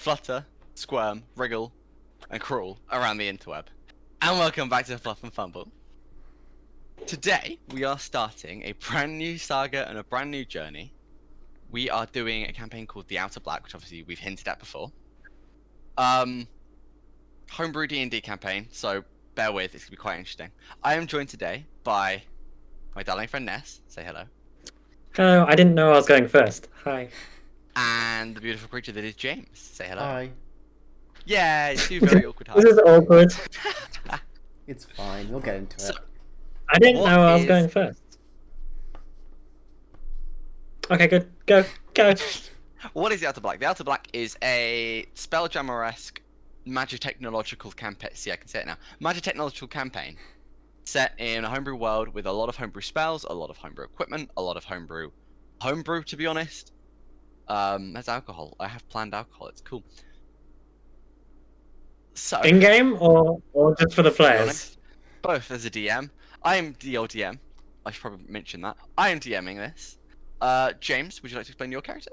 flutter, squirm, wriggle, and crawl around the interweb. And welcome back to Fluff and Fumble. Today, we are starting a brand new saga and a brand new journey. We are doing a campaign called The Outer Black, which obviously we've hinted at before. Homebrew D&D campaign, so bear with, it's going to be quite interesting. I am joined today by my darling friend Ness. Say hello. Hello, I didn't know I was going first. Hi. And the beautiful creature that is James. Say hello. Hi. Yeah, it's two very awkward This is awkward. It's fine, we'll get into it. I didn't What know I was is- going first. Okay, good. Go. What is The Outer Black? The Outer Black is a spelljammer-esque magic-technological campaign. See, I can say it now. Magic-technological campaign set in a homebrew world with a lot of homebrew spells, a lot of homebrew equipment, a lot of homebrew, to be honest. There's alcohol. I have planned alcohol. It's cool. So, In game or just for the to be players? honest, both as a DM. I am DLDM. I should probably mention that. I am DMing this. James, would you like to explain your character?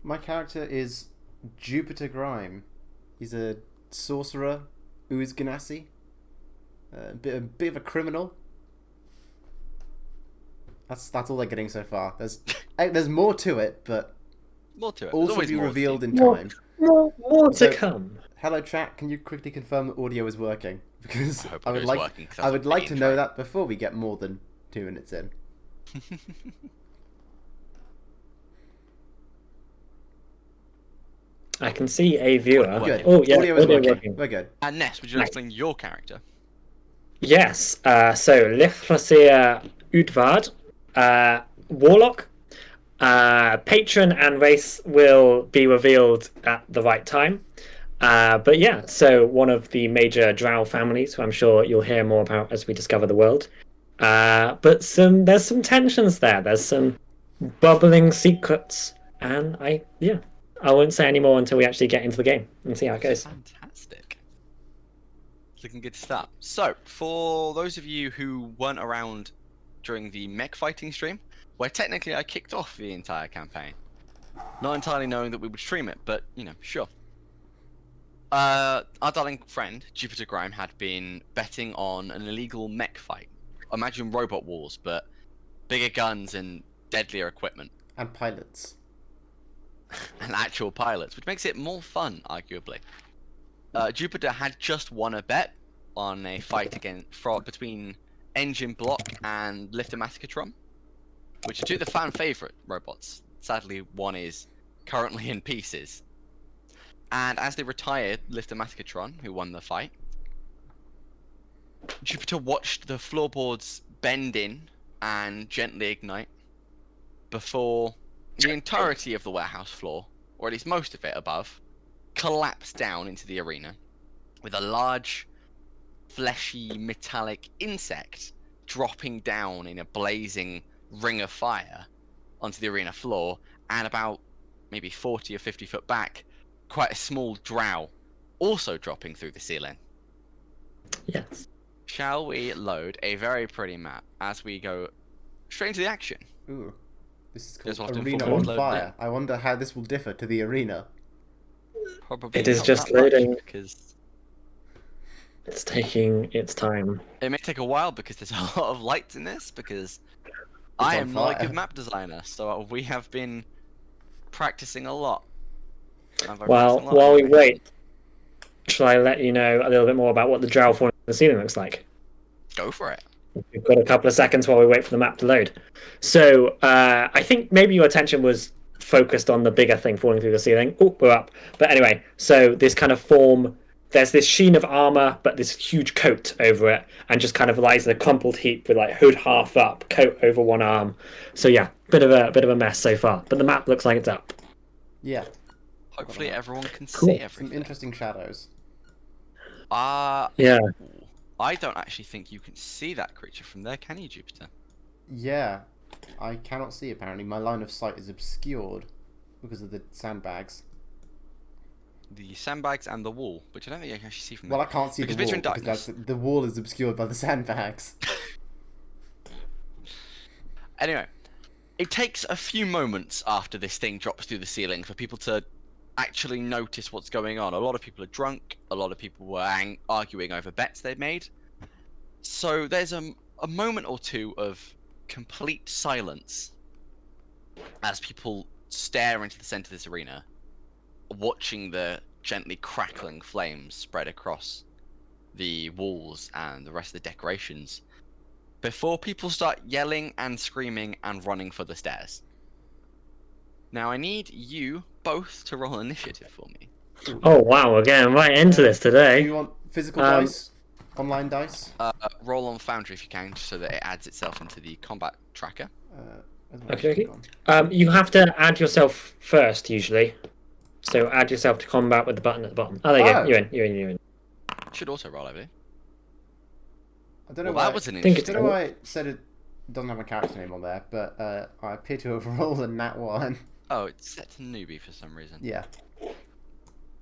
My character is Jupiter Grime. He's a sorcerer, Uis Ganassi. A bit of a criminal. That's all they're getting so far. There's more to it, but More to it. There's also always be more to revealed it. in time. More So- to come. Hello chat, can you quickly confirm that audio is working? Because I hope I would audio's like working, 'cause I that's would a like big to know intro. that before we get more than 2 minutes in. I can see a viewer. Good. Oh yeah, audio is audio working. We're good. And Ness, would you like to explain your character? Yes. So Lyfþrasir Udvard, warlock. Patron and race will be revealed at the right time. But yeah, so one of the major drow families, who I'm sure you'll hear more about as we discover the world. But there's some tensions there. There's some bubbling secrets, and I won't say any more until we actually get into the game and see how it goes. Fantastic. It's looking good to start. So, for those of you who weren't around during the mech fighting stream, where technically I kicked off the entire campaign, not entirely knowing that we would stream it, but, you know, sure. Our darling friend, Jupiter Grime, had been betting on an illegal mech fight. Imagine robot wars, but bigger guns and deadlier equipment. And pilots. And actual pilots, which makes it more fun, arguably. Jupiter had just won a bet on a fight between Engine Block and Lyfþrasir, which are two of the fan favourite robots. Sadly, one is currently in pieces. And as they retired Lyfþrasir, who won the fight, Jupiter watched the floorboards bend in and gently ignite before the entirety of the warehouse floor, or at least most of it above, collapsed down into the arena, with a large, fleshy, metallic insect dropping down in a blazing ring of fire onto the arena floor, and about maybe 40 or 50 foot back, quite a small drow also dropping through the ceiling. Yes. Shall we load a very pretty map as we go straight into the action? Ooh. This is There's called often Arena forward on load Fire. I wonder how this will differ to the arena. Probably It is not just that much, loading. because It's taking its time. it may take a while because there's a lot of lights in this, because I on am not a fire. good map designer, so we have been practicing a lot. And by Well, practicing a lot, while we anyway. wait, shall I let you know a little bit more about what the drow falling from the ceiling looks like? Go for it. We've got a couple of seconds while we wait for the map to load. So I think maybe your attention was focused on the bigger thing falling through the ceiling. Oh, we're up. But anyway, so this kind of form, there's this sheen of armor, but this huge coat over it, and just kind of lies in a crumpled heap with like hood half up, coat over one arm. So yeah, bit of a mess so far. But the map looks like it's up. Yeah, Hopefully everyone can Cool. see some everything. interesting shadows. Yeah. I don't actually think you can see that creature from there, can you, Jupiter? Yeah, I cannot see apparently. My line of sight is obscured because of the sandbags. The sandbags and the wall, which I don't think you can actually see from Well, there. I can't see Because the Victor wall in because Darkness. the wall is obscured by the sandbags. Anyway, it takes a few moments after this thing drops through the ceiling for people to actually notice what's going on. A lot of people are drunk. A lot of people were arguing over bets they'd made. So there's a moment or two of complete silence as people stare into the center of this arena, watching the gently crackling flames spread across the walls and the rest of the decorations, before people start yelling and screaming and running for the stairs. Now I need you both to roll initiative for me. Oh wow, we're getting right into this Do today. you want physical dice? Online dice? Roll on Foundry if you can, so that it adds itself into the combat tracker. Where's my Okay. sheet gone? You have to add yourself first usually. So add yourself to combat with the button at the bottom. Oh, there you go. Oh. You're in. Should also roll, I believe. I don't know Well, why. that was an think I it's- interesting. don't know why it said it doesn't have my character name on there, but I appear to have rolled a nat 1. Oh, it's set to newbie for some reason. Yeah.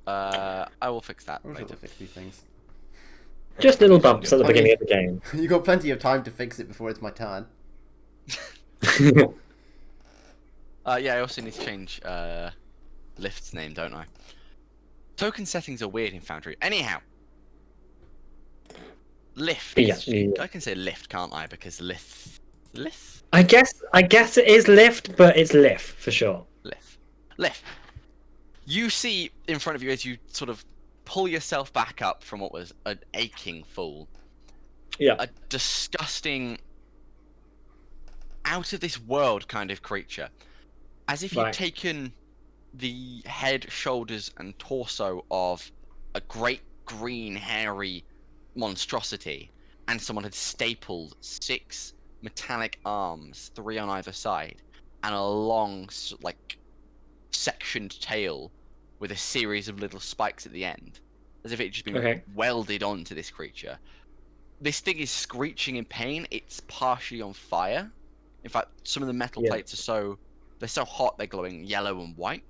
I will fix that I'm sure later. they'll fix these things. Just little bumps at the I beginning mean- of the game. You got plenty of time to fix it before it's my turn. Yeah, I also need to change Lyft's name, don't I? Token settings are weird in Foundry. Anyhow, Lyft. Yeah. I can say Lyft, can't I? Because Lyft. I guess it is Lyft, but it's Lyft for sure. Lyft. You see in front of you as you sort of pull yourself back up from what was an aching fall. Yeah. A disgusting, out of this world kind of creature. As if you'd Right. taken the head, shoulders, and torso of a great green, hairy monstrosity, and someone had stapled 6 metallic arms, 3 on either side, and a long, like, sectioned tail with a series of little spikes at the end, as if it had just been Okay. welded onto this creature. This thing is screeching in pain. It's partially on fire. In fact, some of the metal Yeah. plates are they're so hot they're glowing yellow and white.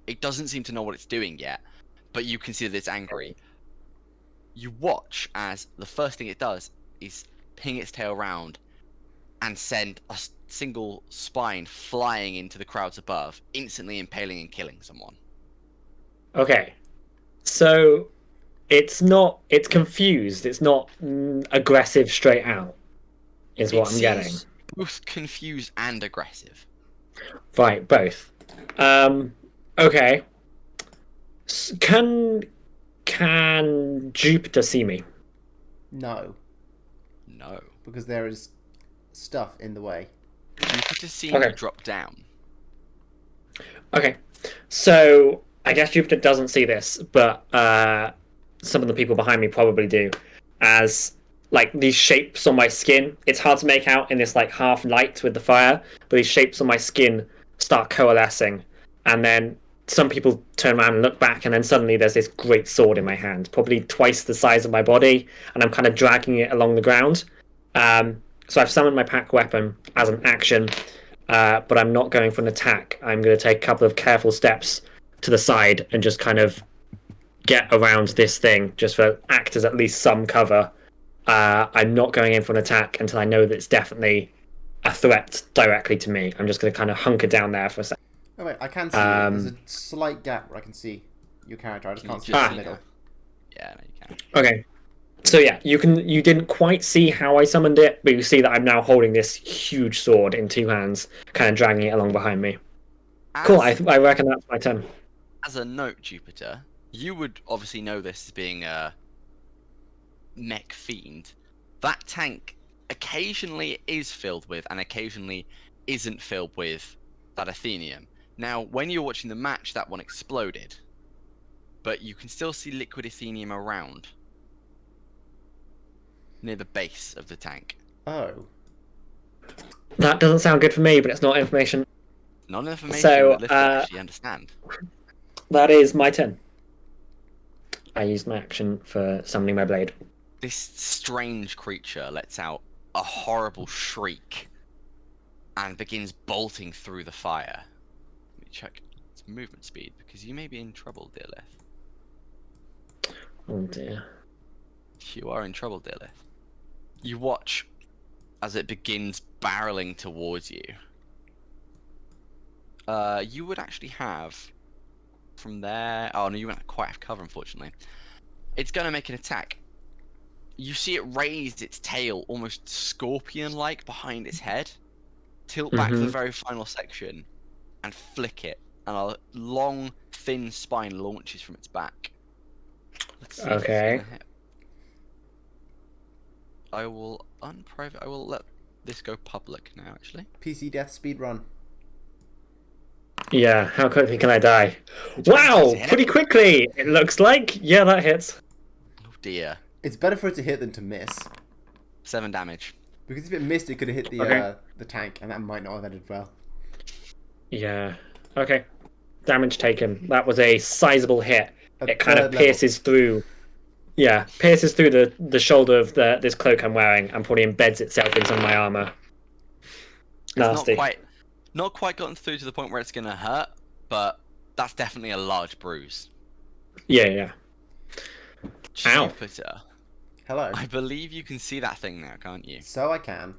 It doesn't seem to know what it's doing yet, but you can see that it's angry. You watch as the first thing it does is ping its tail round and send a single spine flying into the crowds above, instantly impaling and killing someone. Okay. So it's confused. It's not aggressive straight out. Is what I'm getting. Seems both confused and aggressive. Right, both. Okay. Can Jupiter see me? No, No. because there is stuff in the way. Jupiter seems Okay. to drop down. Okay. So I guess Jupiter doesn't see this, but some of the people behind me probably do. As like these shapes on my skin, it's hard to make out in this like half light with the fire, but these shapes on my skin start coalescing, and then some people turn around and look back, and then suddenly there's this great sword in my hand, probably twice the size of my body, and I'm kind of dragging it along the ground. So I've summoned my pack weapon as an action, but I'm not going for an attack. I'm going to take a couple of careful steps to the side and just kind of get around this thing, just for act as at least some cover. I'm not going in for an attack until I know that it's definitely a threat directly to me. I'm just going to kind of hunker down there for a second. Oh wait, I can see you. There's a slight gap where I can see your character. I just Can can't you see just in the see middle. Yeah, no, you can. Okay. So yeah, you didn't quite see how I summoned it, but you see that I'm now holding this huge sword in 2 hands, kind of dragging it along behind me. Cool, I reckon that's my turn. As a note, Jupiter, you would obviously know this as being a mech fiend. That tank occasionally is filled with, and occasionally isn't filled with, that Athenium. Now, when you're watching the match, that one exploded. But you can still see liquid Athenium around. Near the base of the tank. Oh, That doesn't sound good for me, but it's not information. Not information So, that Lyft actually understand. That is my turn. I used my action for summoning my blade. This strange creature lets out a horrible shriek and begins bolting through the fire. Let me check its movement speed, because you may be in trouble, dear Lyth. Oh dear. You are in trouble, dear Lyth. You watch as it begins barreling towards you. You would actually have from there. Oh no, you went quite out of cover, unfortunately. It's gonna make an attack. You see it raise its tail, almost scorpion-like, behind its head, tilt back to the very final section, and flick it. And a long, thin spine launches from its back. Let's see if it's Okay. gonna hit. I will unprivate. I will let this go public now, actually. PC death speed run. Yeah, how quickly can I die? Wow, pretty quickly, it looks like. Yeah, that hits. Oh dear. It's better for it to hit than to miss. 7 damage. Because if it missed, it could have hit the tank, and that might not have ended well. Yeah. Okay. Damage taken. That was a sizable hit. At It kind of third level. pierces through. Yeah, pierces through the shoulder of this cloak I'm wearing and probably embeds itself in some of my armor. Nasty. It's not quite gotten through to the point where it's gonna hurt, but that's definitely a large bruise. Yeah. Ow. Jupiter. Hello. I believe you can see that thing now, can't you? So I can.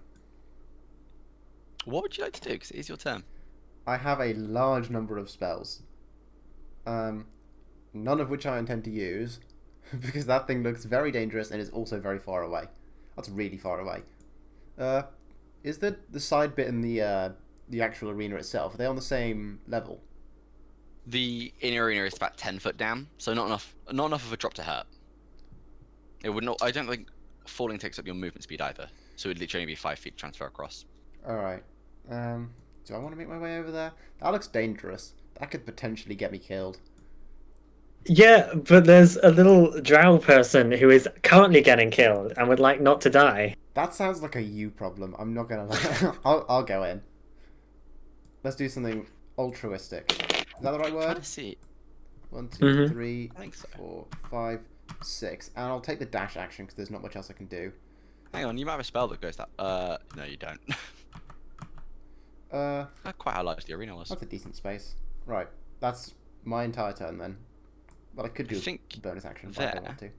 What would you like to do? Because it is your turn. I have a large number of spells. None of which I intend to use, because that thing looks very dangerous and is also very far away. That's really far away. Is the side bit in the actual arena itself, are they on the same level? The inner arena is about 10 foot down, so not enough of a drop to hurt. It would not. I don't think falling takes up your movement speed either, so it would literally be 5 feet to transfer across. Alright. Do I want to make my way over there? That looks dangerous. That could potentially get me killed. Yeah, but there's a little drow person who is currently getting killed and would like not to die. That sounds like a you problem. I'm not gonna lie. I'll go in. Let's do something altruistic. Is that the right I'm trying word? to see. 1, 2, Mhm. 3, I think so. 4, 5, 6. And I'll take the dash action because there's not much else I can do. Hang on, you might have a spell that goes that. No, you don't. Quite how large the arena was. That's a decent space. Right. That's my entire turn then. But I could do I think a bonus action if I don't want to.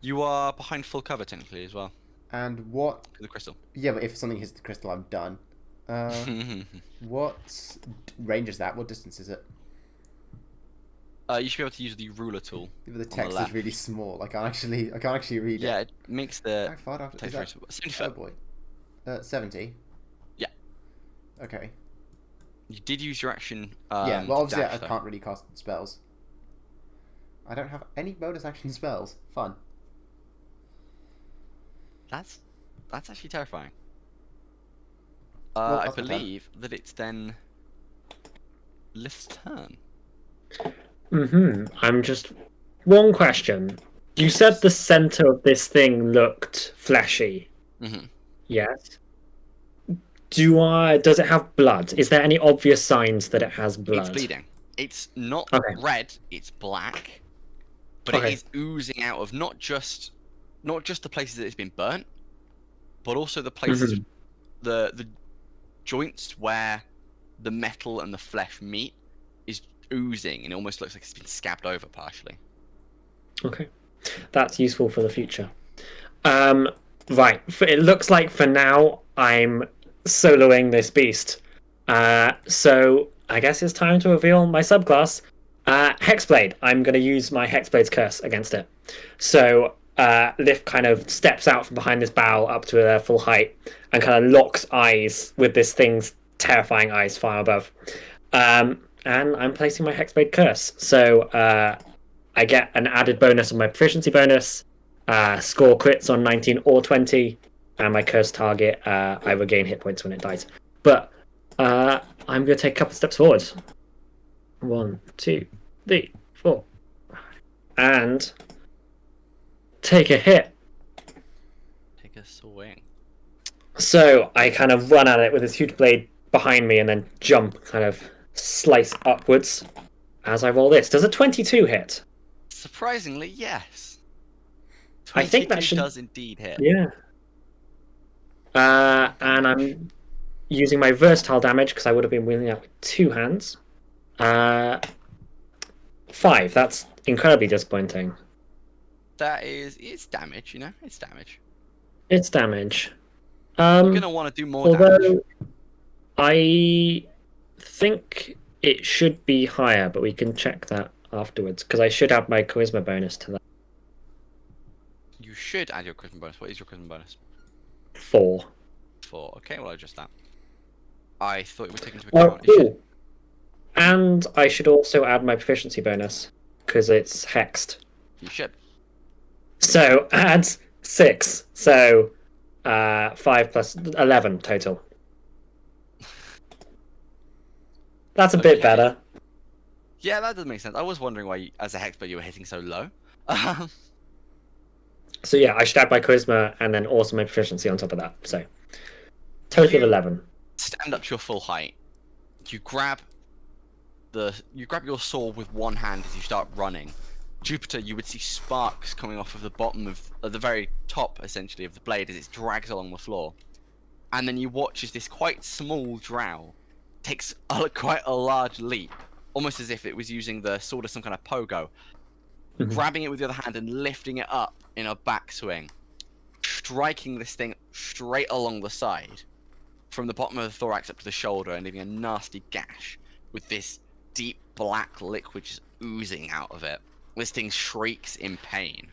You are behind full cover technically as well. And what? The crystal. Yeah, but if something hits the crystal, I'm done. What range is that? What distance is it? You should be able to use the ruler tool. The text is left. really small. I can't actually read Yeah, it. it makes the. How far after? Is takes that? 70 Oh foot. boy. 70. Yeah. Okay. You did use your action. Yeah. Well, obviously, dash, I though. can't really cast spells. I don't have any bonus action spells. Fun. That's actually terrifying. Well, I that's my turn. believe that it's then Lyf's turn. I'm just... One question. You said the center of this thing looked fleshy. Mm-hmm. Yes. Does it have blood? Is there any obvious signs that it has blood? It's bleeding. It's not Okay. red. It's black, but Okay. it is oozing out of not just the places that it's been burnt, but also the places, the joints where the metal and the flesh meet is oozing, and it almost looks like it's been scabbed over partially. Okay. That's useful for the future. Right. It looks like for now I'm soloing this beast. So I guess it's time to reveal my subclass. Hexblade. I'm going to use my Hexblade's curse against it. So Lyf kind of steps out from behind this barrel up to their full height and kind of locks eyes with this thing's terrifying eyes far above. And I'm placing my Hexblade curse. So I get an added bonus on my proficiency bonus, score crits on 19 or 20, and my curse target, I regain hit points when it dies. But I'm going to take a couple steps forward. 1, 2, 3, 4. And take a hit. Take a swing. So I kind of run at it with this huge blade behind me and then jump, kind of slice upwards as I roll this. Does a 22 hit? Surprisingly, yes. I think that 22 should... does indeed hit. Yeah. And I'm using my versatile damage because I would have been wielding out with 2 hands. 5. That's incredibly disappointing. It's damage, you know? It's damage. It's damage. You're going to want to do more although damage. I think It should be higher, but we can check that afterwards because I should add my charisma bonus to that. You should add your charisma bonus. What is your charisma bonus? 4. 4. Okay, well, I'll adjust that. I thought it would take into Oh, account. It should. and I should also add my proficiency bonus because it's hexed. You should. So add 6. So 5 plus 11 total. That's a bit better. Yeah, that does make sense. I was wondering why, as a hexbird, you were hitting so low. So yeah, I should add my charisma and then also my proficiency on top of that. So total of 11. Stand up to your full height. You grab your sword with one hand as you start running. Jupiter, you would see sparks coming off of the bottom of the very top, essentially, of the blade as it drags along the floor. And then you watch as this quite small drow takes quite a large leap, almost as if it was using the sword as some kind of pogo, grabbing it with the other hand and lifting it up in a backswing, striking this thing straight along the side, from the bottom of the thorax up to the shoulder, and leaving a nasty gash with this deep black liquid just oozing out of it. This thing shrieks in pain.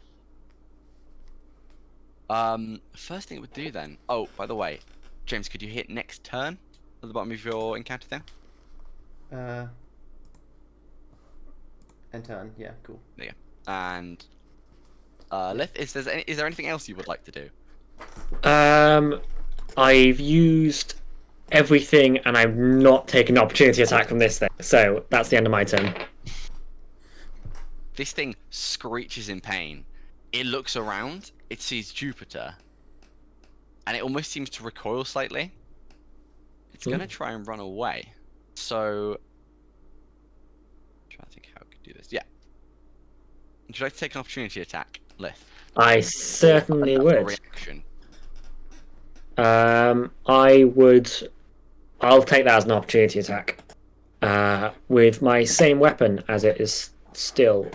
First thing it would do then. Oh, by the way, James, could you hit next turn at the bottom of your encounter there? End turn. Yeah, cool. There you go. And Lyth, is there anything else you would like to do? I've used everything and I've not taken an opportunity attack from this thing. So that's the end of my turn. This thing screeches in pain. It looks around, it sees Jupiter, and it almost seems to recoil slightly. It's gonna try and run away. So, I'm trying to think how it could do this. Yeah. Would you like to take an opportunity attack, Lyth? I certainly would. Reaction. I'll take that as an opportunity attack. With my same weapon as it is still.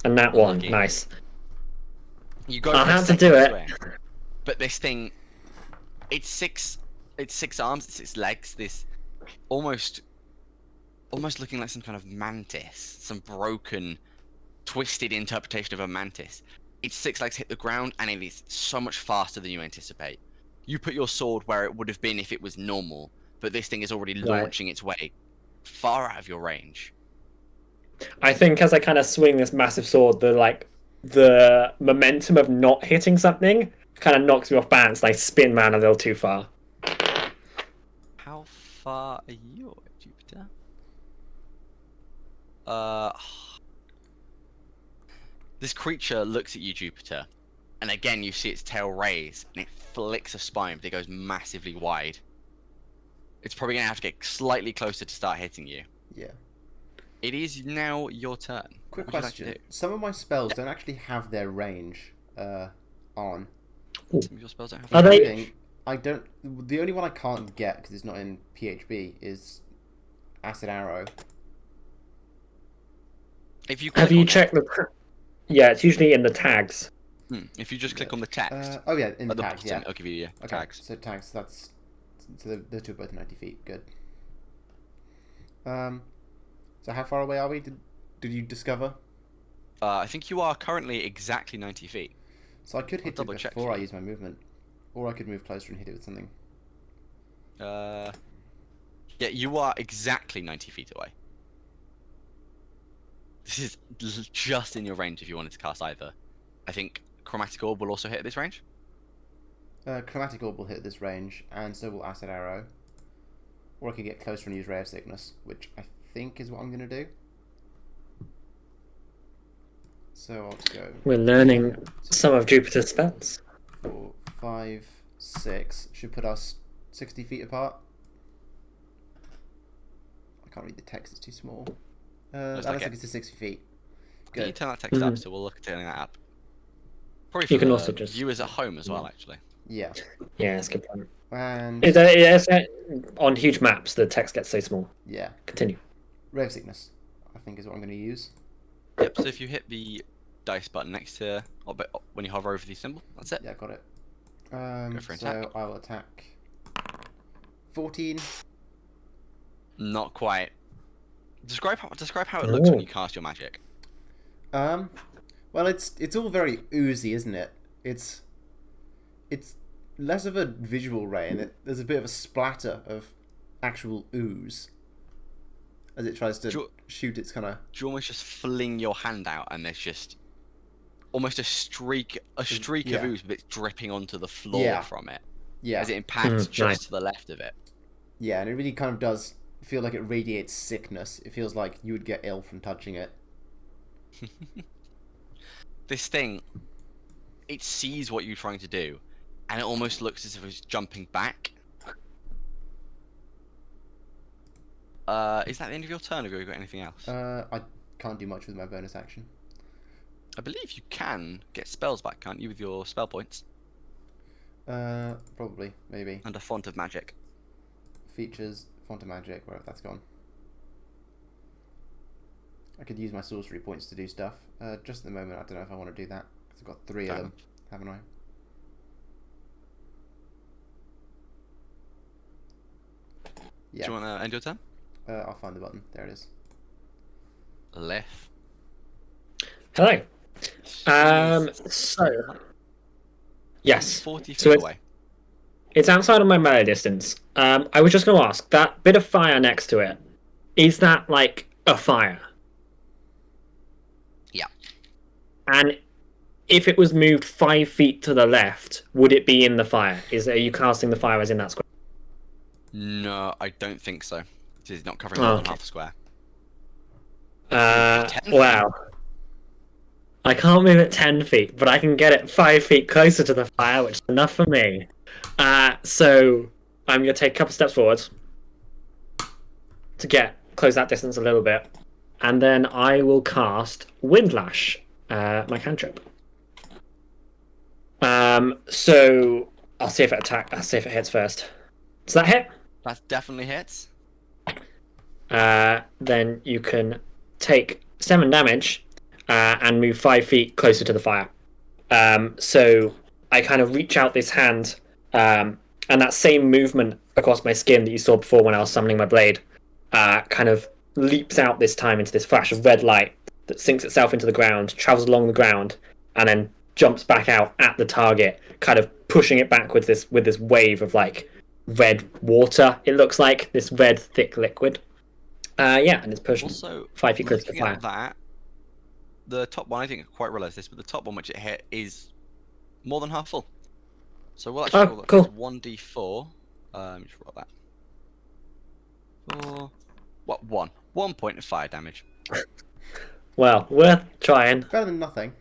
And that one. Lucky. Nice. You go I'll for a have to do second it. swing, but this thing, it's six arms, it's 6 legs. This almost looking like some kind of mantis, some broken, twisted interpretation of a mantis. Its 6 legs hit the ground, and it is so much faster than you anticipate. You put your sword where it would have been if it was normal, but this thing is already launching its way far out of your range. I think as I kind of swing this massive sword, the momentum of not hitting something kind of knocks me off balance, and I spin man a little too far. How far are you, Jupiter? This creature looks at you, Jupiter, and again you see its tail raise, and it flicks a spine, but it goes massively wide. It's probably going to have to get slightly closer to start hitting you. Yeah. It is now your turn. Quick What would you question. like to do? Some of my spells don't actually have their range on. Some of your spells don't have Are they- Including, I don't. The only one I can't get because it's not in PHB is Acid Arrow. If you Have click you on checked the? Yeah, it's usually in the tags. if you just click on the text Oh yeah, in at the the tags. bottom, Yeah. it'll give you your Okay. tags. So tags. That's so the two are both 90 feet. Good. So how far away are we? Did you discover? I think you are currently exactly 90 feet. So I could hit it double check before for I you. use my movement, or I could move closer and hit it with something. Yeah, you are exactly 90 feet away. This is just in your range if you wanted to cast either. I think Chromatic Orb will also hit this range. Chromatic Orb will hit this range, and so will Acid Arrow. Or I could get closer and use Ray of Sickness, which I think is what I'm going to do. So I'll just go We're learning some of Jupiter's spells. 4, 5, 6. Should put us 60 feet apart. I can't read the text, it's too small. That looks like it's to 60 feet. Can you Good. turn that text up? So we'll look at turning that up. Probably for You can the also just- viewers at home as well, actually. Yeah. Yeah, that's a good point. And On huge maps, the text gets so small. yeah, Continue. Ray of Sickness, I think is what I'm going to use. Yep. So if you hit the dice button next to, when you hover over the symbol, that's it. Yeah, got it. for So attack. I will attack 14 Not quite. Describe how it looks when Ooh. you cast your magic. Well, it's all very oozy, isn't it? It's less of a visual ray, and there's a bit of a splatter of actual ooze as it tries to shoot its kind of. Do you almost just fling your hand out, and there's just almost a streak of ooze, but it's dripping onto the floor from it Yeah, as it impacts just nice. to the left of it. yeah, and it really kind of does feel like it radiates sickness. It feels like you would get ill from touching it. This thing, it sees what you're trying to do, and it almost looks as if it's jumping back. Is that the end of your turn, or have you got anything else? I can't do much with my bonus action. I believe you can get spells back, can't you, with your spell points? Probably, maybe. Under Font of Magic. Features, Font of Magic, wherever that's gone. I could use my sorcery points to do stuff. Just at the moment, I don't know if I want to do that, because I've got 3 of them, haven't I? Yeah. Do you want to end your turn? I'll find the button. There it is. Left. Hello. So yes, 40 feet so away. it's outside of my melee distance. I was just going to ask, that bit of fire next to it, is that like a fire? Yeah. And if it was moved 5 feet to the left, would it be in the fire? Are you casting the fire as in that square? No, I don't think so. It is not covering more than half a square. Wow. I can't move it 10 feet, but I can get it 5 feet closer to the fire, which is enough for me. So I'm going to take a couple steps forward to close that distance a little bit, and then I will cast Windlash, my cantrip. So I'll see if it hits first. Does that hit? That definitely hits. Then you can take 7 damage and move 5 feet closer to the fire. So I kind of reach out this hand, and that same movement across my skin that you saw before when I was summoning my blade kind of leaps out this time into this flash of red light that sinks itself into the ground, travels along the ground, and then jumps back out at the target, kind of pushing it back with this wave of like red water. It looks like this red thick liquid. And it's pushed Also, 5 feet closer to the looking fire. at that, the top one, I didn't quite realise this, but the top one which it hit is more than half full. So we'll actually roll that. Cool. 1d4. Just roll that. 4. What? 1. 1 point of fire damage. Well, worth trying. Better than nothing.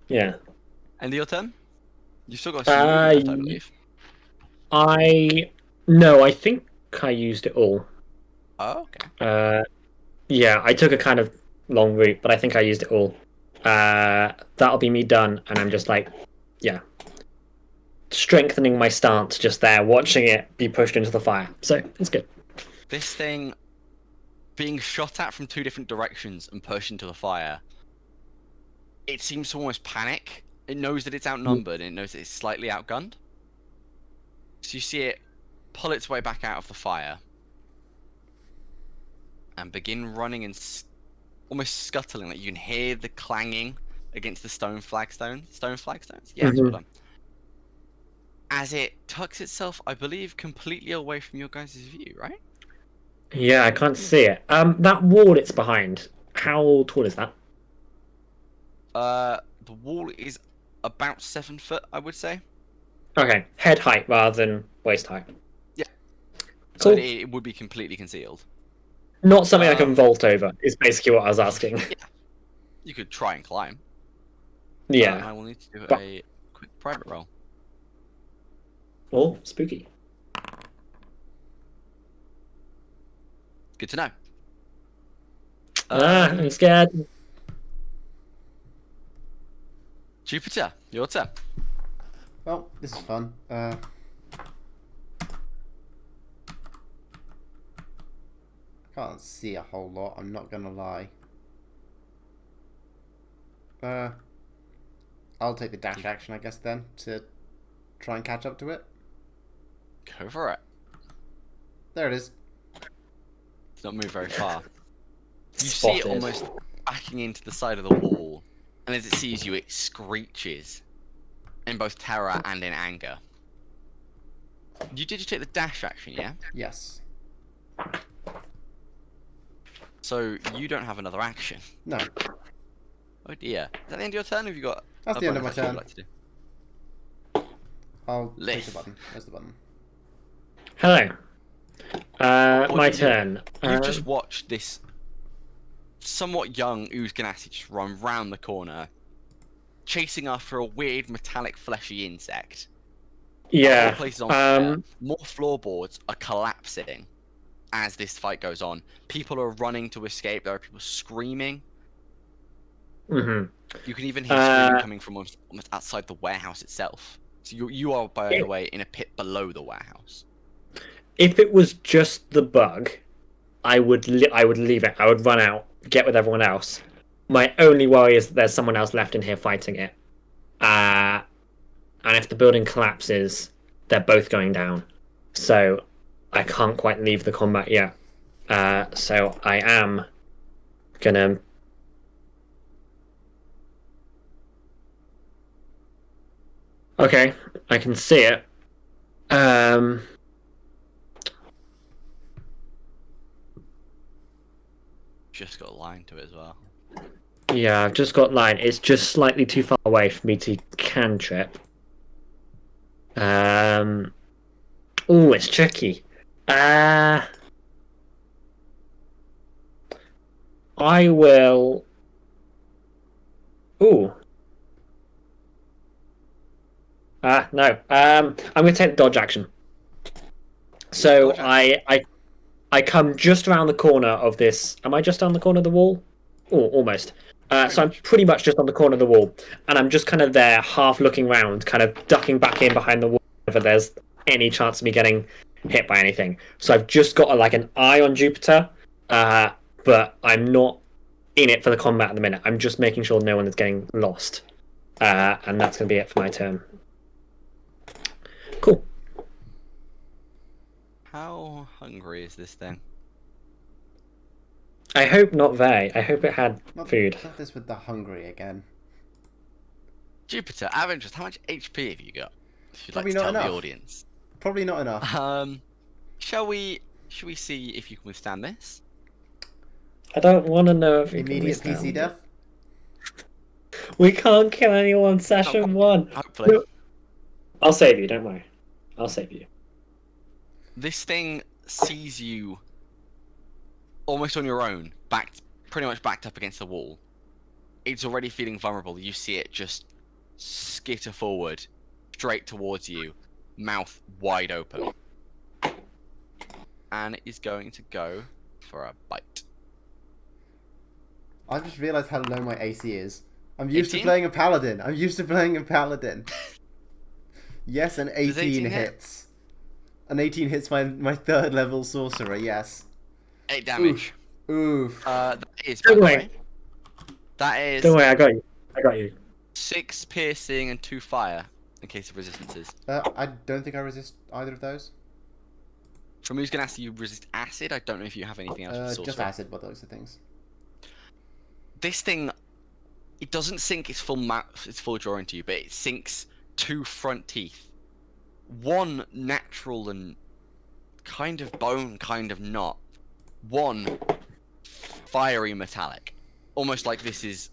Yeah. End of your turn? You've still got a left, I believe. No, I think I used it all. Oh, okay. Yeah, I took a kind of long route, but I think I used it all. That'll be me done, and I'm just like, yeah, strengthening my stance just there, watching it be pushed into the fire. So it's good. This thing being shot at from 2 different directions and pushed into the fire, it seems to almost panic. It knows that it's outnumbered, and it knows that it's slightly outgunned. So you see it pull its way back out of the fire and begin running and almost scuttling. Like you can hear the clanging against the stone flagstones. Yeah, it's well done. As it tucks itself, I believe, completely away from your guys' view, right? Yeah, I can't see it. That wall it's behind, how tall is that? The wall is about 7 foot, I would say. Okay, head height rather than waist height. Yeah. Cool. So it would be completely concealed. Not something I can vault over, is basically what I was asking. Yeah. You could try and climb. Yeah. I will need to do a quick private roll. Oh, spooky. Good to know. I'm scared. Jupiter, your turn. Well, this is fun. Can't see a whole lot, I'm not gonna lie. I'll take the dash action, I guess, then, to try and catch up to it. Go for it. There it is. It's not moved very far. You see Spotted. it almost backing into the side of the wall, and as it sees you, it screeches in both terror and in anger. Did you take the dash action, yeah? Yes. So you don't have another action. No. Oh dear. Is that the end of your turn? Or have you got? That's a the end of my bonus action turn. you'd like to do? I'll click the Lyth. button. Where's the button? Hello. What My do you do? turn. You've just watched this somewhat young Ganassi just run round the corner, chasing after a weird metallic fleshy insect. The whole Yeah. place is on fire. More floorboards are collapsing as this fight goes on. People are running to escape. There are people screaming. Mhm. You can even hear screaming coming from almost outside the warehouse itself. So you are, by the way, in a pit below the warehouse. If it was just the bug, I would leave it. I would run out, get with everyone else. My only worry is that there's someone else left in here fighting it. And if the building collapses, they're both going down. So I can't quite leave the combat yet. So I am gonna. Okay, I can see it. Just got a line to it as well. Yeah, I've just got line. It's just slightly too far away for me to cantrip. Oh, it's tricky. I will. Ooh. No. I'm gonna take the dodge action. So Dodge action. I come just around the corner of this. Am I just on the corner of the wall? Oh, almost. So I'm pretty much just on the corner of the wall, and I'm just kind of there, half looking round, kind of ducking back in behind the wall if there's any chance of me getting hit by anything. So I've just got like an eye on Jupiter, but I'm not in it for the combat at the minute. I'm just making sure no one is getting lost, and that's going to be it for my turn. Cool. How hungry is this thing? I hope not very. I hope it had Not, food. Not this with the hungry again. Jupiter, out of interest, how much HP have you got? If you'd Probably like to not tell the enough. audience. Probably not enough. Should we see if you can withstand this? I don't want to know if you can Immediate withstand PC it. death. We can't kill anyone. Session one. Hopefully. I'll save you. Don't worry. I'll save you. This thing sees you almost on your own, pretty much backed up against the wall. It's already feeling vulnerable. You see it just skitter forward, straight towards you, mouth wide open. And it is going to go for a bite. I just realised how low my AC is. I'm used 18? to playing a paladin. Yes, an 18 18 hit? hits. An 18 hits my third level sorcerer, yes. 8 damage. Oof. That is, by Don't the worry. way, that is Don't worry. I got you. I got you. 6 piercing and 2 fire in case of resistances. I don't think I resist either of those. From who's going to ask you resist acid? I don't know if you have anything else with Just sorcery. acid, but those are things. This thing, it doesn't sink its full jaw into you, but it sinks 2 front teeth. One natural and kind of bone, kind of not. One fiery metallic. Almost like this is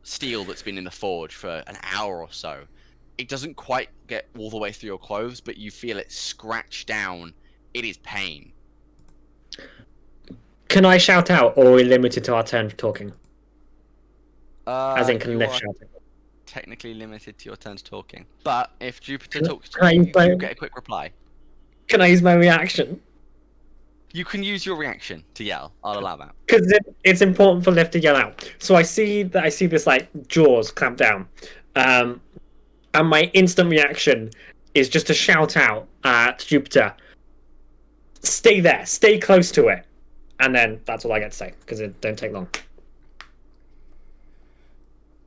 steel that's been in the forge for an hour or so. It doesn't quite get all the way through your clothes, but you feel it scratch down. It is pain. Can I shout out, or are we limited to our turn for talking? As in, can You Lyft are shout it? technically limited to your turn to talking. But if Jupiter talks can I to you, use my- you'll get a quick reply. Can I use my reaction? You can use your reaction to yell. I'll allow that. Because it's important for Lyft to yell out. So I see this like jaws clamp down, and my instant reaction is just to shout out to Jupiter, "Stay there, stay close to it," and then that's all I get to say because it don't take long.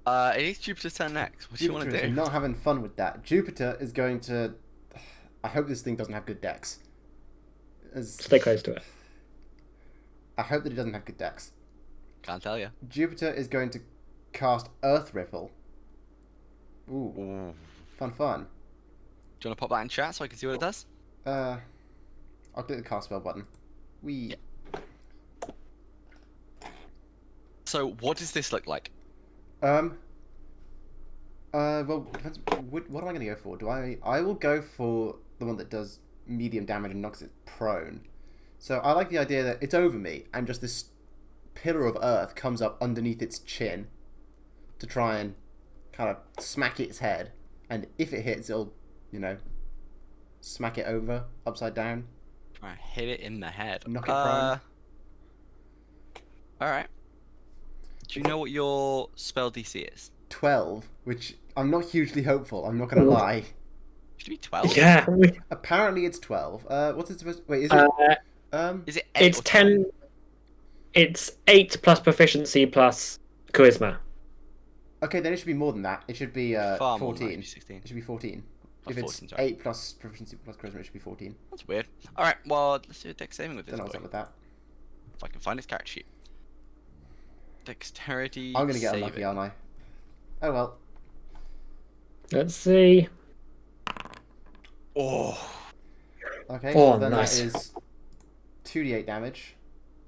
It is Jupiter's turn next. What do you want Jupiter to is do? not having fun with that. Jupiter is going to... I hope this thing doesn't have good decks. Stay close to it. I hope that it doesn't have good dex. Can't tell you. Jupiter is going to cast Earth Ripple. Ooh, Ooh. fun. Do you want to pop that in chat so I can see what it does? I'll click the cast spell button. Yeah. So, what does this look like? Well, depends. What am I going to go for? I will go for the one that does medium damage and knocks it prone. So I like the idea that it's over me, and just this pillar of earth comes up underneath its chin to try and kind of smack its head. And if it hits, it'll, smack it over, upside down. Try and hit it in the head. Knock it prone. Alright. Do you know what your spell DC is? 12, which I'm not hugely hopeful, I'm not going to lie. Should it be 12? Yeah. Apparently it's 12. What's it supposed to... Wait, is it... Is it 8 It's or 10. It's 8 plus proficiency plus charisma. Okay, then it should be more than that. It should be Far more than 14. that, 16. It should be 14. Oh, If it's 14, sorry. 8 plus proficiency plus charisma, it should be 14. That's weird. Alright, well, let's do a dex saving with this Don't know what's boy. up with that. If I can find his character sheet. Dexterity I'm going to get saving. unlucky, aren't I? Oh well. Let's see. Oh. Okay, Oh, so then nice. that is 2d8 damage.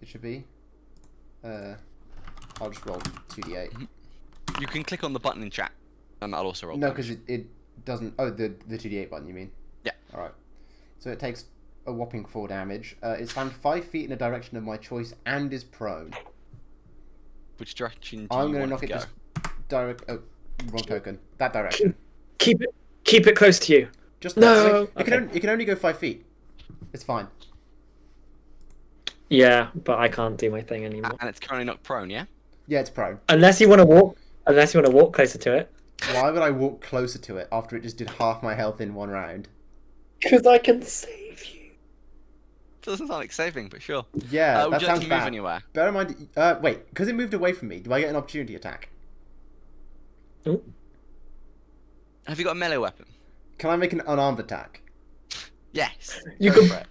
It should be. I'll just roll 2d8. You can click on the button in chat, and that'll also roll No, damage. because it doesn't... Oh, the 2d8 button, you mean? Yeah. Alright. So it takes a whopping 4 damage. It's stands 5 feet in a direction of my choice and is prone. Which direction do I'm you going to want knock to it go? just direct... Oh, wrong token. That direction. Keep it close to you. Just No. It can only go 5 feet. It's fine. Yeah, but I can't do my thing anymore. And it's currently not prone, yeah? Yeah, it's prone. Unless you want to walk. Unless you want to walk closer to it. Why would I walk closer to it after it just did half my health in one round? Because I can save you. Doesn't sound like saving, but sure. Yeah, Would that you like sounds to move bad. anywhere? Bear in mind, wait, because it moved away from me, do I get an opportunity attack? Ooh. Have you got a melee weapon? Can I make an unarmed attack? Yes. You Go can for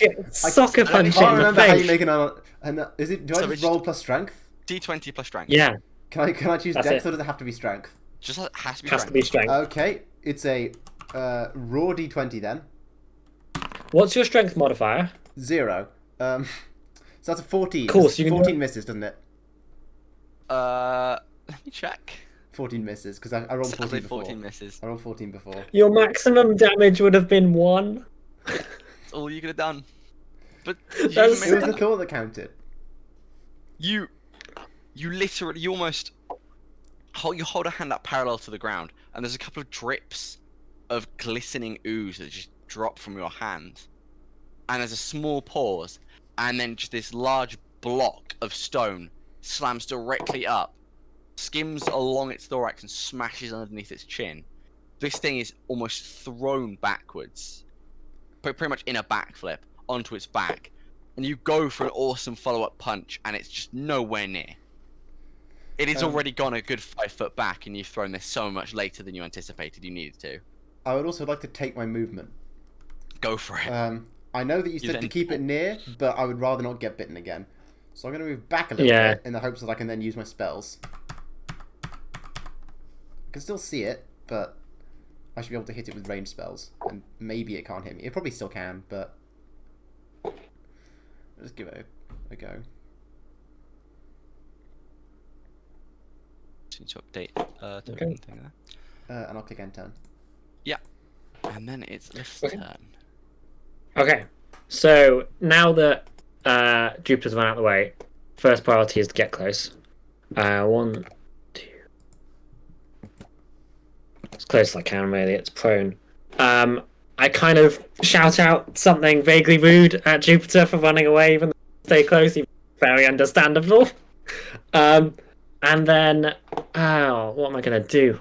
it. sucker punch I it can't in the remember how you face. make an unarmed... Is it? Do I So just it's roll just- plus strength? D20 plus strength. Yeah, Can I choose That's dex it. or does it have to be strength? Just has to be has strength. to be strength. Okay, it's a raw d20 then. What's your strength modifier? 0. So that's a 14. Cool, so you can 14 misses, doesn't it? Let me check. 14 misses, because I rolled 14 Sadly, before. 14 misses. I rolled 14 before. Your maximum damage would have been 1. That's all you could have done. But you That's- It was made the thought that counted. you literally, you almost hold a hand up parallel to the ground, and there's a couple of drips of glistening ooze that just drop from your hand, and there's a small pause, and then just this large block of stone slams directly up, skims along its thorax, and smashes underneath its chin. This thing is almost thrown backwards, pretty much in a backflip onto its back, and you go for an awesome follow-up punch, and it's just nowhere near. It has already gone a good 5 foot back, and you've thrown this so much later than you anticipated you needed to. I would also like to take my movement. Go for it. I know that you said to then- keep it near, but I would rather not get bitten again. So I'm going to move back a little Yeah. bit in the hopes that I can then use my spells. I can still see it, but I should be able to hit it with ranged spells. And maybe it can't hit me. It probably still can, but... Let's give it a go. Just need to update the Okay. thing there. And I'll click end turn. Yeah. And then it's Lyft's Okay. turn. Okay, so now that Jupiter's run out of the way, first priority is to get close. 1, 2. As close as I can, really. It's prone. I kind of shout out something vaguely rude at Jupiter for running away, even though stay close. Very understandable. And then, what am I gonna do?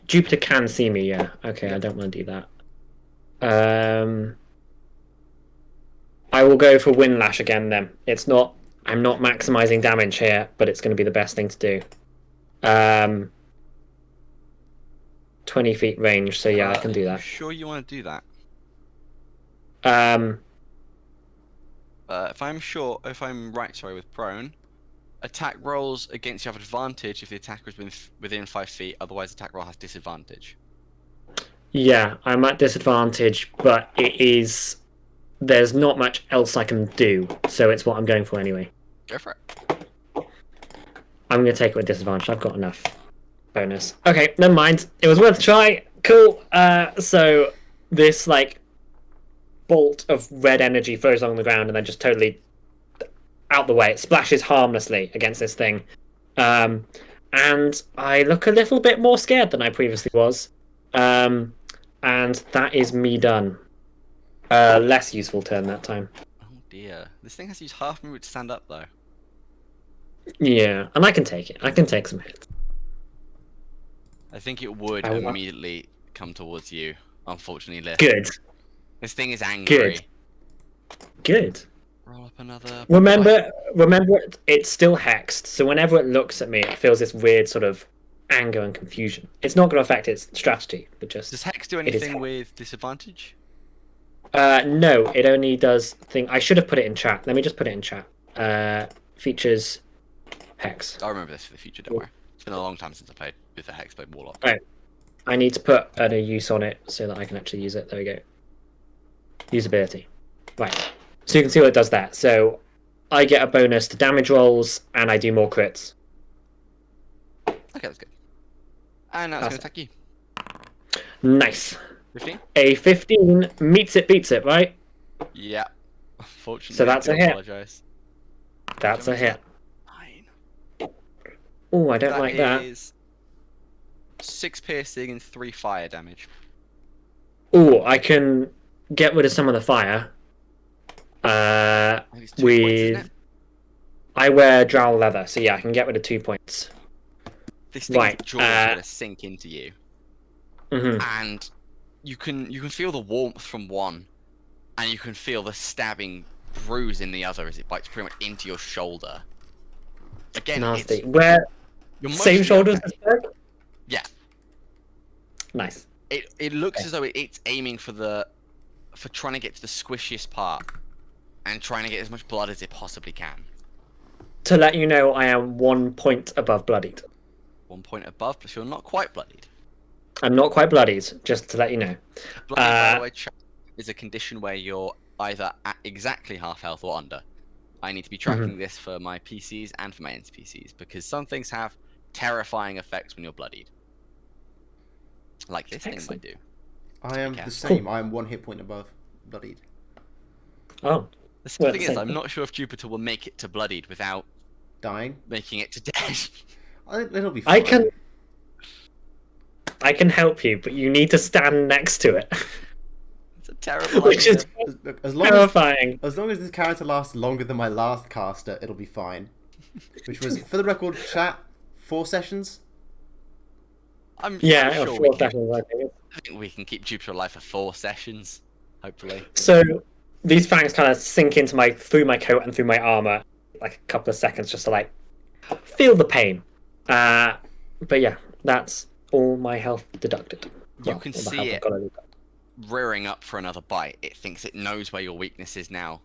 Jupiter can see me? Yeah. Okay, I don't want to do that. I will go for Wind Lash again then. I'm not maximizing damage here, but it's going to be the best thing to do. 20 feet range, so yeah, I can do You that. sure you want to do that? if I'm right, sorry, with prone, attack rolls against you have advantage if the attacker is within 5 feet. Otherwise, attack roll has disadvantage. Yeah, I'm at disadvantage, but it is. There's not much else I can do, so it's what I'm going for anyway. Go for it. I'm going to take it with disadvantage. I've got enough bonus. Okay, never mind. It was worth a try. Cool. So this like bolt of red energy throws on the ground and then just totally out the way. It splashes harmlessly against this thing. And I look a little bit more scared than I previously was. And that is me done. Less useful turn that time. Oh dear. This thing has to use half movement to stand up, though. Yeah, and I can take it. I can take some hits. I think it would I will- immediately come towards you, unfortunately, Lyth. Good. This thing is angry. Good. Roll up another... Remember, it's still hexed, so whenever it looks at me, it feels this weird sort of anger and confusion. It's not going to affect its strategy, but just... Does Hex do is anything hex. with disadvantage? No, it only does thing. I should have put it in chat. Let me just put it in chat. Features hex. I'll remember this for the future, don't worry. It's been a long time since I played with the Hexblade Warlock. Right. I need to put a use on it so that I can actually use it. There we go. Usability. Right. So you can see what it does there. So I get a bonus to damage rolls, and I do more crits. Okay, that's good. And now it's going to attack you. Nice. 15? A 15 meets it, beats it, right? Yeah. Unfortunately, So that's I a do hit. apologise. That's a hit. 9. Oh, I don't like that. Is 6 piercing and 3 fire damage. Oh, I can get rid of some of the fire. I think it's 2 points, isn't With it? I wear drow leather, so yeah, I can get rid of 2 points. This thing's Right, jaw is going to sink into you. Mhm. And you can feel the warmth from one, and you can feel the stabbing bruise in the other as it bites pretty much into your shoulder. Again, Nasty. it's Where you're same mostly shoulders okay. as Berg? Yeah. Nice. It looks as though it's aiming for trying to get to the squishiest part and trying to get as much blood as it possibly can. To let you know, I am 1 point above bloodied. 1 point above, but you're not quite bloodied. I'm not quite bloodied, just to let you know. Bloodied, by the way, is a condition where you're either at exactly half health or under. I need to be tracking this for my PCs and for my NPCs because some things have terrifying effects when you're bloodied. Like this thing might do. I am Okay. the same. I am 1 hit point above bloodied. Oh, The Well, thing is, same I'm thing. not sure if Jupiter will make it to bloodied without Dying. making it to dead. It'll be fine. I can help you, but you need to stand next to it, It's a terrible which idea. is As long terrifying. as long as this character lasts longer than my last caster, it'll be fine. Which was, for the record, chat, 4 sessions. I'm Yeah, sure 4 we can, sessions, I think. I think we can keep Jupiter alive for 4 sessions, hopefully. So these fangs kind of sink into through my coat and through my armor, like a couple of seconds, just to like feel the pain. But yeah, that's all my health deducted. You Well, can all the see health I've it got to deduct. rearing up for another bite. It thinks it knows where your weakness is now.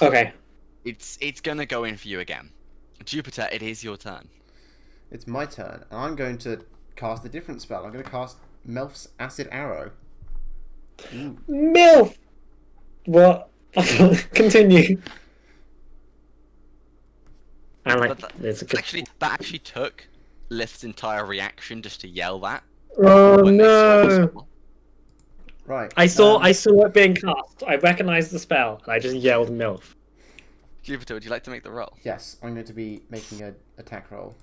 Okay. It's gonna go in for you again. Jupiter, it is your turn. It's my turn, and I'm going to cast a different spell. I'm going to cast Melf's Acid Arrow. Ooh. MILF! What? Continue. And like, But there's a good... that actually took Lyft's entire reaction just to yell that. Oh when they saw the no! spell. Right. I saw it being cast. I recognized the spell, and I just yelled MILF. Jupiter, would you like to make the roll? Yes, I'm going to be making an attack roll.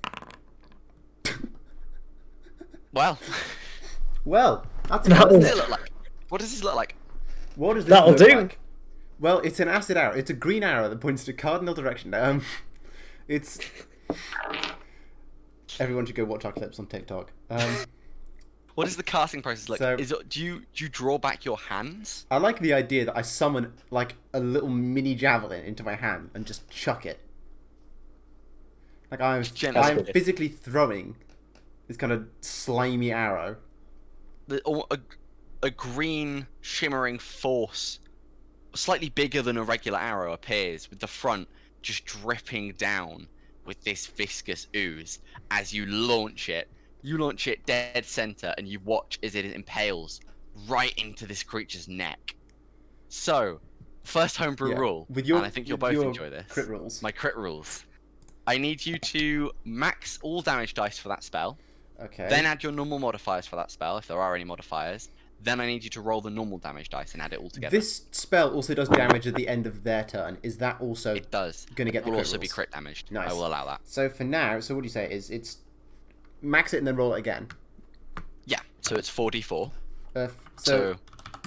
Well, Well, that's That what was- does it look like? What does this look like? What does this That'll look do. like? Well, it's an acid arrow. It's a green arrow that points to cardinal direction. It's... Everyone should go watch our clips on TikTok. What is the casting process like? So- Do you draw back your hands? I like the idea that I summon, like, a little mini javelin into my hand and just chuck it. Like, I'm Gently. physically throwing this kind of slimy arrow. A green shimmering force slightly bigger than a regular arrow appears, with the front just dripping down with this viscous ooze as you launch it. You launch it dead center, and you watch as it impales right into this creature's neck. So, first homebrew rule, with your, and I think you'll with both your enjoy this. Crit rules. My crit rules. I need you to max all damage dice for that spell. Okay. Then add your normal modifiers for that spell, if there are any modifiers. Then I need you to roll the normal damage dice and add it all together. This spell also does damage at the end of their turn. Is that also It does. going to get the Will crit also be rules? crit damaged. Nice. I will allow that. So for now, so what do you say? Is it's max it and then roll it again? Yeah, so it's 4d4. So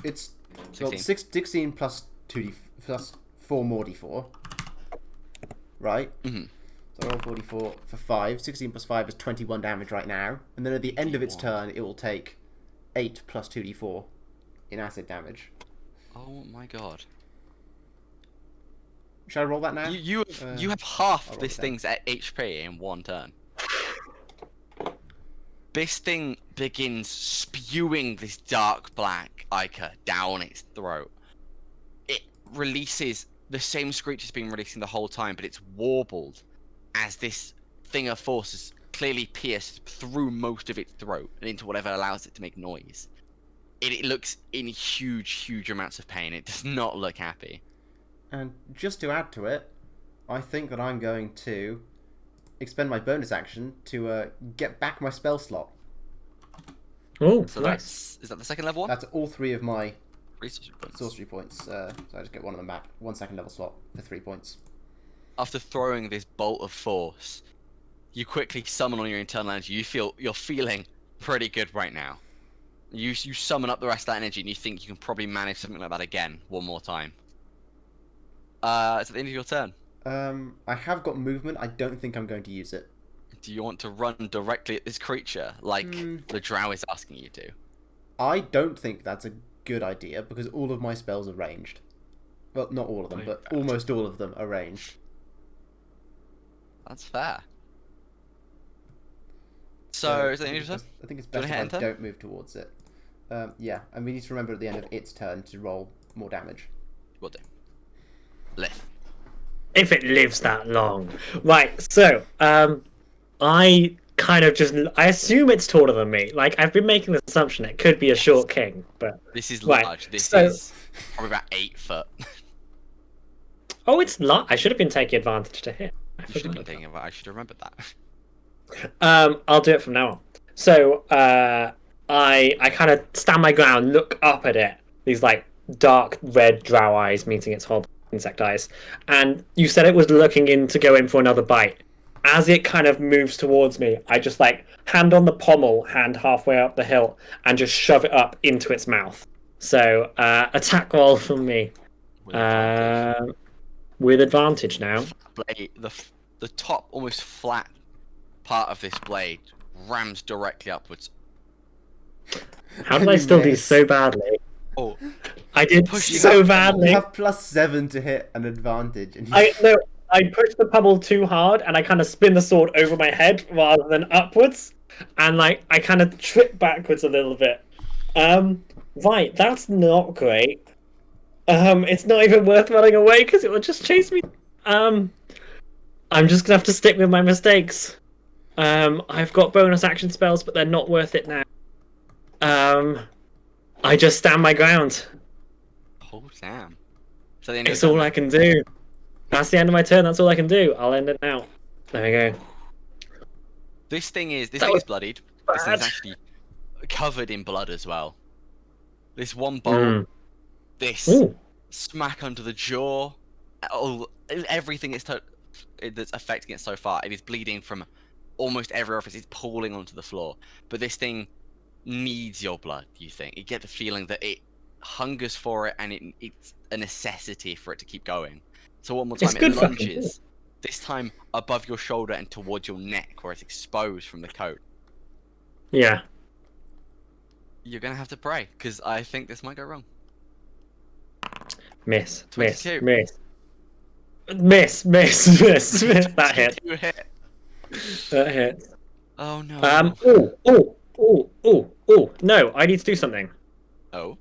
it's 16. 16 plus 2d plus 4 more d4. Right? Mm-hmm. So I roll 44 for 5. 16 plus 5 is 21 damage right now. And then at the end of its turn, it will take 8 plus 2d4 in acid damage. Oh my god. Should I roll that now? You have I'll half roll this it down. thing's HP in one turn. This thing begins spewing this dark black ichor down its throat. It releases the same screech it's been releasing the whole time, but it's warbled as this thing of force has clearly pierced through most of its throat and into whatever allows it to make noise. It looks in huge amounts of pain. It does not look happy. And just to add to it, I think that I'm going to expend my bonus action to get back my spell slot. Oh, So nice. is that the second level one? That's all 3 of my Resource points. sorcery points. So I just get one of them back. 1 second level slot for 3 points. After throwing this bolt of force, you quickly summon on your internal energy. You're feeling pretty good right now. You summon up the rest of that energy, and you think you can probably manage something like that again one more time. It's at the end of your turn. I have got movement. I don't think I'm going to use it. Do you want to run directly at this creature, like the drow is asking you to? I don't think that's a good idea because all of my spells are ranged. Well, not all of them, but almost all of them are ranged. That's fair. So, is that the end of your turn? I think it's Do you best wanna hit if I enter? don't move towards it. Yeah, and we need to remember at the end of its turn to roll more damage. Will do. Lyth. If it lives that long. Right, so, I kind of I assume it's taller than me. Like, I've been making the assumption it could be a short king, but... This is Right, large. This so- is probably about 8 foot. Oh, it's not. I should have been taking advantage to hit. I You should have forgot been about thinking about. I should have remembered that. I'll do it from now on. So, I kind of stand my ground, look up at it. These like dark red drow eyes meeting its horrible insect eyes. And you said it was looking in to go in for another bite. As it kind of moves towards me, I just like hand on the pommel, hand halfway up the hilt, and just shove it up into its mouth. So, attack roll from me. With advantage. With advantage now. Blade, the top, almost flat part of this blade rams directly upwards. How did I still do so badly? Oh, I did Push you so You badly. have +7 to hit an advantage. And you... I pushed the pummel too hard, and I kind of spin the sword over my head rather than upwards, and like I kind of trip backwards a little bit. Right, that's not great. It's not even worth running away because it will just chase me. I'm just gonna have to stick with my mistakes. I've got bonus action spells, but they're not worth it now. I just stand my ground. oh damn. So the end of It's your all turn. I can do. That's the end of my turn. That's all I can do. I'll end it now. There we go. This thing is That bloodied. This thing's bad. actually covered in blood as well. This one bolt, Mm. this Ooh. smack under the jaw, everything that's affecting it so far. It is bleeding from almost every orifice. It's pooling onto the floor. But this thing needs your blood. You think you get the feeling that it hungers for it, and it's a necessity for it to keep going. So one more time, It's it good fucking lunges. This time above your shoulder and towards your neck, where it's exposed from the coat. Yeah. You're gonna have to pray, because I think this might go wrong. Miss. 22. Miss. Miss. Miss. Miss. Miss. That hit. 22 hit. That hit. Oh no. Oh. No, I need to do something. Oh.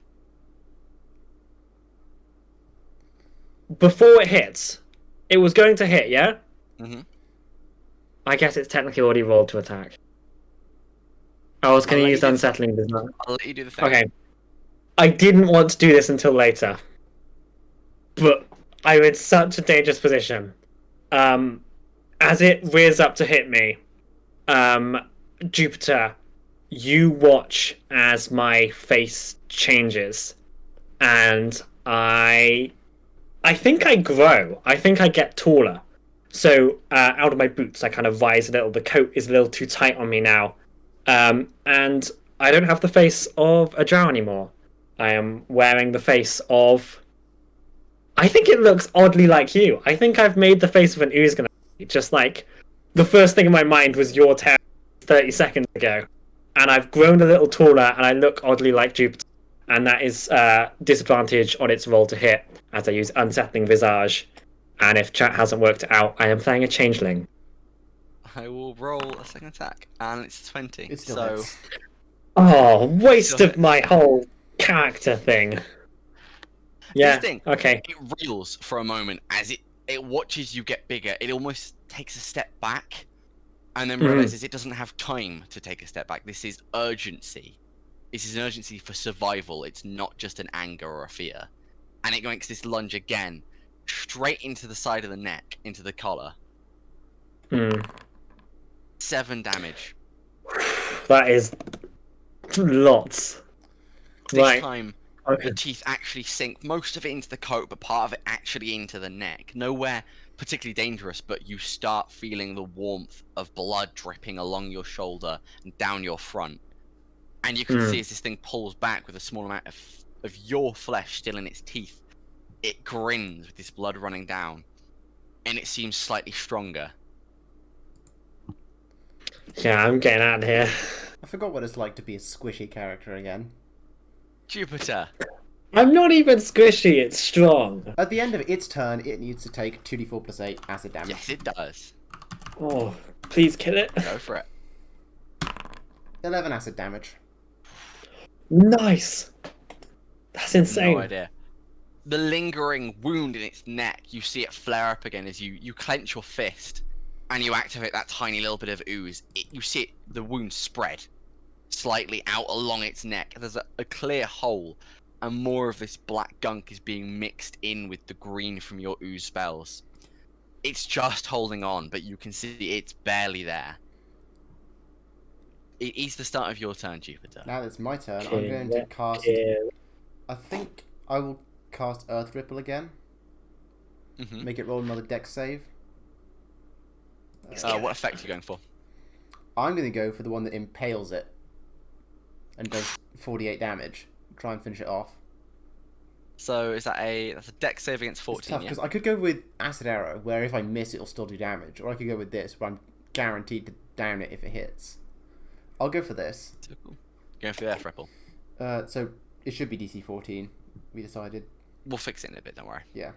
before it hits, it was going to hit, yeah? Mm-hmm. I guess it's technically already rolled to attack. I was going to use unsettling, does not. I'll let you do the thing. Okay. I didn't want to do this until later, but I'm in such a dangerous position. As it rears up to hit me, Jupiter, you watch as my face changes, and I think I grow. I think I get taller. So out of my boots, I kind of rise a little. The coat is a little too tight on me now, and I don't have the face of a drow anymore. I am wearing the face of. I think it looks oddly like you. I think I've made the face of an Uzgan. Just like the first thing in my mind was your terror 30 seconds ago, and I've grown a little taller, and I look oddly like Jupiter. And that is disadvantage on its roll to hit, as I use Unsettling Visage. And if chat hasn't worked it out, I am playing a changeling. I will roll a second attack, and it's 20. It still so hits. Oh, waste Still of my whole character thing. Yeah, this thing, okay. it reels for a moment as it watches you get bigger. It almost takes a step back, and then realizes it doesn't have time to take a step back. This is urgency. This is an urgency for survival. It's not just an anger or a fear. And it makes this lunge again, straight into the side of the neck, into the collar. 7 damage. That is lots. This time, the teeth actually sink, most of it into the coat, but part of it actually into the neck. Nowhere particularly dangerous, but you start feeling the warmth of blood dripping along your shoulder and down your front. And you can see as this thing pulls back with a small amount of your flesh still in its teeth, it grins with this blood running down, and it seems slightly stronger. Yeah, I'm getting out of here. I forgot what it's like to be a squishy character again. Jupiter. I'm not even squishy, it's strong. At the end of its turn, it needs to take 2d4 plus 8 acid damage. Yes, it does. Oh, please kill it. Go for it. 11 acid damage. Nice. That's insane. No idea. The lingering wound in its neck, you see it flare up again as you clench your fist and you activate that tiny little bit of ooze. You see it, the wound spread slightly out along its neck. There's a clear hole, and more of this black gunk is being mixed in with the green from your ooze spells. It's just holding on, but you can see it's barely there. It is the start of your turn, Jupiter. Now that it's my turn, I'm going to cast... I think I will cast Earth Ripple again. Make it roll another dex save. What effect are you going for? I'm going to go for the one that impales it and does 48 damage. Try and finish it off. So is that's a dex save against 14? It's tough, yeah? because I could go with Acid Arrow, where if I miss, it'll still do damage. Or I could go with this, where I'm guaranteed to down it if it hits. I'll go for this. So cool. Going for the Earth Ripple. So it should be DC 14, we decided. We'll fix it in a bit, don't worry. Yeah.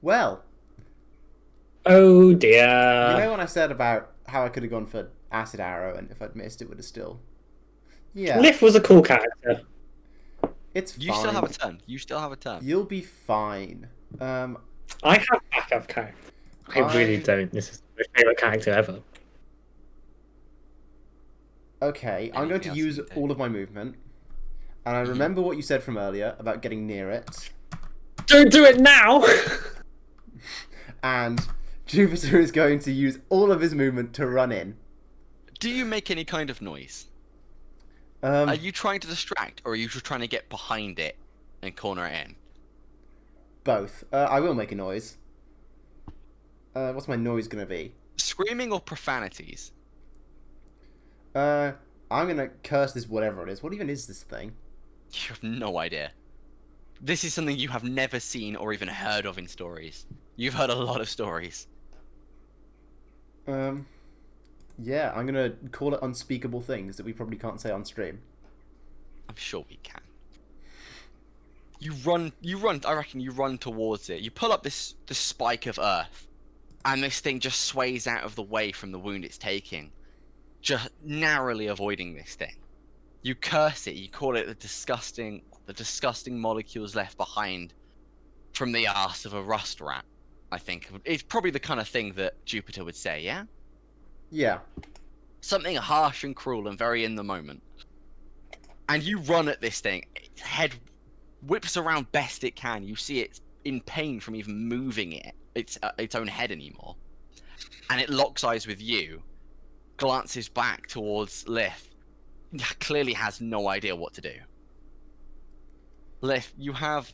Well. Oh dear. You know when I said about how I could have gone for Acid Arrow, and if I'd missed, it would have still... Yeah. Lyf was a cool character. It's fine. You still have a turn. You still have a turn. You'll be fine. I have backup character. I really don't. This is my favourite character ever. Okay, I'm going to use all of my movement. And I remember what you said from earlier about getting near it. Don't do it now! And Jupiter is going to use all of his movement to run in. Do you make any kind of noise? Are Are you trying to distract, or are you just trying to get behind it and corner it in? Both. I will make a noise. What's my noise going to be? Screaming or profanities? I'm going to curse this whatever it is. What even is this thing? You have no idea. This is something you have never seen or even heard of in stories. You've heard a lot of stories. Yeah, I'm going to call it unspeakable things that we probably can't say on stream. I'm sure we can. You run, I reckon you run towards it. You pull up this spike of earth, and this thing just sways out of the way from the wound it's taking, just narrowly avoiding this thing. You curse it, you call it a disgusting, the disgusting molecules left behind from the arse of a rust rat. I think it's probably the kind of thing that Jupiter would say, yeah? Yeah. Something harsh and cruel and very in the moment. And you run at this thing. Its head whips around best it can. You see it's in pain from even moving its own head anymore. And it locks eyes with you, glances back towards Lyth. Clearly has no idea what to do. Lyth, you have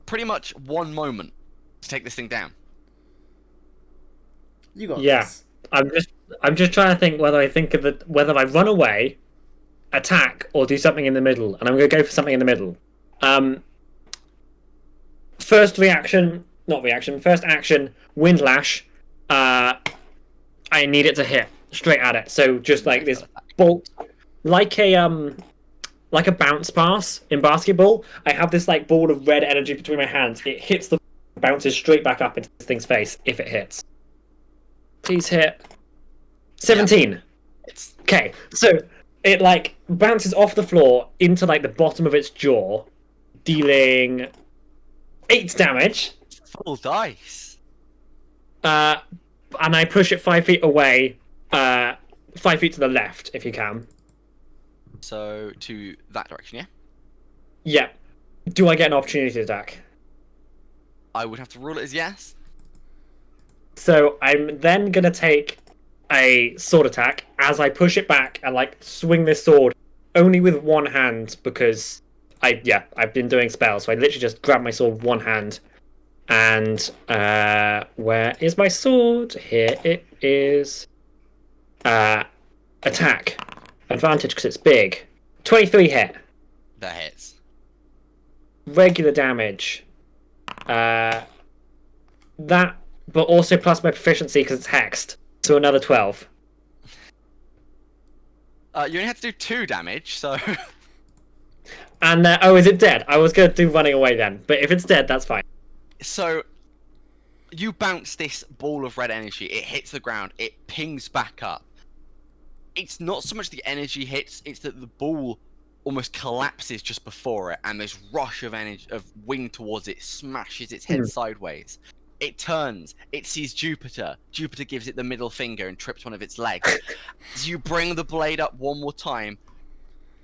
pretty much 1 moment to take this thing down. You got Yeah. this. I'm just trying to think whether whether I run away, attack, or do something in the middle, and I'm going to go for something in the middle. First action, Windlash. I need it to hit straight at it. So just like this bolt, like a bounce pass in basketball. I have this like ball of red energy between my hands. It hits the bounces straight back up into this thing's face if it hits. Please hit. 17. Yep. Okay, so it like bounces off the floor into like the bottom of its jaw, dealing 8 damage. Full dice. And I push it 5 feet away, 5 feet to the left, if you can. So to that direction, yeah? Yeah. Do I get an opportunity attack? I would have to rule it as yes. So I'm then gonna take a sword attack as I push it back and like swing this sword only with one hand because I've been doing spells, so I literally just grab my sword with one hand. And where is my sword? Here it is. Attack. Advantage because it's big. 23 hit. That hits. Regular damage. That, but also plus my proficiency because it's hexed. So another 12. You only have to do 2 damage, so... And, is it dead? I was going to do running away then. But if it's dead, that's fine. So, you bounce this ball of red energy, it hits the ground, it pings back up. It's not so much the energy hits, it's that the ball almost collapses just before it, and this rush of energy, of wind towards it, smashes its head sideways. It turns, it sees Jupiter. Jupiter gives it the middle finger and trips one of its legs. As you bring the blade up one more time,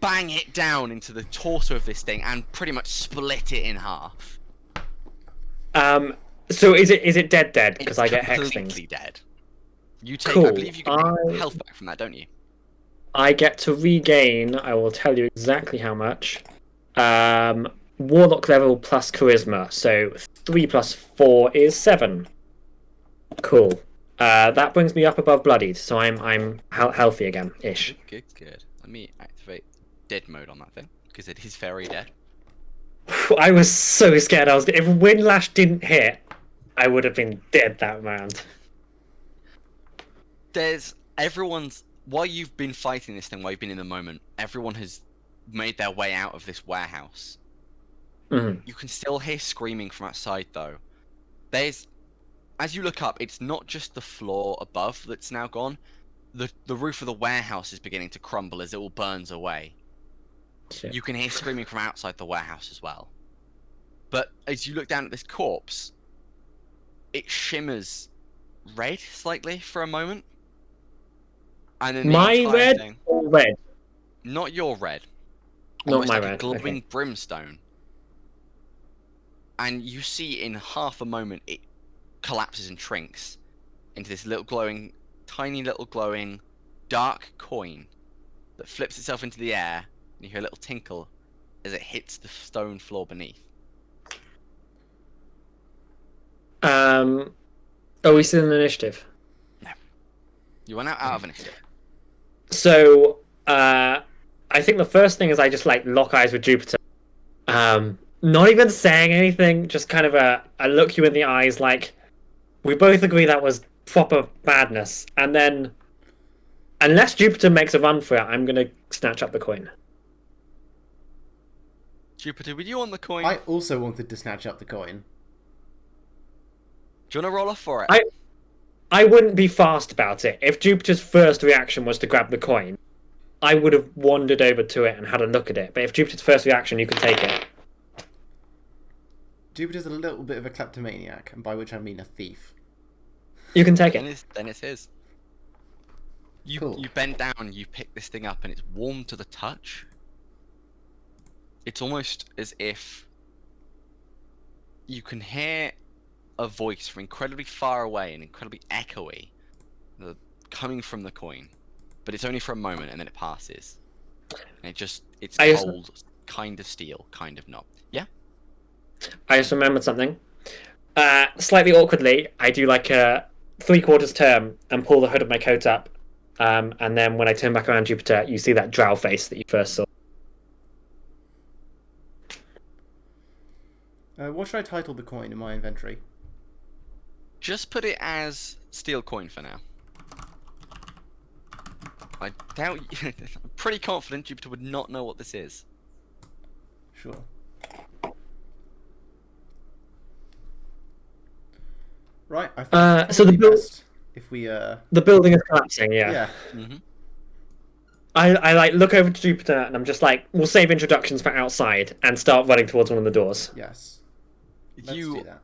bang it down into the torso of this thing, and pretty much split it in half. So is it dead? Because I get hex things. Completely dead. You take, Cool. I believe you get health back from that, don't you? I get to regain, I will tell you exactly how much. Warlock level plus charisma, so 3 plus 4 is 7. Cool. That brings me up above bloodied, so I'm healthy again, ish. Good. Let me activate dead mode on that thing, because it is very dead. I was so scared. If Windlash didn't hit, I would have been dead that round. While you've been fighting this thing, while you've been in the moment, everyone has made their way out of this warehouse. Mm-hmm. You can still hear screaming from outside, though. As you look up, it's not just the floor above that's now gone. The roof of the warehouse is beginning to crumble as it all burns away. Shit. You can hear screaming from outside the warehouse as well. But as you look down at this corpse, it shimmers red slightly for a moment. And then My red or red? Not your red. Not Almost my like red. a glowing Okay. brimstone. And you see in half a moment it collapses and shrinks into this tiny little glowing, dark coin that flips itself into the air, and you hear a little tinkle as it hits the stone floor beneath. Are we still in initiative? No. You are now out of initiative. So, I think the first thing is I just like lock eyes with Jupiter. Not even saying anything, just kind of I look you in the eyes like we both agree that was proper madness. And then, unless Jupiter makes a run for it, I'm gonna snatch up the coin. Jupiter, were you on the coin? I also wanted to snatch up the coin. Do you want to roll off for it? I wouldn't be fast about it. If Jupiter's first reaction was to grab the coin, I would have wandered over to it and had a look at it. But if Jupiter's first reaction, you can take it. Jupiter's a little bit of a kleptomaniac, and by which I mean a thief. You can take it. Then it's his. You Cool. you bend down, you pick this thing up, and it's warm to the touch. It's almost as if you can hear a voice from incredibly far away and incredibly echoey coming from the coin, but it's only for a moment and then it passes. And it's cold, kind of steel, kind of not. Yeah? I just remembered something. Slightly awkwardly, I do like a 3/4 turn and pull the hood of my coat up. And then when I turn back around Jupiter, you see that drow face that you first saw. What should I title the coin in my inventory? Just put it as steel coin for now. I doubt. I'm pretty confident Jupiter would not know what this is. Sure. Right. I think so the best if we the building is collapsing. Yeah. yeah. Mm-hmm. I like look over to Jupiter and I'm just like, we'll save introductions for outside and start running towards one of the doors. Yes. Let's do that.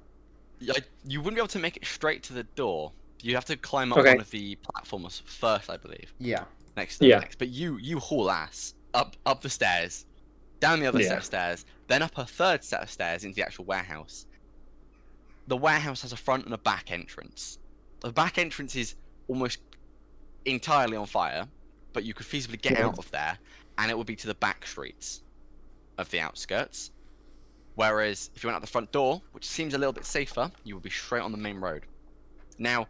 You wouldn't be able to make it straight to the door. You have to climb up Okay. one of the platforms first, I believe. Yeah. Next to the next. But you haul ass up the stairs, down the other set of stairs, then up a third set of stairs into the actual warehouse. The warehouse has a front and a back entrance. The back entrance is almost entirely on fire, but you could feasibly get out of there, and it would be to the back streets of the outskirts. Whereas if you went out the front door, which seems a little bit safer, you would be straight on the main road. Now,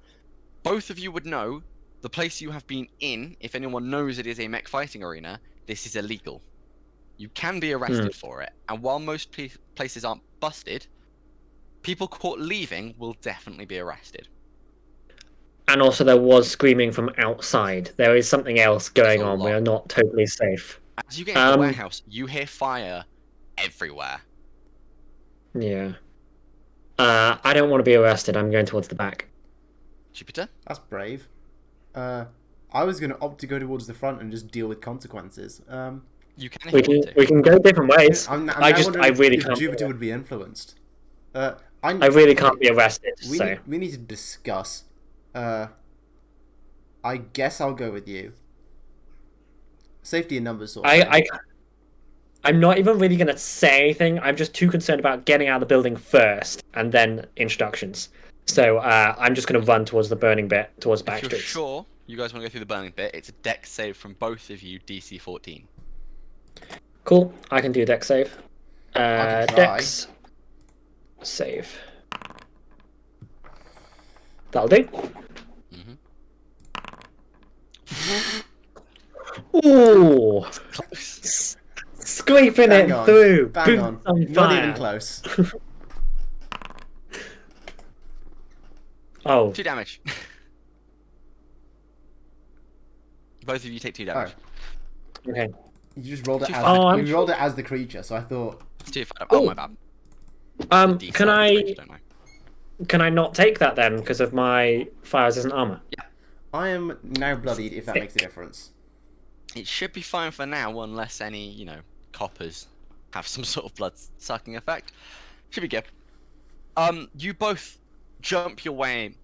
both of you would know the place you have been in, if anyone knows it is a mech fighting arena, this is illegal. You can be arrested for it, and while most places aren't busted, people caught leaving will definitely be arrested. And also there was screaming from outside. There is something else going on. We lot. are not totally safe. As you get into the warehouse, you hear fire everywhere. Yeah. I don't want to be arrested. I'm going towards the back. Jupiter? That's brave. I was going to opt to go towards the front and just deal with consequences. You can if you want to. We can go different ways. I'm I really if can't. Jupiter would be influenced. I really can't be arrested. We need to discuss. I guess I'll go with you. Safety in numbers, sort of thing. I'm not even really going to say anything. I'm just too concerned about getting out of the building first, and then introductions. So I'm just going to run towards the burning bit, towards back If you're streets. sure you guys want to go through the burning bit, it's a dex save from both of you, DC 14. Cool. I can do dex save. I can try. Dex save. That'll do. Ooh, Close. scraping Bang it on. through. Bang Boots on. on Not fire. even close. Oh, 2 damage. Both of you take 2 damage. okay. You just rolled it Too as far. you rolled it as the creature, so I thought It's 2 fire. Oh, my bad. D6 Can damage, I don't I? not take that then because of my fire resistant armor? I am now bloodied if that makes a difference. It should be fine for now, unless any, coppers have some sort of blood-sucking effect. Should be good. You both jump your way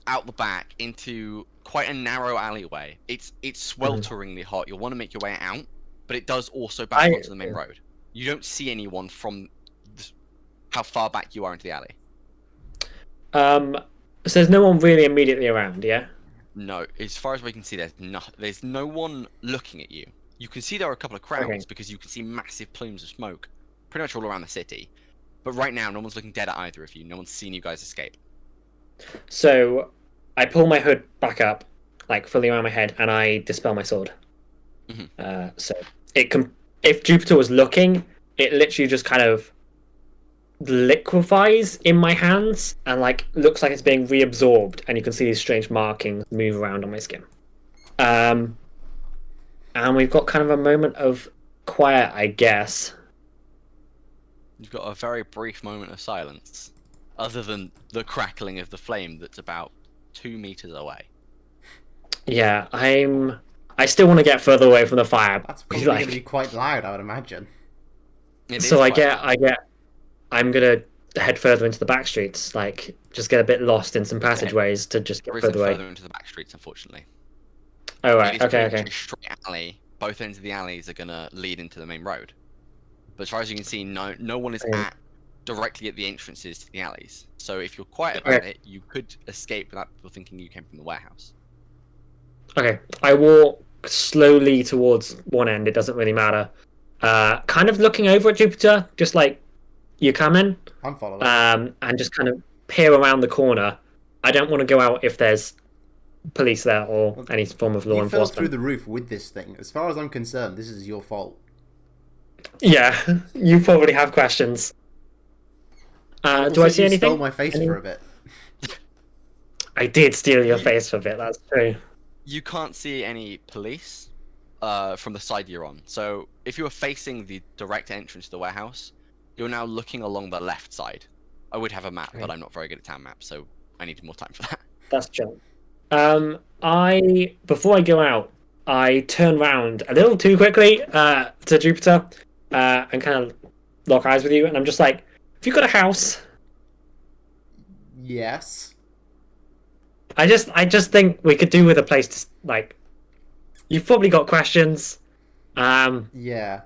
out the back into quite a narrow alleyway. It's swelteringly hot. You'll want to make your way out, but it does also back onto the main road. You don't see anyone from how far back you are into the alley. So there's no one really immediately around, yeah? No, as far as we can see, there's no one looking at you. You can see there are a couple of crowds because you can see massive plumes of smoke pretty much all around the city. But right now, no one's looking dead at either of you. No one's seen you guys escape. So I pull my hood back up, like fully around my head, and I dispel my sword. So if Jupiter was looking, it literally just kind of liquefies in my hands and like looks like it's being reabsorbed, and you can see these strange markings move around on my skin. And we've got kind of a moment of quiet, I guess. You've got a very brief moment of silence, other than the crackling of the flame that's about 2 meters away. Yeah, I'm I still want to get further away from the fire. That's probably going to be quite loud, I would imagine. So I'm gonna head further into the back streets, like just get a bit lost in some passageways to just get further away. Further into the back streets, unfortunately. Oh right, It is okay. a straight alley. Both ends of the alleys are gonna lead into the main road. But as far as you can see, no one is directly at the entrances to the alleys. So if you're quiet about it, you could escape without people thinking you came from the warehouse. Okay, I walk slowly towards one end. It doesn't really matter. Kind of looking over at Jupiter, just like you come in. I'm following. And just kind of peer around the corner. I don't want to go out if there's police there or any form of law You fell enforcement. through the roof with this thing. As far as I'm concerned, this is your fault. Yeah, you probably have questions. Do I see anything? You stole my face for a bit. I did steal your face for a bit, that's true. You can't see any police from the side you're on. So if you were facing the direct entrance to the warehouse, you're now looking along the left side. I would have a map, but I'm not very good at town maps, so I needed more time for that. That's true. Before I go out, I turn round a little too quickly to Jupiter and kind of lock eyes with you, and I'm just like, have you got a house? Yes. I just think we could do with a place to, like, you've probably got questions. Yeah.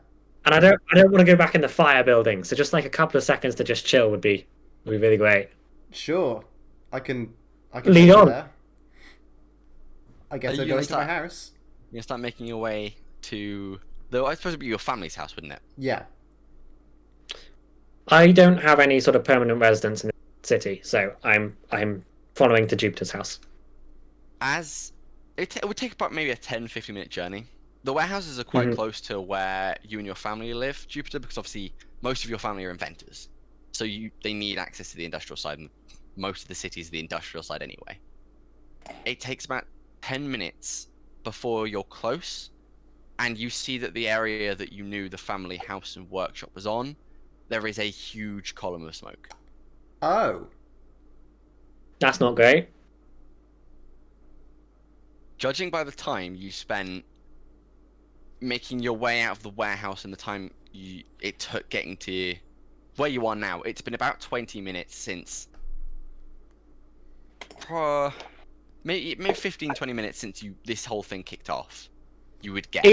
And I don't want to go back in the fire building, so just like a couple of seconds to just chill would be really great. Sure. I can lead on. There. I guess I'll go into my house. You're gonna start making your way to I suppose it'd be your family's house, wouldn't it? Yeah. I don't have any sort of permanent residence in the city, so I'm following to Jupiter's house. As it would take about maybe a 10-15 minute journey. The warehouses are quite close to where you and your family live, Jupiter, because obviously most of your family are inventors. So they need access to the industrial side, and most of the city is the industrial side anyway. It takes about 10 minutes before you're close, and you see that the area that you knew the family house and workshop was on, there is a huge column of smoke. Oh. That's not great. Judging by the time you spent making your way out of the warehouse and the time it took getting to where you are now, it's been about 20 minutes since maybe 15-20 minutes since this whole thing kicked off. You would guess.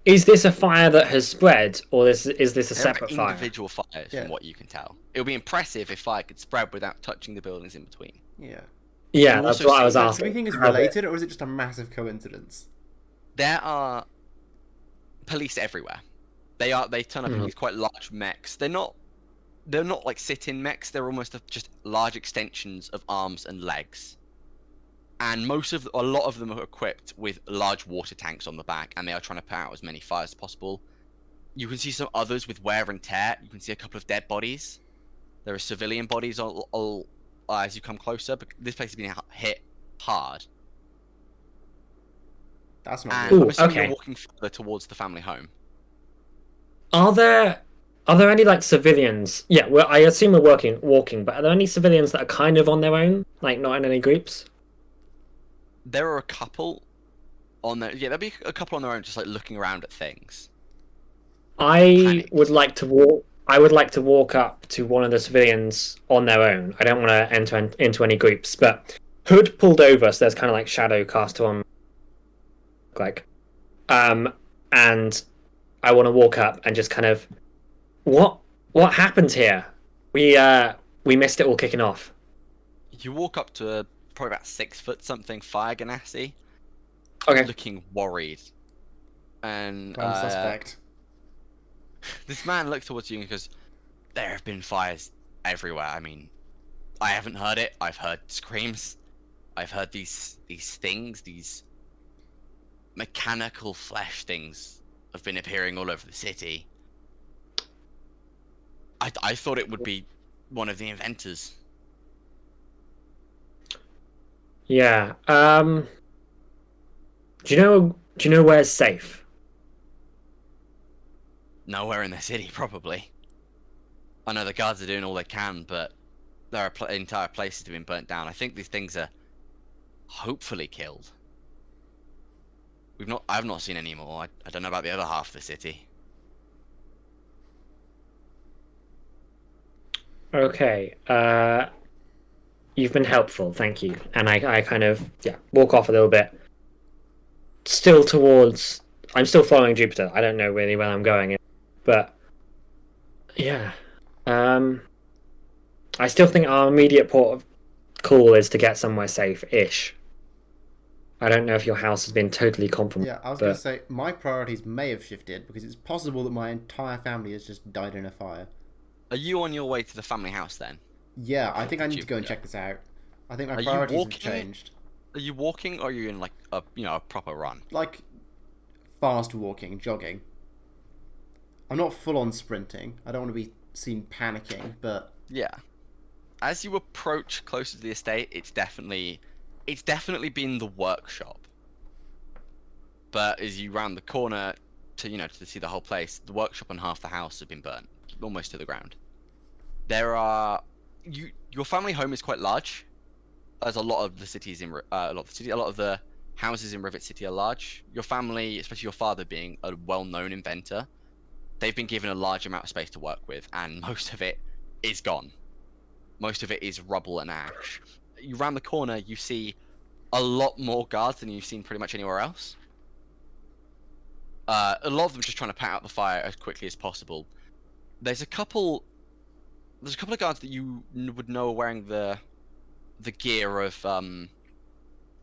Is this a fire that has spread, or is this a separate fire? Individual fires, from what you can tell. It would be impressive if fire could spread without touching the buildings in between. Yeah. Yeah, that's what I was asking. Do you think it's related, or is it just a massive coincidence? There are police everywhere. They turn up in these quite large mechs. They're not like sit-in mechs. They're almost just large extensions of arms and legs. And a lot of them are equipped with large water tanks on the back, and they are trying to put out as many fires as possible. You can see some others with wear and tear. You can see a couple of dead bodies. There are civilian bodies all as you come closer, but this place has been hit hard. That's not and good. I'm assuming you're walking further towards the family home. Are there any like civilians? Yeah, well, I assume we're walking, but are there any civilians that are kind of on their own, like not in any groups? There are a couple on their there'll be a couple on their own, just like looking around at things. I would like to walk up to one of the civilians on their own. I don't want to enter into any groups, but hood pulled over, so there's kind of like shadow cast on, like, and I want to walk up and just kind of, what happened here? We missed it all kicking off. You walk up to probably about 6 foot something fire ganassi, looking worried, and suspect. This man looks towards you and goes, "There have been fires everywhere. I mean, I haven't heard it. I've heard screams. I've heard these things, these mechanical flesh things have been appearing all over the city. I thought it would be one of the inventors." Yeah. Do you know where's safe? Nowhere in the city, probably. I know the guards are doing all they can, but there are entire places that have been burnt down. I think these things are hopefully killed. I've not seen any more. I don't know about the other half of the city. Okay. You've been helpful, thank you. And I kind of walk off a little bit. Still towards. I'm still following Jupiter. I don't know really where I'm going, but yeah. I still think our immediate port of call is to get somewhere safe-ish. I don't know if your house has been totally compromised. Yeah, I was going to say, my priorities may have shifted because it's possible that my entire family has just died in a fire. Are you on your way to the family house then? Yeah, I think I need to go and check this out. I think my Are you priorities have walking? changed. Are you walking, or are you in like a proper run? Like, fast walking, jogging. I'm not full on sprinting. I don't want to be seen panicking, but Yeah. As you approach closer to the estate, it's definitely been the workshop. But as you round the corner to see the whole place, the workshop and half the house have been burnt, almost to the ground. Your family home is quite large. As a lot of the cities in a lot of the houses in Rivet City are large. Your family, especially your father being a well-known inventor, they've been given a large amount of space to work with, and most of it is gone. Most of it is rubble and ash. You round the corner, you see a lot more guards than you've seen pretty much anywhere else. A lot of them just trying to put out the fire as quickly as possible. There's a couple of guards that you would know are wearing the gear of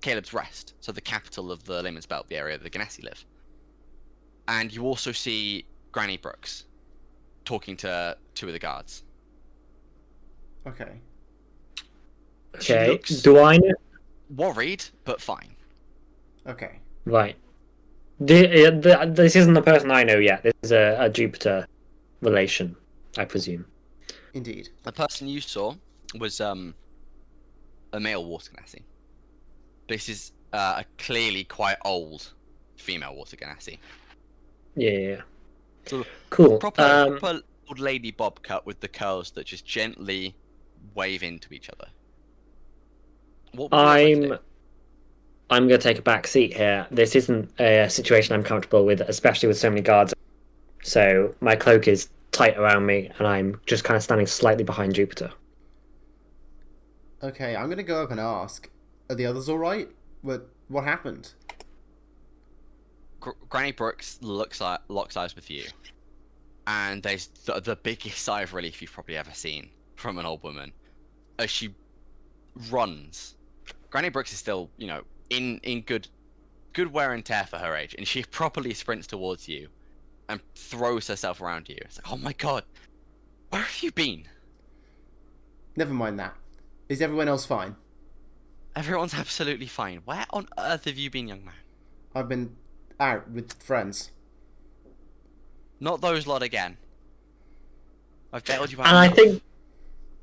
Caleb's Rest, so the capital of the Layman's Belt, the area the Ganassi live. And you also see Granny Brooks talking to two of the guards. okay. Okay. Do I know? Worried, but fine. Okay. Right. This isn't the person I know yet. This is a Jupiter relation, I presume. Indeed. The person you saw was a male water Ganassi. This is a clearly quite old female water Ganassi. Yeah. So Cool. proper old lady bob cut with the curls that just gently wave into each other. What would you like to do? I'm going to take a back seat here. This isn't a situation I'm comfortable with, especially with so many guards. So my cloak is tight around me, and I'm just kind of standing slightly behind Jupiter. Okay, I'm gonna go up and ask. Are the others all right? What happened? Granny Brooks locks eyes with you, and there's the biggest sigh of relief you've probably ever seen from an old woman as she runs. Granny Brooks is still, in good wear and tear for her age, and she properly sprints towards you and throws herself around you. It's like, oh my god, where have you been? Never mind that. Is everyone else fine? Everyone's absolutely fine. Where on earth have you been, young man? I've been out with friends. Not those lot again. I've bailed you out. And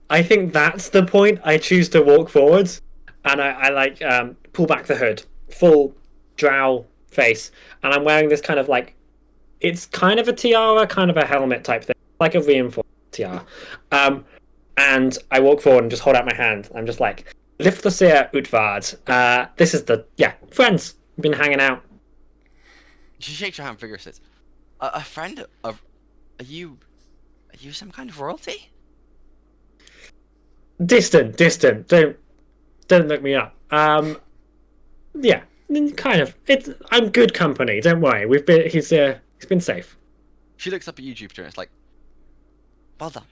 I think that's the point. I choose to walk forwards, and I pull back the hood, full drow face, and I'm wearing this kind of it's kind of a tiara, kind of a helmet type thing, like a reinforced tiara. And I walk forward and just hold out my hand. I'm just like, Lyfþrasir Utvard. This is friends. We've been hanging out. She shakes her hand vigorously. A friend of... Are you some kind of royalty? Distant. Don't look me up. Yeah, kind of. I'm good company. Don't worry. He's been safe. She looks up at you, Jupiter, and it's like, well done.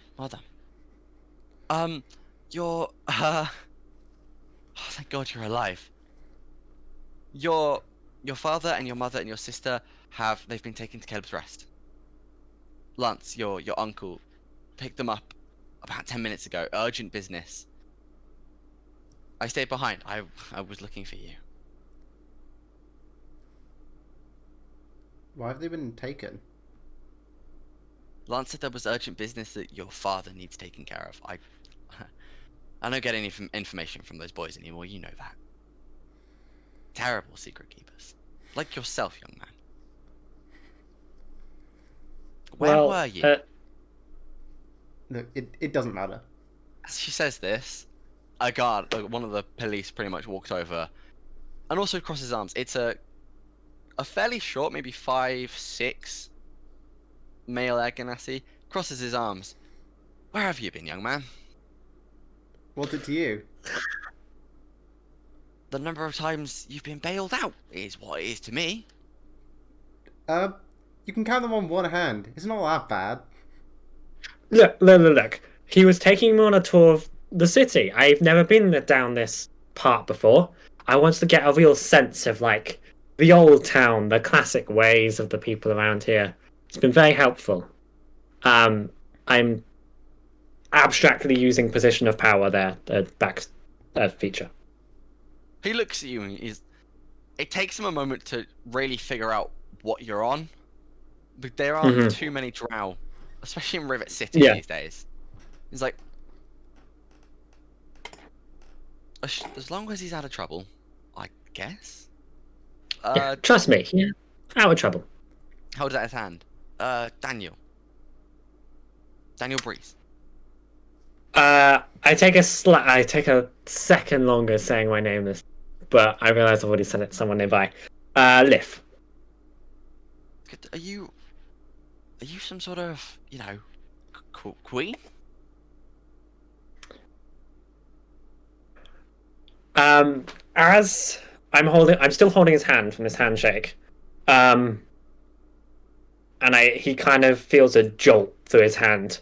You're oh, thank God you're alive. Your father and your mother and your sister they've been taken to Caleb's Rest. Lance, your uncle, picked them up about 10 minutes ago. Urgent business. I stayed behind. I was looking for you. Why have they been taken? Lance said there was urgent business that your father needs taken care of. I don't get any information from those boys anymore, you know that. Terrible secret keepers. Like yourself, young man. Where were you? Look, it doesn't matter. As she says this, a guard, one of the police pretty much walks over and also crosses arms. It's a a fairly short, maybe 5'6", male Agenasi, crosses his arms. Where have you been, young man? What's it to you? The number of times you've been bailed out is what it is to me. You can count them on one hand. It's not that bad. Look. He was taking me on a tour of the city. I've never been down this part before. I wanted to get a real sense of, like, the old town, the classic ways of the people around here. It's been very helpful. I'm abstractly using position of power there, the back feature. He looks at you and it takes him a moment to really figure out what you're on. But there aren't too many drow, especially in Rivet City these days. He's like, as long as he's out of trouble, I guess. Trust me, out of trouble. Hold out his hand. Daniel Breeze. I take a second longer saying my name this, but I realize I've already said it to someone nearby. Lyf. Are you some sort of, queen? As I'm still holding his hand from this handshake. And he kind of feels a jolt through his hand.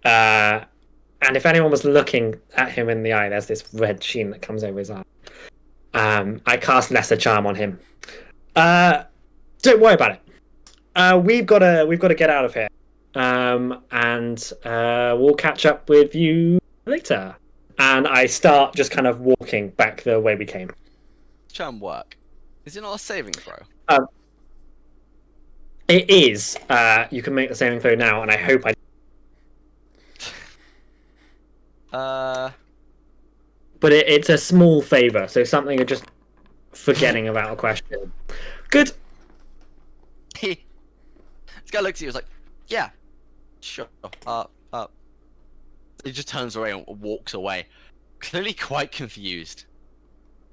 And if anyone was looking at him in the eye, there's this red sheen that comes over his eye. I cast Lesser Charm on him. Don't worry about it. We've got to get out of here. And we'll catch up with you later. And I start just kind of walking back the way we came. Charm work. Is it not a saving throw? It is. You can make the saving throw now, and I hope I. But it's a small favor, so something of just forgetting about a question. Good. This guy looks at you. He's like, "Yeah, sure." He just turns away and walks away, clearly quite confused.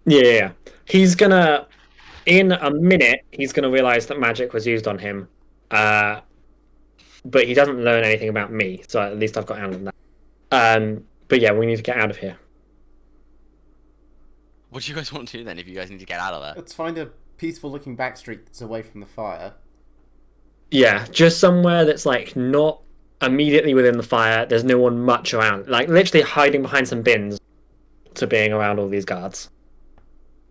Yeah. He's gonna, in a minute, he's gonna realize that magic was used on him. But he doesn't learn anything about me, so at least I've got out of that. But yeah, we need to get out of here. What do you guys want to do then if you guys need to get out of there? Let's find a peaceful looking back street that's away from the fire. Yeah, just somewhere that's like not immediately within the fire. There's no one much around. Like literally hiding behind some bins to being around all these guards.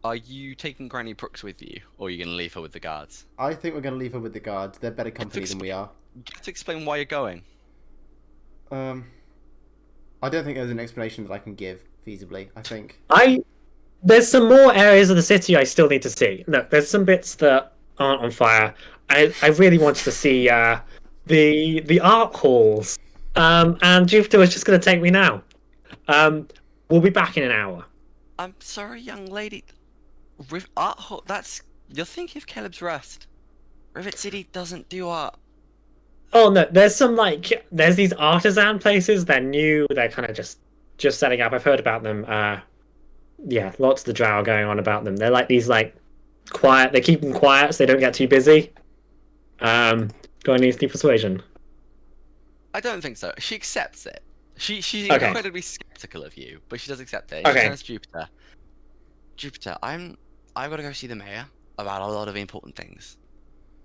Are you taking Granny Brooks with you, or are you going to leave her with the guards? I think we're going to leave her with the guards. They're better company than we are. You have to explain why you're going. I don't think there's an explanation that I can give feasibly. I think there's some more areas of the city I still need to see. Look, there's some bits that aren't on fire. I really wanted to see the art halls. And Jupiter was just going to take me now. We'll be back in an hour. I'm sorry, young lady. Art hall. You're thinking of Caleb's Rest. Rivet City doesn't do art. Oh no, there's these artisan places. They're new. They're kind of just setting up. I've heard about them. Yeah, lots of the drow are going on about them. They're like these quiet. They keep them quiet so they don't get too busy. Got any persuasion? I don't think so. She accepts it. She's Okay. incredibly skeptical of you, but she does accept it. Okay. She turns to Jupiter, I've got to go see the mayor about a lot of important things.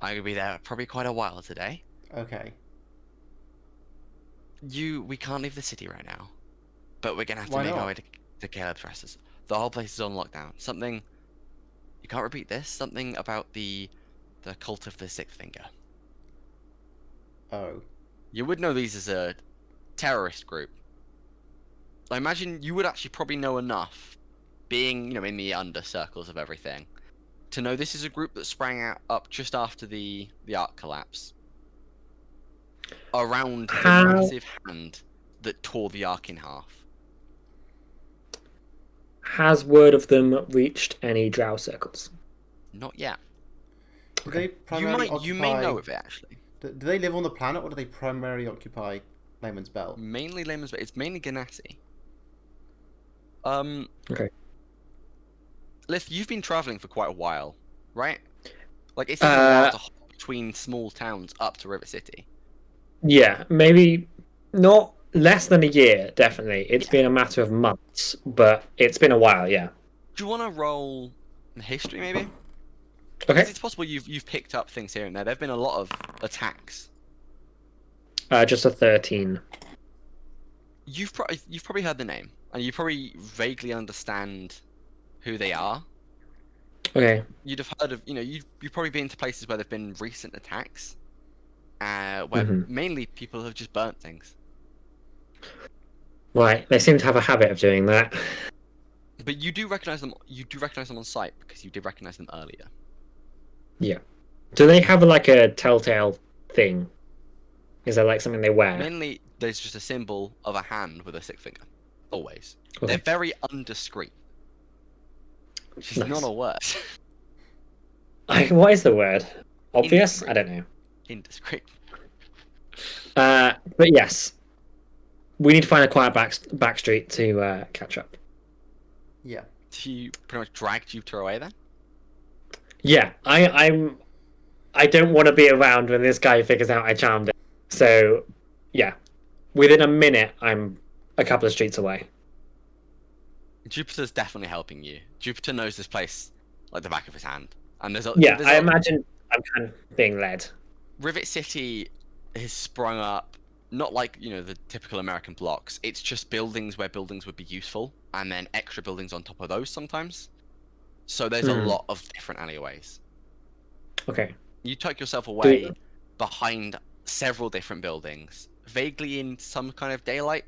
I'm gonna be there probably quite a while today. okay. We can't leave the city right now, but we're gonna have to Why make not? our way to Caleb's Rest. The whole place is on lockdown. Something you can't repeat this. Something about the cult of the sixth finger. Oh. You would know these as a terrorist group. I imagine you would actually probably know enough, being in the under circles of everything, to know this is a group that sprang up just after the Ark collapse, around the massive hand that tore the Ark in half. Has word of them reached any drow circles? Not yet. Do they primarily You may know of it actually. Do they live on the planet, or do they primarily occupy Layman's Belt? Mainly Layman's Belt. It's mainly Ganassi. Okay. Lyth, you've been traveling for quite a while, right? Like, it's even allowed to hop between small towns up to River City. Yeah, maybe not less than a year, definitely. It's been a matter of months, but it's been a while, yeah. Do you want to roll history, maybe? Okay. Because it's possible you've picked up things here and there. There've been a lot of attacks. Just a 13. You've probably heard the name, and you probably vaguely understand who they are. Okay. You'd have heard of, you've probably been to places where there've been recent attacks, where mainly people have just burnt things. Right, they seem to have a habit of doing that. But you do recognize them. You do recognize them on sight because you did recognize them earlier. Yeah. Do they have like a telltale thing? Is there like something they wear? Mainly, there's just a symbol of a hand with a 6 finger. Always. Okay. They're very undiscreet. Which is not a word. What is the word? Obvious? Indiscreet. I don't know. Indiscreet. But yes, we need to find a quiet back street to catch up. Yeah. He pretty much dragged Jupiter away then? Yeah, I don't want to be around when this guy figures out I charmed him. So, yeah, within a minute, I'm a couple of streets away. Jupiter's definitely helping you. Jupiter knows this place like the back of his hand. And I imagine I'm kind of being led. Rivet City has sprung up, not like, the typical American blocks. It's just buildings where buildings would be useful, and then extra buildings on top of those sometimes. So there's a lot of different alleyways. Okay. You tuck yourself away behind several different buildings, vaguely in some kind of daylight,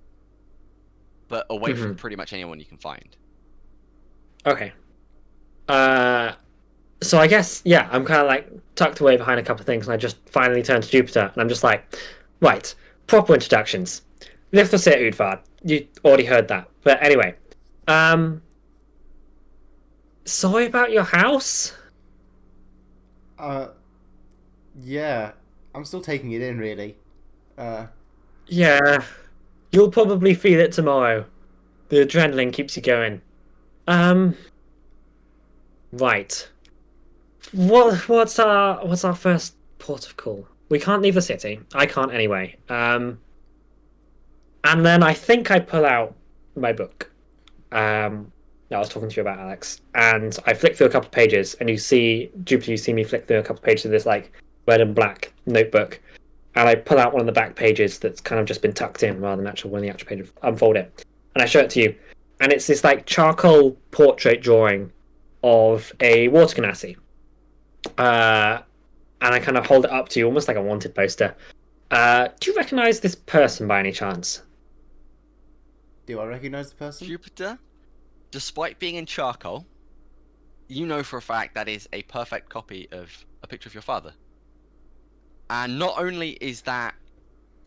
but away from pretty much anyone you can find. Okay. So I guess, yeah, I'm kind of like tucked away behind a couple of things, and I just finally turn to Jupiter, and I'm just like, right, proper introductions. Lyfþrasir Udvard. You already heard that. But anyway, sorry about your house? Yeah. I'm still taking it in, really. Yeah. You'll probably feel it tomorrow. The adrenaline keeps you going. Right. What's our first port of call? We can't leave the city. I can't anyway. And then I think I pull out my book. I was talking to you about, Alex, and I flick through a couple of pages, and you see me flick through a couple of pages of this like red and black notebook, and I pull out one of the back pages that's kind of just been tucked in rather than one of the actual pages. Unfold it, and I show it to you, and it's this like charcoal portrait drawing of a water ganassi. And I kind of hold it up to you, almost like a wanted poster. Do you recognise this person by any chance? Do I recognise the person? Jupiter, despite being in charcoal, you know for a fact that is a perfect copy of a picture of your father. And not only is that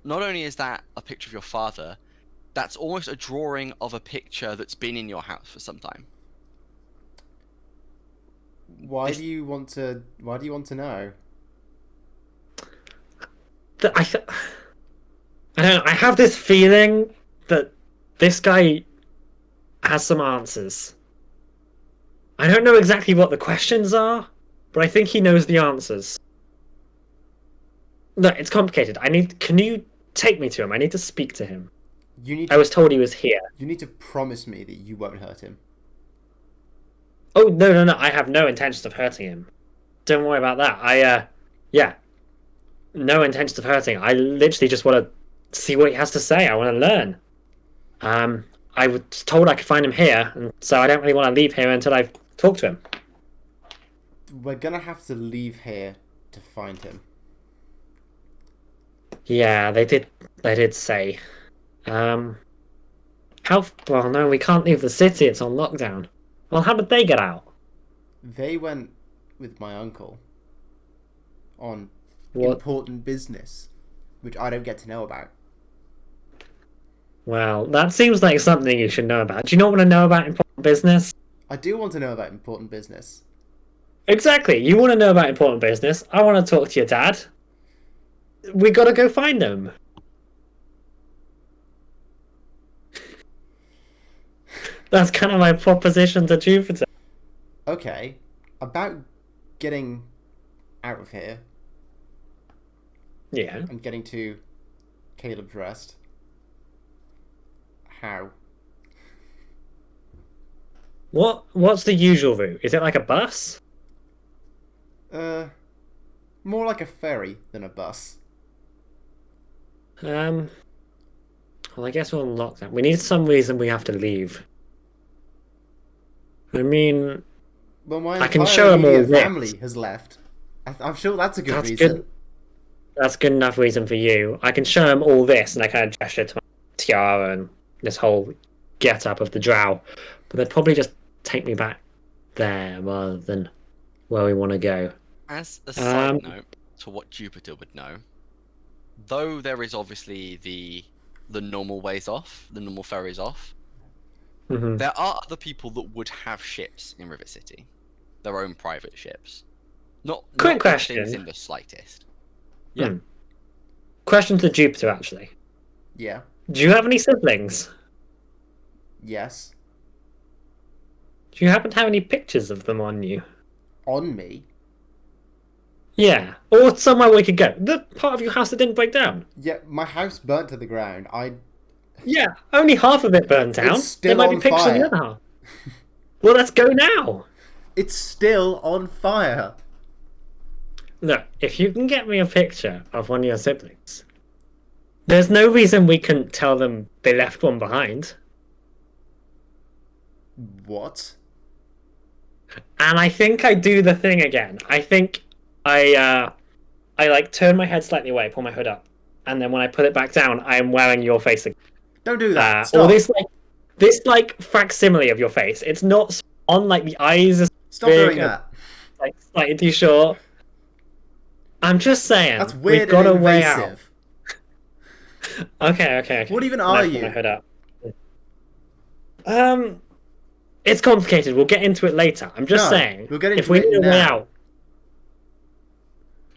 a picture of your father, that's almost a drawing of a picture that's been in your house for some time. Why do you want to know? I don't know. I have this feeling that this guy has some answers. I don't know exactly what the questions are, but I think he knows the answers. No, it's complicated. Can you take me to him? I need to speak to him. I was told he was here. You need to promise me that you won't hurt him. Oh, no. I have no intentions of hurting him. Don't worry about that. Yeah. No intentions of hurting. I literally just want to see what he has to say. I want to learn. I was told I could find him here, and so I don't really want to leave here until I've talked to him. We're gonna have to leave here to find him. Yeah, they did say. Well, no, we can't leave the city. It's on lockdown. Well, how did they get out? They went with my uncle on What? important business, which I don't get to know about. Well, that seems like something you should know about. Do you not want to know about important business? I do want to know about important business. Exactly. You want to know about important business. I want to talk to your dad. We gotta go find them. That's kind of my proposition to Jupiter. Okay, about getting out of here Yeah. and getting to Caleb's Rest. How? What's the usual route? Is it like a bus? More like a ferry than a bus. Well, I guess we'll unlock that. We need some reason we have to leave. I mean, Well, my I can entire show 'em all immediate this. family has left. I'm sure that's a good That's reason. good. That's good enough reason for you. I can show him all this, and I kind of gesture to my tiara and this whole get-up of the drow. But they'd probably just take me back there rather than where we want to go. As a side note to what Jupiter would know, though there is obviously the normal ways off, the normal ferries off, Mhm. there are other people that would have ships in River City, their own private ships. Not Quick not question. things in the slightest. Yeah. Question to Jupiter, actually. Yeah. Do you have any siblings? Yes. Do you happen to have any pictures of them on you? On me? Yeah. Or somewhere we could go. The part of your house that didn't break down. Yeah, my house burnt to the ground. Yeah, only half of it burned down. It's still there might be on pictures of fire. the other half. Well, let's go now. It's still on fire. Look, if you can get me a picture of one of your siblings, there's no reason we couldn't tell them they left one behind. What? And I think I do the thing again. I think I like turn my head slightly away, pull my hood up, and then when I put it back down, I am wearing your face again. Don't do that. Or Stop. this facsimile of your face. It's not on like the eyes are Stop big doing and, that. like slightly too short. I'm just saying. That's weird We've got and a way out. invasive. Okay. What even When are I put you? my hood up. It's complicated. We'll get into it later. I'm just No, saying. we'll get if into we it need a way now. out.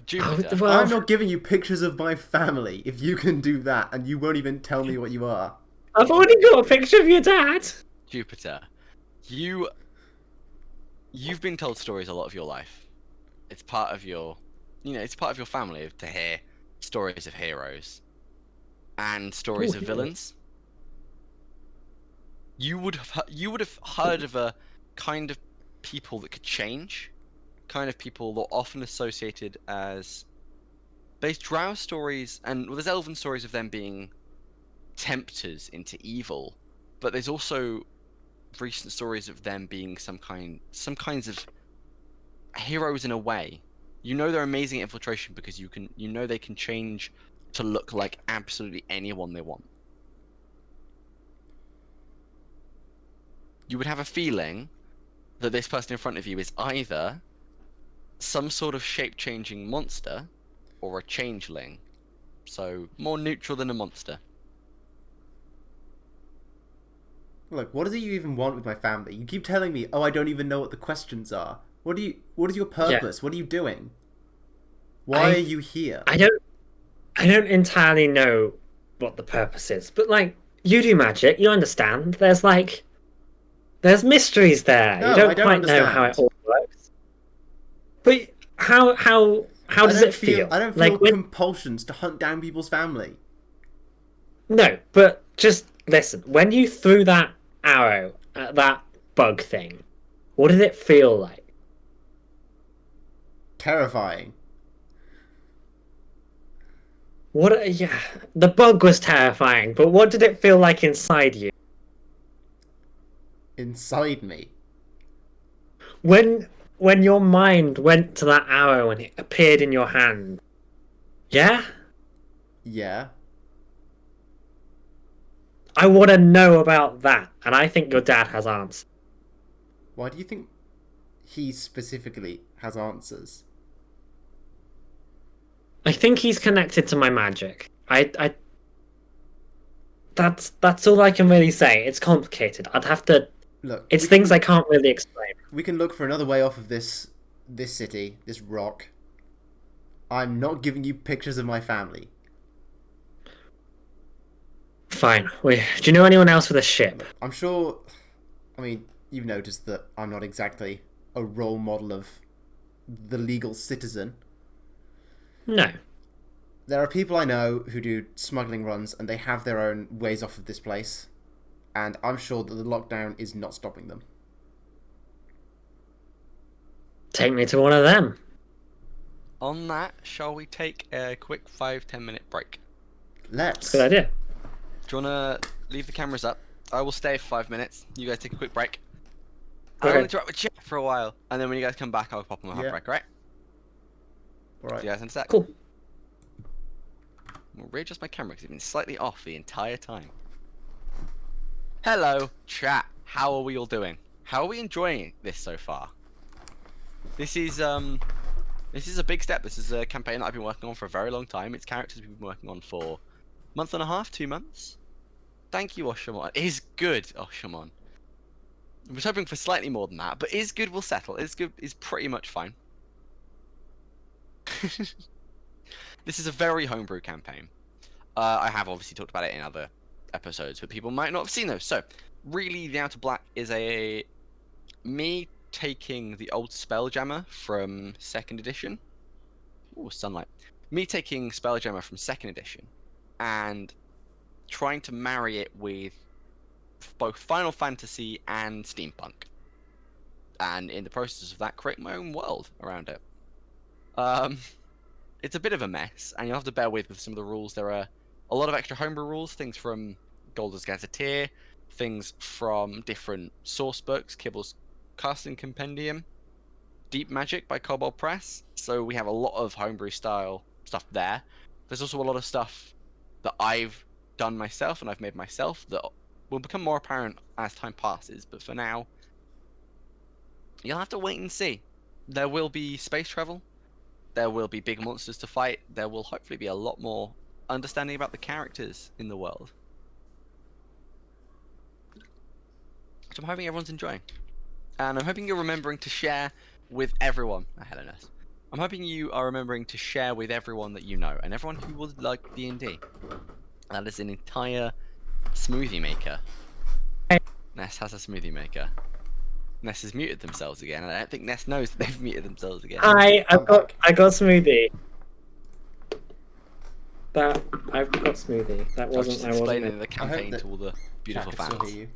Jupiter. Well, I'm not giving you pictures of my family if you can do that and you won't even tell me what you are. I've already got a picture of your dad. Jupiter, you've been told stories a lot of your life. It's part of your, it's part of your family to hear stories of heroes and stories of heroes. villains. You would have heard of a kind of people that could change, kind of people that are often associated as. There's drow stories and there's elven stories of them being tempters into evil, but there's also recent stories of them being some kinds of heroes in a way. They're amazing at infiltration because they can change to look like absolutely anyone they want. You would have a feeling that this person in front of you is either some sort of shape-changing monster or a changeling. So more neutral than a monster. Look, what does you even want with my family? You keep telling me, I don't even know what the questions are. What is your purpose? What are you doing? Why are you here? I don't entirely know what the purpose is, but like you do magic, you understand. There's mysteries there. No, you don't I don't quite know how it understand. all works. But how does it feel? I don't feel like when, compulsions to hunt down people's family. No, but just listen. When you threw that arrow at that bug thing, what did it feel like? Terrifying. Yeah, the bug was terrifying, but what did it feel like inside you? Inside me. When your mind went to that arrow and it appeared in your hand. Yeah? Yeah. I want to know about that, and I think your dad has answers. Why do you think he specifically has answers? I think he's connected to my magic. That's all I can really say. It's complicated. I'd have to. Look, It's things I can't really explain. we can look for another way off of this city, this rock. I'm not giving you pictures of my family. Fine. Do you know anyone else with a ship? I'm sure. I mean, you've noticed that I'm not exactly a role model of the legal citizen. No. There are people I know who do smuggling runs, and they have their own ways off of this place. And I'm sure that the lockdown is not stopping them. Take me to one of them. On that, shall we take a quick 5-10 minute break? Let's. Good idea. Do you want to leave the cameras up? I will stay for 5 minutes. You guys take a quick break. I'll Okay. interact with chat for a while, and then when you guys come back, I'll pop on my half break, right? Alright. See you guys in a sec. Cool. I'll readjust my camera because it's been slightly off the entire time. Hello, chat. How are we all doing? How are we enjoying this so far? This is a big step. This is a campaign that I've been working on for a very long time. It's characters we've been working on for a month and a half, 2 months. Thank you, Oshamon. Is good, Oshamon. I was hoping for slightly more than that, but is good will settle. Is good is pretty much fine. This is a very homebrew campaign. I have obviously talked about it in other episodes, but people might not have seen those. So, really, the Outer Black is me taking the old Spelljammer from 2nd edition. Ooh, sunlight. Me taking Spelljammer from 2nd edition and trying to marry it with both Final Fantasy and steampunk. And in the process of that, create my own world around it. It's a bit of a mess, and you'll have to bear with some of the rules. There are a lot of extra homebrew rules, things from Golders Gazetteer, things from different source books, Kibble's Casting Compendium, Deep Magic by Kobold Press. So we have a lot of homebrew style stuff there. There's also a lot of stuff that I've done myself and I've made myself that will become more apparent as time passes. But for now, you'll have to wait and see. There will be space travel. There will be big monsters to fight. There will hopefully be a lot more understanding about the characters in the world. So I'm hoping everyone's enjoying. And I'm hoping you're remembering to share with everyone. Oh, hello, Ness. I'm hoping you are remembering to share with everyone that you know, and everyone who would like D&D. That is an entire smoothie maker. Ness has a smoothie maker. Ness has muted themselves again, and I don't think Ness knows that they've muted themselves again. I got smoothie. I've got smoothie. That I was just wasn't. explaining the campaign that to all the beautiful Chat can fans. still hear you.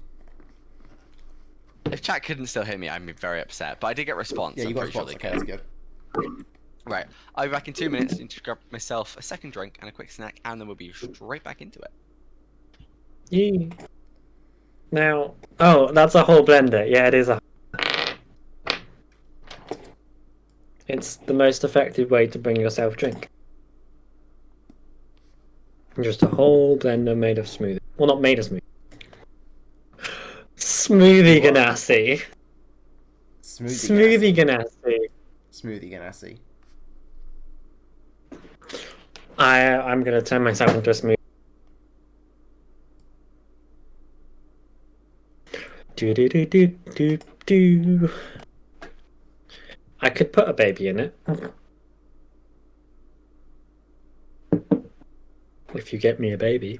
If chat couldn't still hear me, I'd be very upset. But I did get a response. Yeah, I'm you got pretty sure response. they Okay, could. that's good. Right. I'll be back in 2 minutes and just grab myself a second drink and a quick snack, and then we'll be straight back into it. Yeah. Now, oh, that's a whole blender. Yeah, it is a. It's the most effective way to bring yourself drink. Just a whole blender made of smoothie. Well, not made of smoothie. Smoothie What? Ganassi. Smoothie Ganassi. Smoothie Ganassi. I'm gonna turn myself into a smoothie. Do do do do do do. I could put a baby in it. If you get me a baby.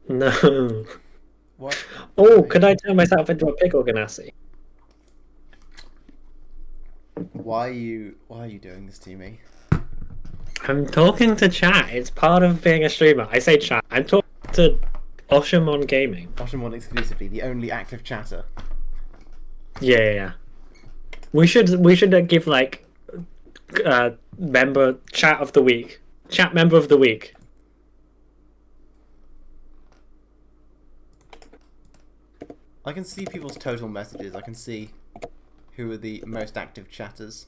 No. What? Oh, could I turn myself into a pickle Ganassi? Why are you doing this to me? I'm talking to chat. It's part of being a streamer. I say chat. I'm talking to Oshamon Gaming. Oshamon exclusively, the only active chatter. Yeah. We should give like member chat of the week. Chat member of the week. I can see people's total messages. I can see who are the most active chatters.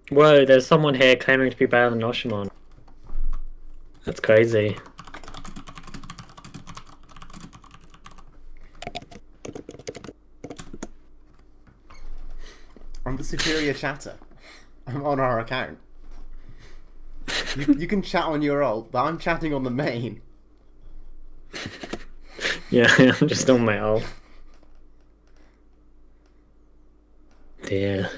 Whoa, there's someone here claiming to be better than Oshamon. That's crazy. I'm the superior chatter. I'm on our account. You can chat on your alt, but I'm chatting on the main. Yeah, I'm just on my ult. Dear.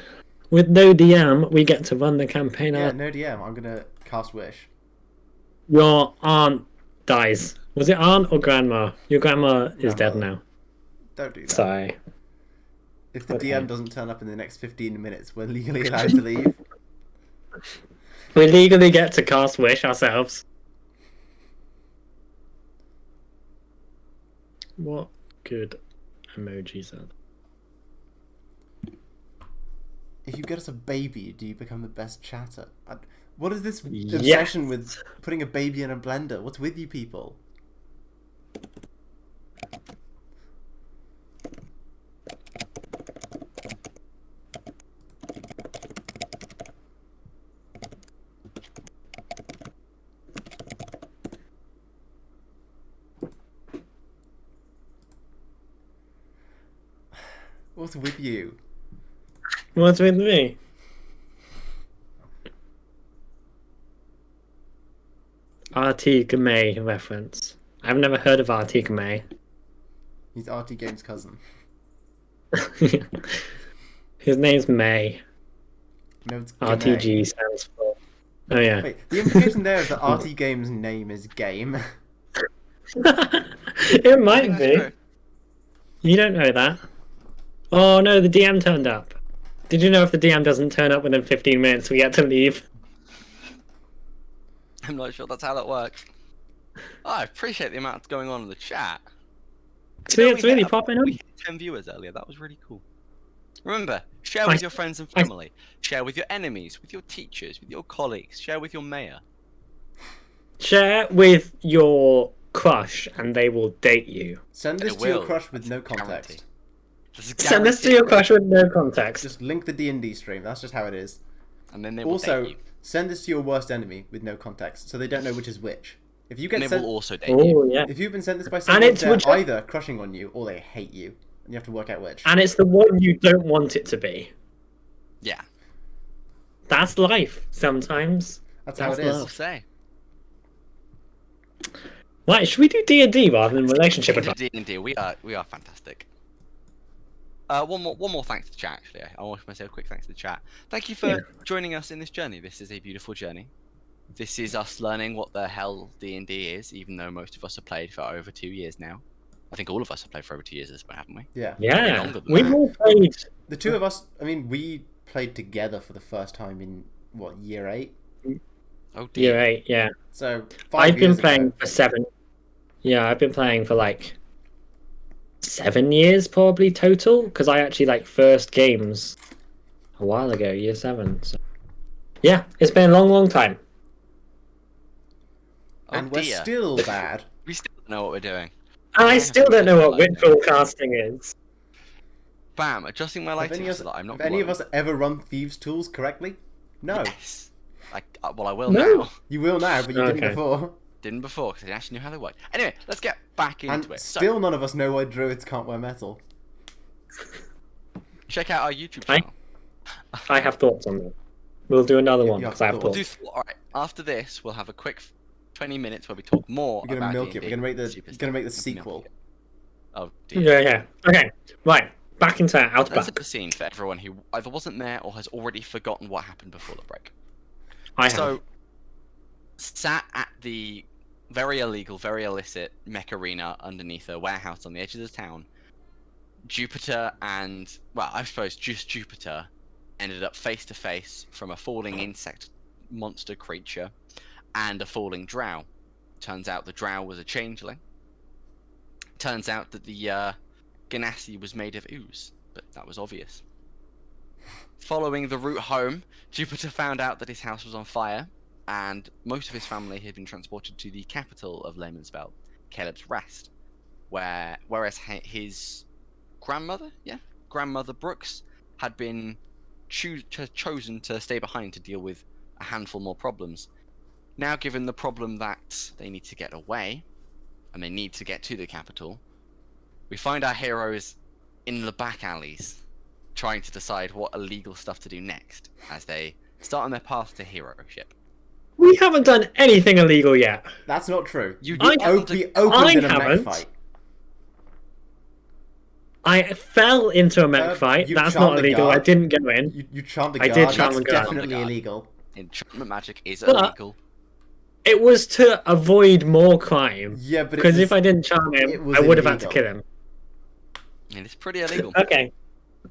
With no DM, we get to run the campaign Yeah, out. no DM. I'm gonna cast Wish. Your aunt dies. Was it aunt or grandma? Your grandma is dead Grandmother. now. Don't do that. Sorry. If the Okay. DM doesn't turn up in the next 15 minutes, we're legally allowed to leave. We legally get to cast Wish ourselves. What good emojis are there? If you get us a baby, do you become the best chatter? What is this Yes. obsession with putting a baby in a blender? What's with you people? What's with you? What's with me? RT Gamay reference. I've never heard of RT Gamay. He's RT Game's cousin. His name's May. No, it's RTG Game. stands for. Oh yeah. Wait, the implication there is that RT Game's name is Game. It I might think that's be. true. You don't know that. Oh no, the DM turned up. Did you know if the DM doesn't turn up within 15 minutes, we get to leave? I'm not sure that's how that works. Oh, I appreciate the amount going on in the chat. See, You know, it's we really hit popping up. We hit 10 viewers earlier. That was really cool. Remember, share with your friends and family. Share with your enemies, with your teachers, with your colleagues. Share with your mayor. Share with your crush, and they will date you. Send this They to your will. crush with no That's a guarantee. context. This is Send this to guaranteed. your crush with no context. Just link the D&D stream. That's just how it is. And then they will Also, date you. send this to your worst enemy with no context, so they don't know which is which. If you And get they sent, will also date you. Oh yeah. if you've been sent this by And someone, it's they're which- either crushing on you or they hate you, and you have to work out which. And it's the one you don't want it to be. Yeah. That's life sometimes. That's how it that's is. I'll say. Right, should we do D&D rather than relationship advice? D&D, we are fantastic. One more thanks to the chat, actually. I want to say a quick thanks to the chat. Thank you for Yeah. joining us in this journey. This is a beautiful journey. This is us learning what the hell D&D is, even though most of us have played for over 2 years now. I think all of us have played for over 2 years at this point, haven't we? Yeah. Yeah, longer than we've that. all played. The two of us, I mean, we played together for the first time in, what, year 8? Oh dear. Year 8, yeah. So, 5 I've been years playing ago. for 7. Yeah, I've been playing for like 7 years probably total, because I actually like first games a while ago, year 7. So. Yeah, it's been a long time. Oh And we're dear. still bad. We still don't know what we're doing. And I Yeah, still don't know what like ritual casting is. Bam, adjusting my Have lighting any, so that I'm not have any of glowing. us ever run Thieves' Tools correctly? No. Yes. Well, I will No. now. You will now, but you didn't Okay. before. Didn't before, because I didn't actually know how they work. Anyway, let's get back into And it. still So, none of us know why druids can't wear metal. check out our YouTube I- channel. I have thoughts on that. We'll do another one you because have I have thoughts. thoughts. Alright, after this, we'll have a quick 20 minutes where we talk more We're gonna about milk it. D&D. We're gonna make the Super gonna make the stuff. We're gonna sequel. milk it. Oh dear. Yeah. Okay, right. Back into Let's Outback. set the scene for everyone who either wasn't there or has already forgotten what happened before the break. I have. So, sat at the very illegal, very illicit mech arena underneath a warehouse on the edge of the town, Jupiter and, well, I suppose just Jupiter ended up face to face from a falling insect monster creature and a falling drow. Turns out the drow was a changeling. Turns out that the Ganassi was made of ooze, but that was obvious. Following the route home, Jupiter found out that his house was on fire, and most of his family had been transported to the capital of Lehmanspell, Caleb's Rest, whereas his grandmother Brooks had been chosen to stay behind to deal with a handful more problems. Now, given the problem that they need to get away, and they need to get to the capital, we find our heroes in the back alleys, trying to decide what illegal stuff to do next, as they start on their path to heroship. We haven't done anything illegal yet. That's not true. You We did opened in a mech haven't. fight. I fell into a mech fight. you That's charmed not the illegal. I guard. didn't go in. You charmed the I guard. did charm That's the guard. definitely Charm the guard. illegal. Enchantment magic is But- illegal. It was to avoid more crime. Yeah, but Because if I didn't charm it him, was I would have had to illegal. kill him. And it's pretty illegal. Okay.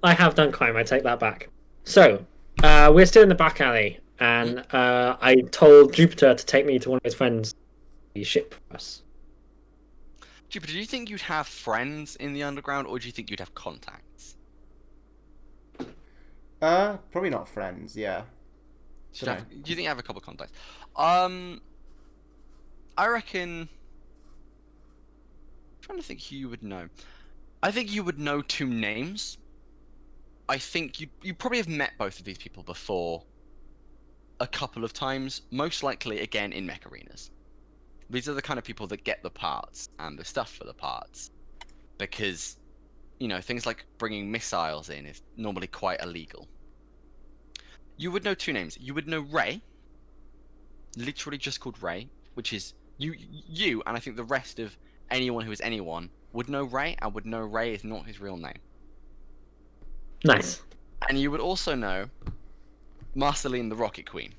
I have done crime. I take that back. So, we're still in the back alley, and I told Jupiter to take me to one of his friends' ship for us. Jupiter, do you think you'd have friends in the underground, or do you think you'd have contacts? Probably not friends. Yeah. Do you think you have a couple of contacts? I reckon. I'm trying to think who you would know. I think you would know two names. I think you probably have met both of these people before a couple of times, most likely again in mech arenas. These are the kind of people that get the parts and the stuff for the parts, because, you know, things like bringing missiles in is normally quite illegal. You would know two names. You would know Ray, literally just called Ray, which is you, and I think the rest of anyone who is anyone would know Ray, and would know Ray is not his real name. Nice. And you would also know Marceline the Rocket Queen.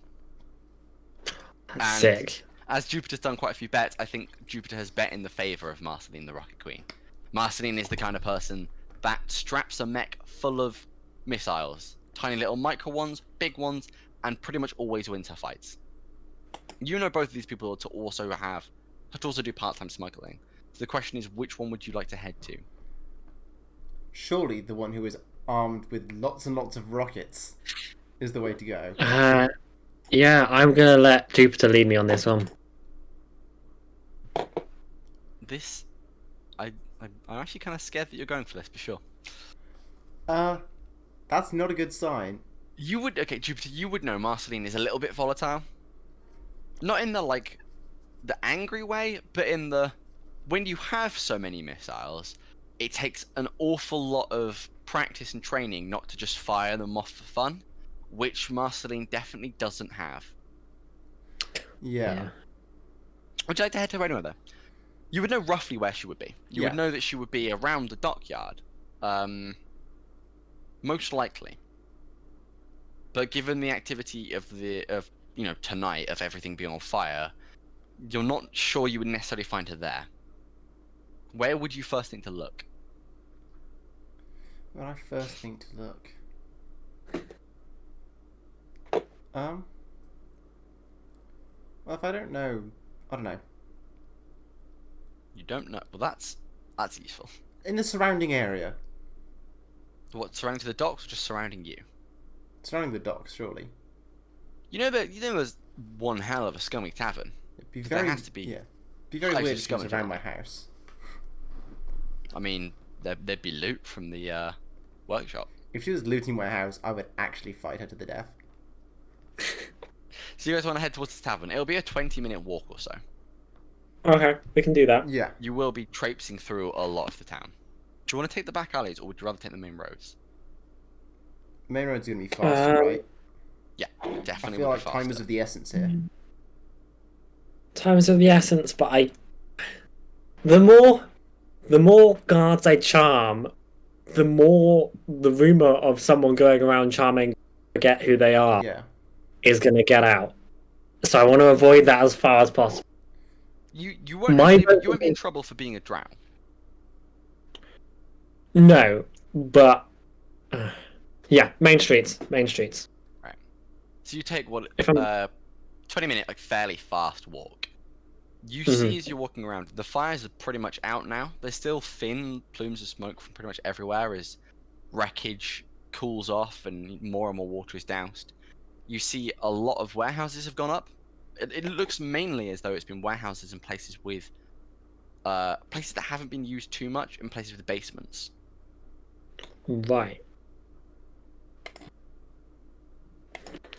That's sick. As Jupiter's done quite a few bets, I think Jupiter has bet in the favor of Marceline the Rocket Queen. Marceline is the kind of person that straps a mech full of missiles. Tiny little micro ones, big ones, and pretty much always wins her fights. You know both of these people to also do part-time smuggling. So the question is, which one would you like to head to? Surely the one who is armed with lots and lots of rockets is the way to go. Yeah, I'm gonna let Jupiter lead me on this one. I'm actually kind of scared that you're going for this, for sure. That's not a good sign. Jupiter, you would know Marceline is a little bit volatile. Not in the angry way, but in the, when you have so many missiles, it takes an awful lot of practice and training not to just fire them off for fun, which Marceline definitely doesn't have. Yeah. Would you like to head to her anyway, though? You would know roughly where she would be. You Yeah. would know that she would be around the dockyard. Most likely. But given the activity of tonight, of everything being on fire, you're not sure you would necessarily find her there. Where would you first think to look? When I first think to look. Well, if I don't know, I don't know. You don't know. Well, that's useful. In the surrounding area. What, surrounding to the docks, or just surrounding you? Surrounding the docks, surely. You know there's one hell of a scummy tavern. It'd be There very, has to be. Yeah. It'd be very Actually, weird if it was scummy around tavern. my house. I mean, there'd be loot from the workshop. If she was looting my house, I would actually fight her to the death. So you guys want to head towards the tavern? It'll be a 20-minute walk or so. Okay, we can do that. Yeah. You will be traipsing through a lot of the town. Do you want to take the back alleys, or would you rather take the main roads? Main road's gonna be faster, right? Yeah, I definitely. feel will like be time is faster. of the essence here. Time's of the essence, but the more guards I charm, the more the rumor of someone going around charming forget who they are Yeah. is gonna get out. So I want to avoid that as far as possible. You won't you won't be in trouble for being a drow. No, but yeah, main streets. So you take what If I'm- 20-minute fairly fast walk. You Mhm. see as you're walking around, the fires are pretty much out now. There's still thin plumes of smoke from pretty much everywhere as wreckage cools off and more water is doused. You see a lot of warehouses have gone up. It looks mainly as though it's been warehouses and places with places that haven't been used too much, and places with basements. Right.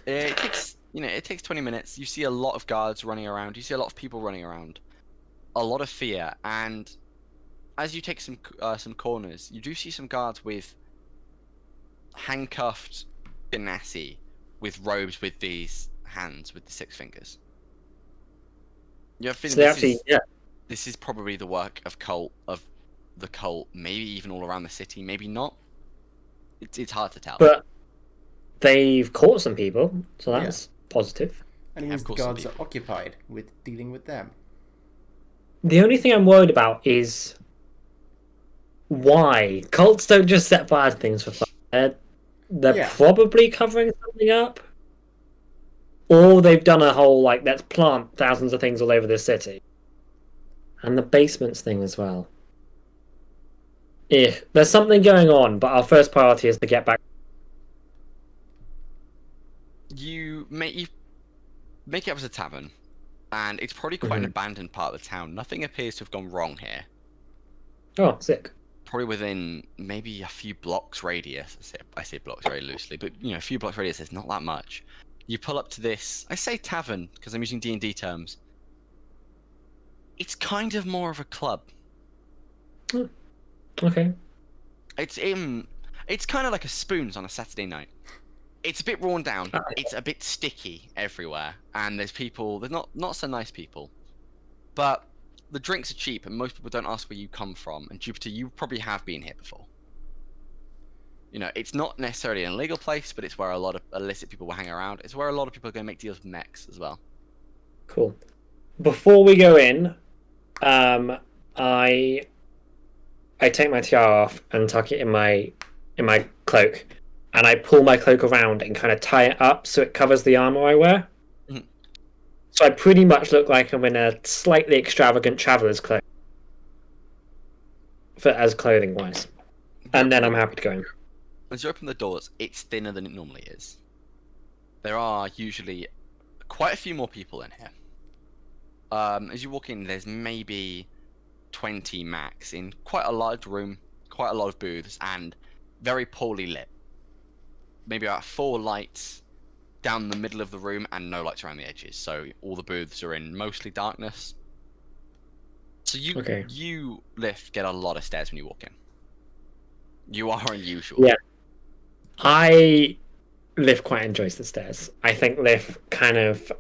It takes 20 minutes. You see a lot of guards running around. You see a lot of people running around. A lot of fear, and as you take some corners, you do see some guards with handcuffed genasi with robes with these hands with the 6 fingers. You have a feeling this is probably the work of the cult, maybe even all around the city, maybe not. It's hard to tell. But they've caught some people, so that's positive. And it Yeah, means of the course guards it'll are occupied with dealing with them. The only thing I'm worried about is why cults don't just set fire to things for fun. They're Yeah. probably covering something up. Or they've done a whole, like, let's plant thousands of things all over this city. And the basements thing as well. There's something going on, but our first priority is to get back. You make it up as a tavern, and it's probably quite an abandoned part of the town. Nothing appears to have gone wrong here. Oh, sick. Probably within maybe a few blocks radius. I say blocks very loosely, but a few blocks radius is not that much. You pull up to this. I say tavern because I'm using D&D terms. It's kind of more of a club. Okay. It's kind of like a Spoons on a Saturday night. It's a bit worn down. It's a bit sticky everywhere, and there's people. There's not so nice people, but the drinks are cheap, and most people don't ask where you come from. And Jupiter, you probably have been here before. It's not necessarily an illegal place, but it's where a lot of illicit people will hang around. It's where a lot of people are going to make deals with mechs as well. Cool. Before we go in, I take my tiara off and tuck it in my cloak, and I pull my cloak around and kind of tie it up so it covers the armor I wear. Mhm. So I pretty much look like I'm in a slightly extravagant traveler's cloak, as clothing wise. And then I'm happy to go in. As you open the doors, it's thinner than it normally is. There are usually quite a few more people in here. As you walk in, there's maybe 20 max in quite a large room, quite a lot of booths, and very poorly lit. Maybe about 4 lights down the middle of the room and no lights around the edges. So all the booths are in mostly darkness. So you, Lyf, get a lot of stares when you walk in. You are unusual. Yeah. Lyf quite enjoys the stairs. I think Lyf kind of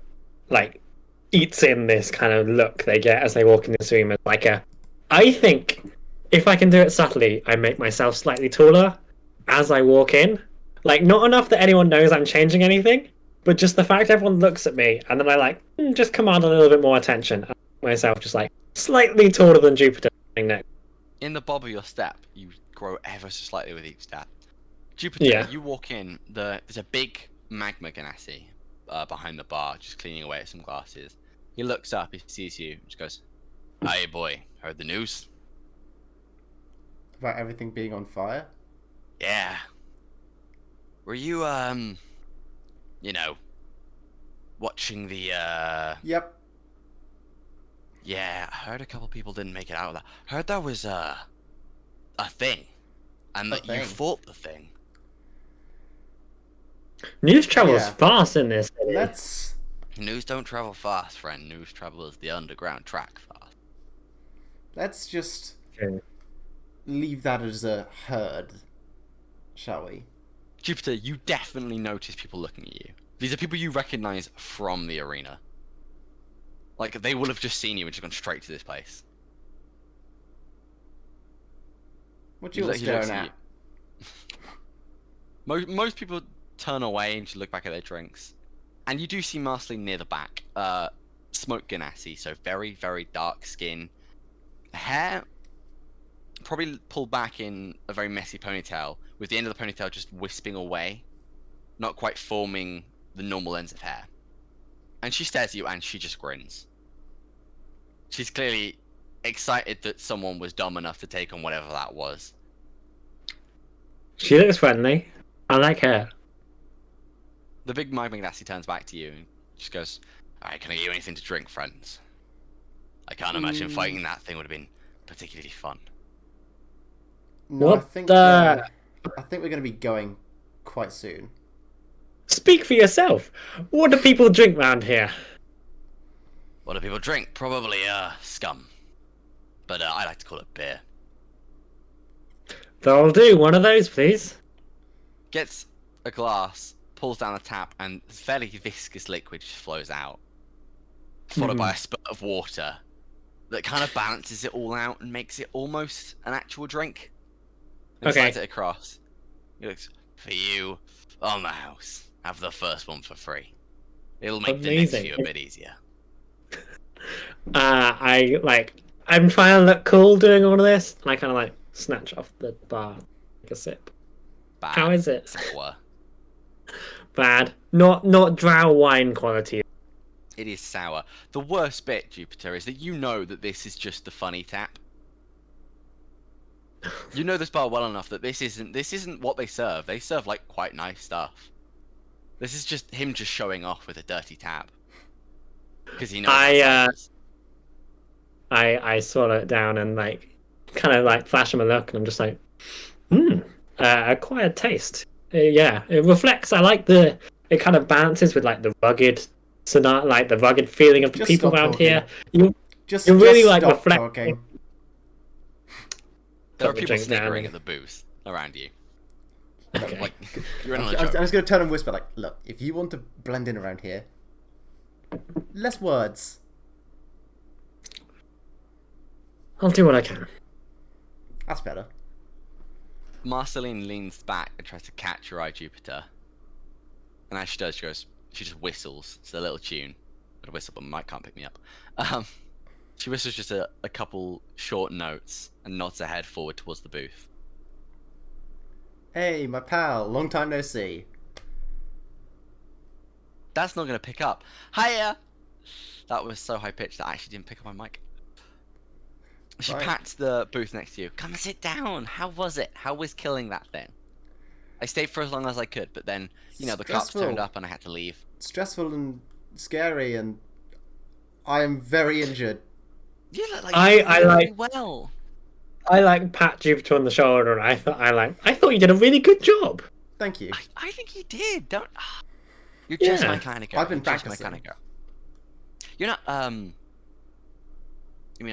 eats in this kind of look they get as they walk in this room as I think if I can do it subtly, I make myself slightly taller as I walk in. Not enough that anyone knows I'm changing anything, but just the fact everyone looks at me and then I just command a little bit more attention. I make myself just slightly taller than Jupiter next. In the bob of your step, you grow ever so slightly with each step. Jupiter, you walk in, there's a big magma ganassi behind the bar, just cleaning away at some glasses. He looks up, he sees you, just goes, "Hey boy, heard the news?" About everything being on fire? Yeah. Were you, watching the, Yep. Yeah, I heard a couple people didn't make it out of that. Heard there was, a thing. And that you fought the thing. News travels fast in this city. News don't travel fast, friend. News travels the underground track fast. Let's just leave that as a herd, shall we? Jupiter, you definitely notice people looking at you. These are people you recognize from the arena. They will have just seen you and just gone straight to this place. What you all staring at? Most people turn away and just look back at their drinks. And you do see Marceline near the back. Smoke ganassi, so very, very dark skin. Hair probably pulled back in a very messy ponytail, with the end of the ponytail just wisping away, not quite forming the normal ends of hair. And she stares at you and she just grins. She's clearly excited that someone was dumb enough to take on whatever that was. She looks friendly. I like her. The big Magma Ganassi turns back to you and just goes, "Alright, can I get you anything to drink, friends? I can't imagine fighting that thing would have been particularly fun." No, I think we're going to be going quite soon. Speak for yourself. What do people drink round here? What do people drink? Probably scum. But I like to call it beer. That'll do. One of those, please. Gets a glass, pulls down the tap, and fairly viscous liquid just flows out. Followed by a spurt of water that kind of balances it all out and makes it almost an actual drink. And slides it across. He looks, "For you, on the house. Have the first one for free. It'll make the next few a bit easier." I'm trying to look cool doing all of this, and I kind of snatch off the bar, take a sip. Bad. How is it? Sour. Bad. Not drow wine quality. It is sour. The worst bit, Jupiter, is that you know that this is just the funny tap. You know this bar well enough that this isn't what they serve. They serve like quite nice stuff. This is just him just showing off with a dirty tap. Because he knows I swallow it down and like kind of like flash him a look, and I'm just like, acquired taste. Yeah, it reflects. I like it kind of balances with like the rugged like the rugged feeling of the Just people stop around talking. here. You're really like stop reflecting. talking. There are Put the people drink down sniggering and- at the booth around you. Okay. Like you're in on I a was joke. going to turn and whisper, like, look, if you want to blend in around here, less words. I'll do what I can. That's better. Marceline leans back and tries to catch your eye, Jupiter. And as she does, she just whistles. It's a little tune. I'd whistle, but Mike can't pick me up. She whistles just a couple short notes and nods her head forward towards the booth. Hey, my pal, long time no see. That's not going to pick up. Hiya! That was so high pitched that I actually didn't pick up my mic. She Right. pats the booth next to you. Come and sit down. How was it? How was killing that thing? I stayed for as long as I could, but then, the cops Stressful. turned up and I had to leave. Stressful and scary, and I am very injured. You look like I you did really like- well. I like pat Jupiter on the shoulder, and I thought you did a really good job. Thank you. I think you did. Don't. You're just Yeah. my kind of girl. I've been You're just my practicing. kind of girl. You're not. I mean,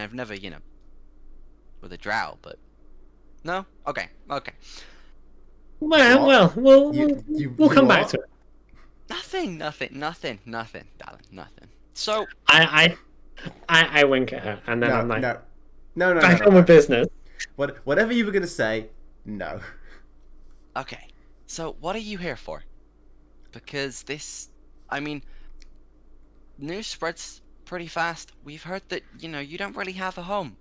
I've never, with a drow, but no. Okay. Well, we'll You come back what? to it. Nothing, darling, nothing. So I wink at her, and then No, I'm like, no. back on with business. Whatever you were going to say, no. okay. So what are you here for? Because this, news spreads pretty fast. We've heard that you don't really have a home.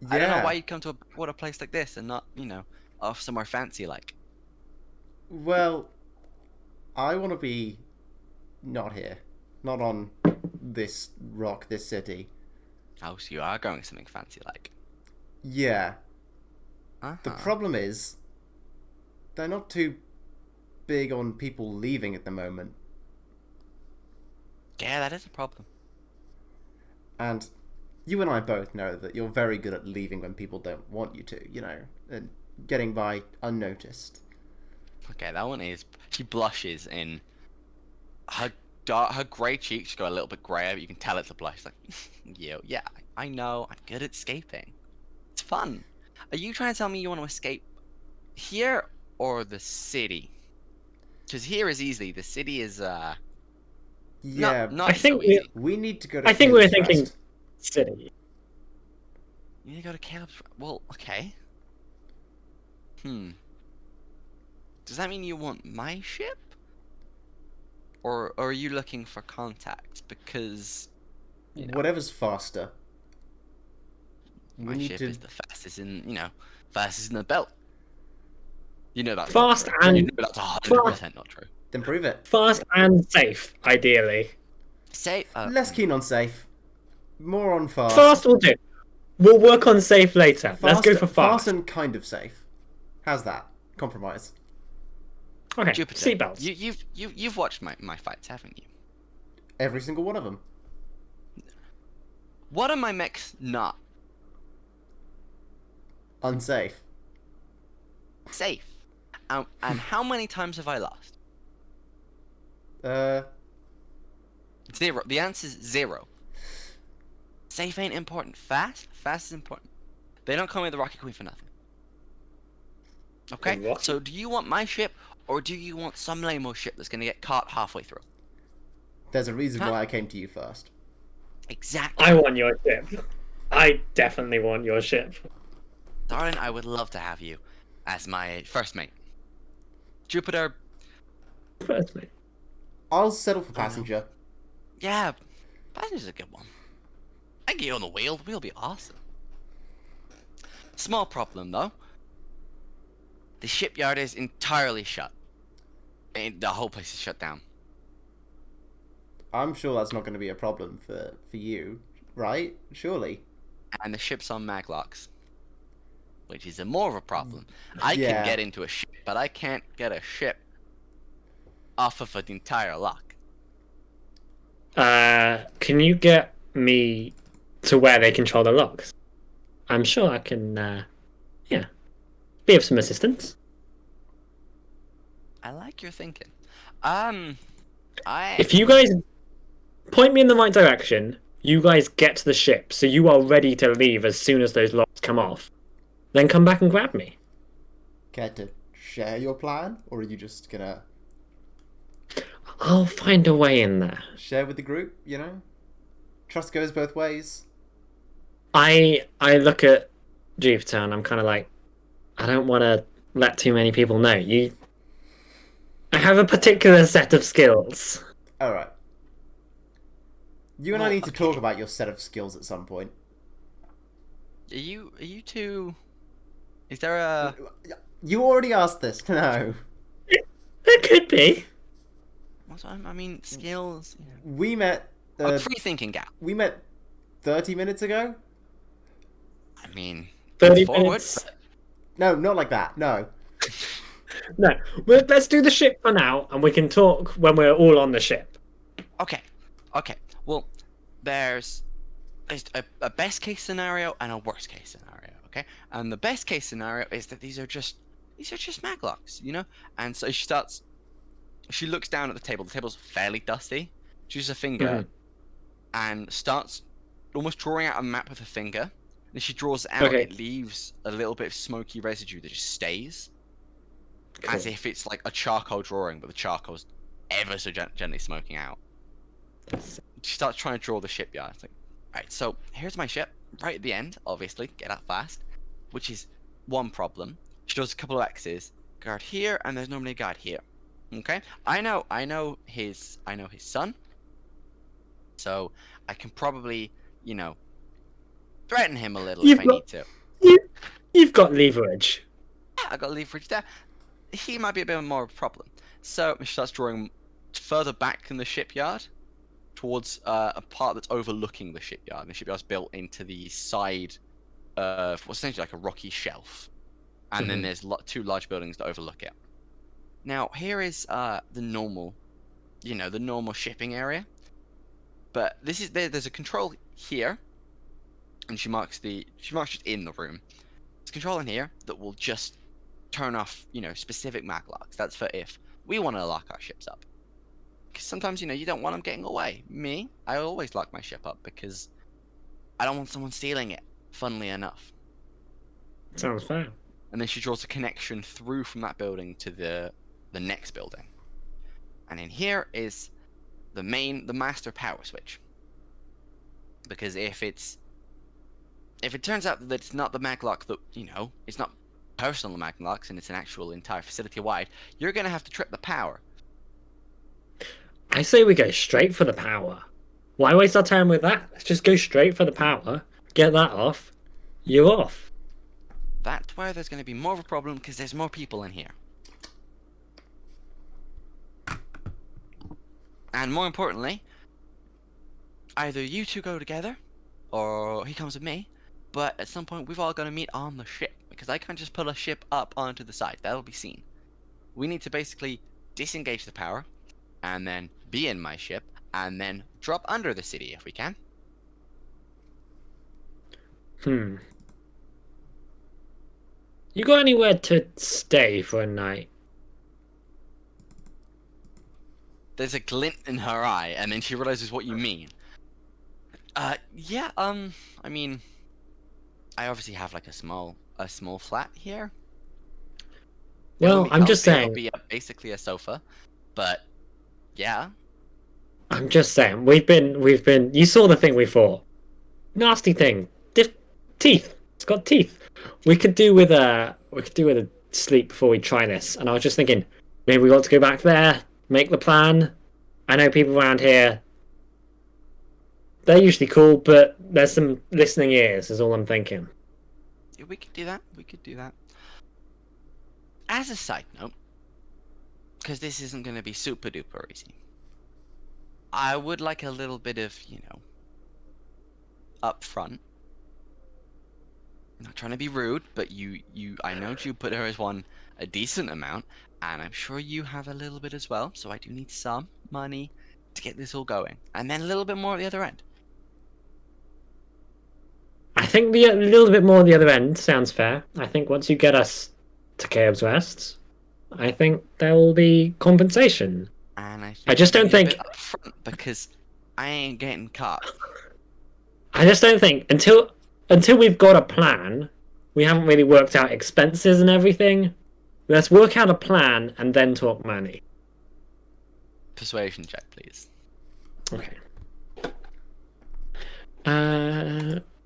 Yeah. I don't know why you'd come to a place like this and not off somewhere fancy like. Well, I want to be not here. Not on this rock, this city. Oh, so you are going something fancy like. Yeah. Uh-huh. The problem is, they're not too big on people leaving at the moment. Yeah, that is a problem. And you and I both know that you're very good at leaving when people don't want you to, and getting by unnoticed. Okay, that one is. She blushes in her grey cheeks go a little bit grayer, but you can tell it's a blush. She's like, yeah, I know. I'm good at escaping. It's fun. Are you trying to tell me you want to escape here or the city? Because here is easy. The city is Yeah, not I think so easy. we need to go to I think we were Caleb's thinking first. city. You need to go to Caleb's. Well, okay. Does that mean you want my ship? Or are you looking for contact? Because Whatever's faster. my We need ship to... is the fastest in fastest in the belt. You know that's Fast not true. and- You know that's 100% not true. Then prove it. Fast and safe, ideally. Say Less keen on safe. More on fast. Fast will do. We'll work on safe later. Let's go for Fast fast. and kind of safe. How's that? Compromise. Okay, Jupiter. seatbelts. You've watched my fights, haven't you? Every single one of them. What are my mechs not Unsafe. safe? And how many times have I lost? 0. The answer is 0. Safe ain't important. Fast is important. They don't call me the Rocket Queen for nothing. Okay? What? So do you want my ship, or do you want some lame-o ship that's gonna get caught halfway through? There's a reason Huh? why I came to you first. Exactly. I want your ship. I definitely want your ship. Darling, I would love to have you as my first mate. Jupiter, Personally. I'll settle for passenger. yeah, passenger's a good one. I can get you on the wheel. The wheel'll be awesome. Small problem, though. The shipyard is entirely shut. The whole place is shut down. I'm sure that's not going to be a problem for you, right? Surely. And the ship's on maglocks, which is more of a problem. I Yeah. can get into a ship, but I can't get a ship off of an entire lock. Can you get me to where they control the locks? I'm sure I can, be of some assistance. I like your thinking. If you guys point me in the right direction, you guys get to the ship, so you are ready to leave as soon as those locks come off. Then come back and grab me. Care to share your plan, or are you just gonna I'll find a way in there. share with the group? You know, trust goes both ways. I look at Jupiter and I'm kind of like, I don't want to let too many people know. I have a particular set of skills. All right. You and I Well, need to talk about your set of skills at some point. Are you two? Is there a? You already asked this. No. There could be. I mean, skills. You know. We met. A free thinking gap. We met 30 minutes ago. I mean, 30 forward, minutes. No, not like that. No. No, let's do the ship for now, and we can talk when we're all on the ship. Okay. Well, there's a best case scenario and a worst case scenario. Okay, and the best case scenario is that these are just maglocks, you know. And so she looks down at the table. The table's fairly dusty. She uses a finger and starts almost drawing out a map with her finger. And as she draws it out, it leaves a little bit of smoky residue that just stays. Cool. As if it's like a charcoal drawing, but the charcoal's ever so gently smoking out. She starts trying to draw the shipyard. It's like, alright, so here's my ship. Right at the end, obviously, get out fast. Which is one problem. She does a couple of X's. Guard here, and there's normally a guard here. Okay? I know his son. So I can probably, you know, threaten him a little if I need to. You've got leverage. Yeah, I got leverage there. He might be a bit more of a problem. So she starts drawing further back in the shipyard towards a part that's overlooking the shipyard. And the shipyard's built into the side of what's essentially like a rocky shelf. And then there's two large buildings that overlook it. Now, here is the normal shipping area. But there's a control here. And she marks just in the room. There's a control in here that will just turn off, specific maglocks. That's for if we want to lock our ships up. Because sometimes, you don't want them getting away. Me, I always lock my ship up because I don't want someone stealing it, funnily enough. Sounds fair. And then she draws a connection through from that building to the next building. And in here is the master power switch. Because if it turns out that it's not the maglock that, it's not personal maglocks and it's an actual entire facility wide, you're going to have to trip the power. I say we go straight for the power. Why waste our time with that? Let's just go straight for the power. Get that off. You're off. That's where there's going to be more of a problem because there's more people in here. And more importantly, either you two go together or he comes with me, but at some point we've all got to meet on the ship because I can't just put a ship up onto the side. That'll be seen. We need to basically disengage the power and then be in my ship and then drop under the city if we can. You got anywhere to stay for a night? There's a glint in her eye, and then she realizes what you mean. Yeah, I mean, I obviously have like a small flat here. Well, I'm just saying. It'll be basically a sofa, but yeah. I'm just saying. We've been. You saw the thing we fought. Nasty thing. Teeth. It's got teeth. We could do with a sleep before we try this. And I was just thinking, maybe we got to go back there, make the plan. I know people around here. They're usually cool, but there's some listening ears. Is all I'm thinking. Yeah, we could do that. as a side note, because this isn't going to be super duper easy, I would like a little bit of, up front. I'm not trying to be rude, but I know Jupiter has won a decent amount, and I'm sure you have a little bit as well. So I do need some money to get this all going, and then a little bit more at the other end. I think the a little bit more at the other end sounds fair. I think once you get us to Chaos West, I think there will be compensation. And I just don't you need a think- bit up front because I ain't getting caught. I just don't think until we've got a plan, we haven't really worked out expenses and everything. Let's work out a plan and then talk money. Persuasion check, please. Okay.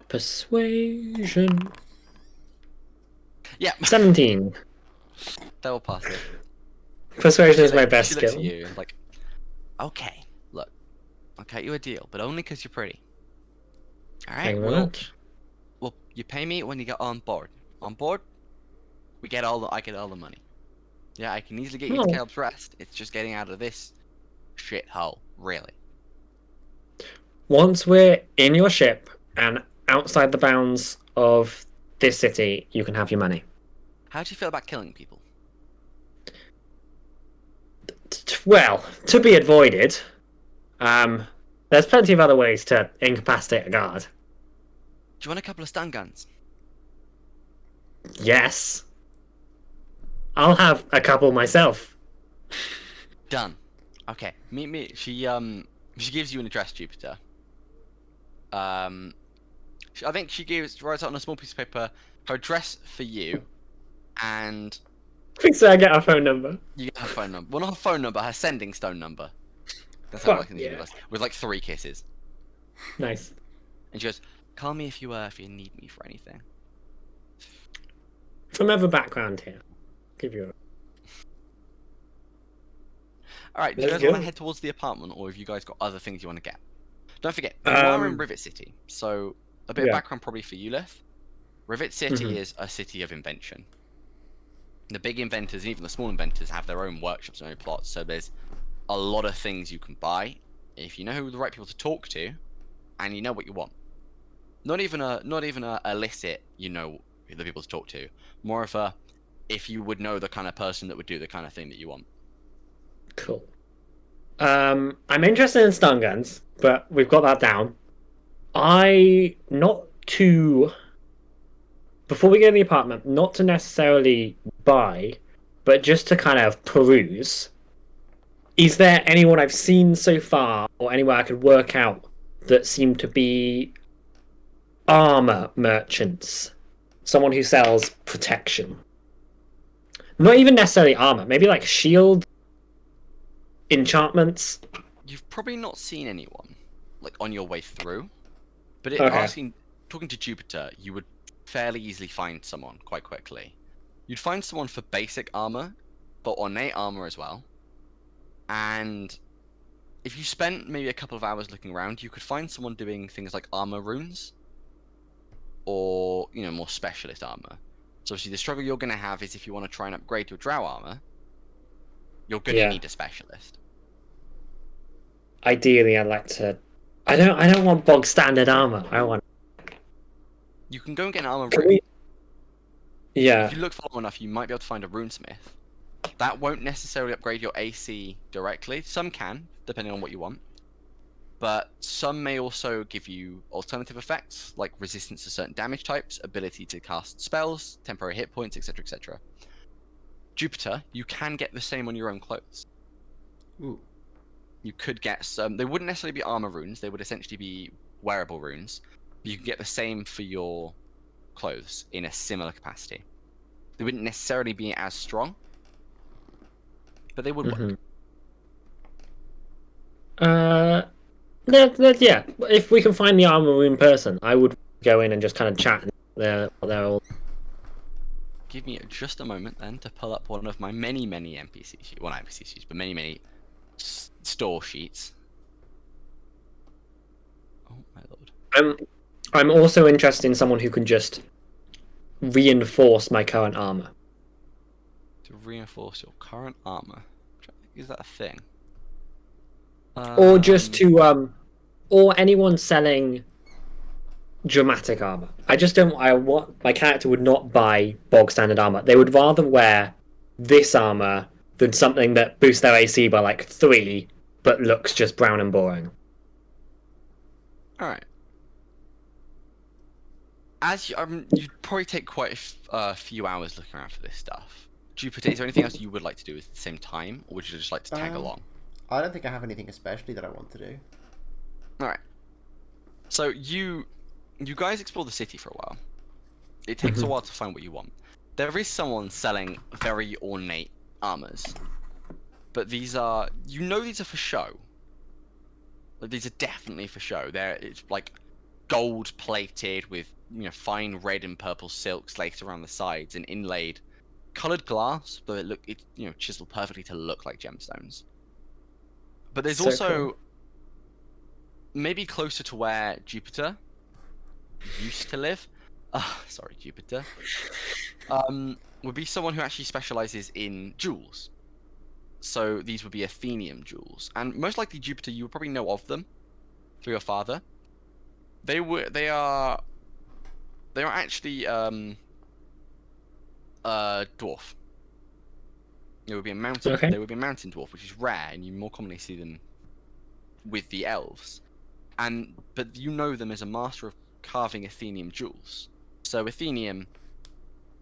Persuasion. Yeah, 17. that will pass it. Persuasion is my She best looks skill. at you and like, okay, look, I'll cut you a deal, but only because you're pretty. All right, Thank you very much. well, you pay me when you get on board. On board, I get all the money. Yeah, I can easily get you to Oh. Caleb's Rest. It's just getting out of this shithole, really. Once we're in your ship and outside the bounds of this city, you can have your money. How do you feel about killing people? Well, to be avoided. There's plenty of other ways to incapacitate a guard. Do you want a couple of stun guns? Yes. I'll have a couple myself. Done. Okay, meet me. She gives you an address, Jupiter. I think writes out on a small piece of paper her address for you, and So I get our phone number. you get her phone number. Well, not her phone number, her sending stone number. That's how it Fuck, works in the yeah. universe. With like 3 kisses. Nice. And she goes, "Call me if you need me for anything." From other background here. Give you a... All right, do you Let's guys want go. to head towards the apartment, or have you guys got other things you want to get? Don't forget, you are in Um, Rivet City, so a bit of yeah. background probably for you, Lyth. Rivet City Mhm. is a city of invention. The big inventors, and even the small inventors, have their own workshops and own plots, so there's a lot of things you can buy if you know who the right people to talk to, and you know what you want. Not even a illicit, the people to talk to. More of a, if you would know the kind of person that would do the kind of thing that you want. Cool. I'm interested in stun guns, but we've got that down. Before we go to the apartment, not to necessarily buy, but just to kind of peruse. Is there anyone I've seen so far, or anywhere I could work out that seem to be armor merchants? Someone who sells protection. Not even necessarily armor, maybe like shield, enchantments. You've probably not seen anyone like on your way through, but Okay. talking to Jupiter, you would fairly easily find someone quite quickly. You'd find someone for basic armor, but ornate armor as well. And if you spent maybe a couple of hours looking around, you could find someone doing things like armor runes, or more specialist armor. So obviously the struggle you're going to have is if you want to try and upgrade your drow armor, you're going to Yeah. need a specialist. Ideally, I'd like to. I don't want bog standard armor. I want. You can go and get an armor Can rune. we? Yeah. If you look for long enough, you might be able to find a runesmith. That won't necessarily upgrade your AC directly. Some can, depending on what you want. But some may also give you alternative effects, like resistance to certain damage types, ability to cast spells, temporary hit points, etc., etc. Jupiter, you can get the same on your own clothes. Ooh. You could get some. They wouldn't necessarily be armor runes. They would essentially be wearable runes. You can get the same for your clothes in a similar capacity. They wouldn't necessarily be as strong, but they would work. Mhm. Yeah. If we can find the armor room person, I would go in and just kind of chat. They're all. Give me just a moment then to pull up one of my many NPC sheets. Well, not NPC sheets, but many store sheets. Oh my lord. I'm also interested in someone who can just reinforce my current armor. To reinforce your current armor. Is that a thing? Or just to or anyone selling dramatic armor. I just don't. I want my character would not buy bog standard armor. They would rather wear this armor than something that boosts their AC by like 3, but looks just brown and boring. All right. As you'd probably take quite a few hours looking around for this stuff. Jupiter, is there anything else you would like to do at the same time, or would you just like to tag along? I don't think I have anything especially that I want to do. All right. So you guys explore the city for a while. It takes a while to find what you want. There is someone selling very ornate armors, but these are these are for show. Like, these are definitely for show. It's like gold plated with fine red and purple silks laced around the sides and inlaid colored glass, but it's chiseled perfectly to look like gemstones. But there's also cool. maybe closer to where Jupiter used to live. Sorry, Jupiter. Would be someone who actually specializes in jewels. So these would be Athenium jewels, and most likely Jupiter, you would probably know of them through your father. They are actually dwarf. It would be a mountain. Okay. They would be a mountain dwarf, which is rare, and you more commonly see them with the elves. But you know them as a master of carving Athenium jewels. So Athenium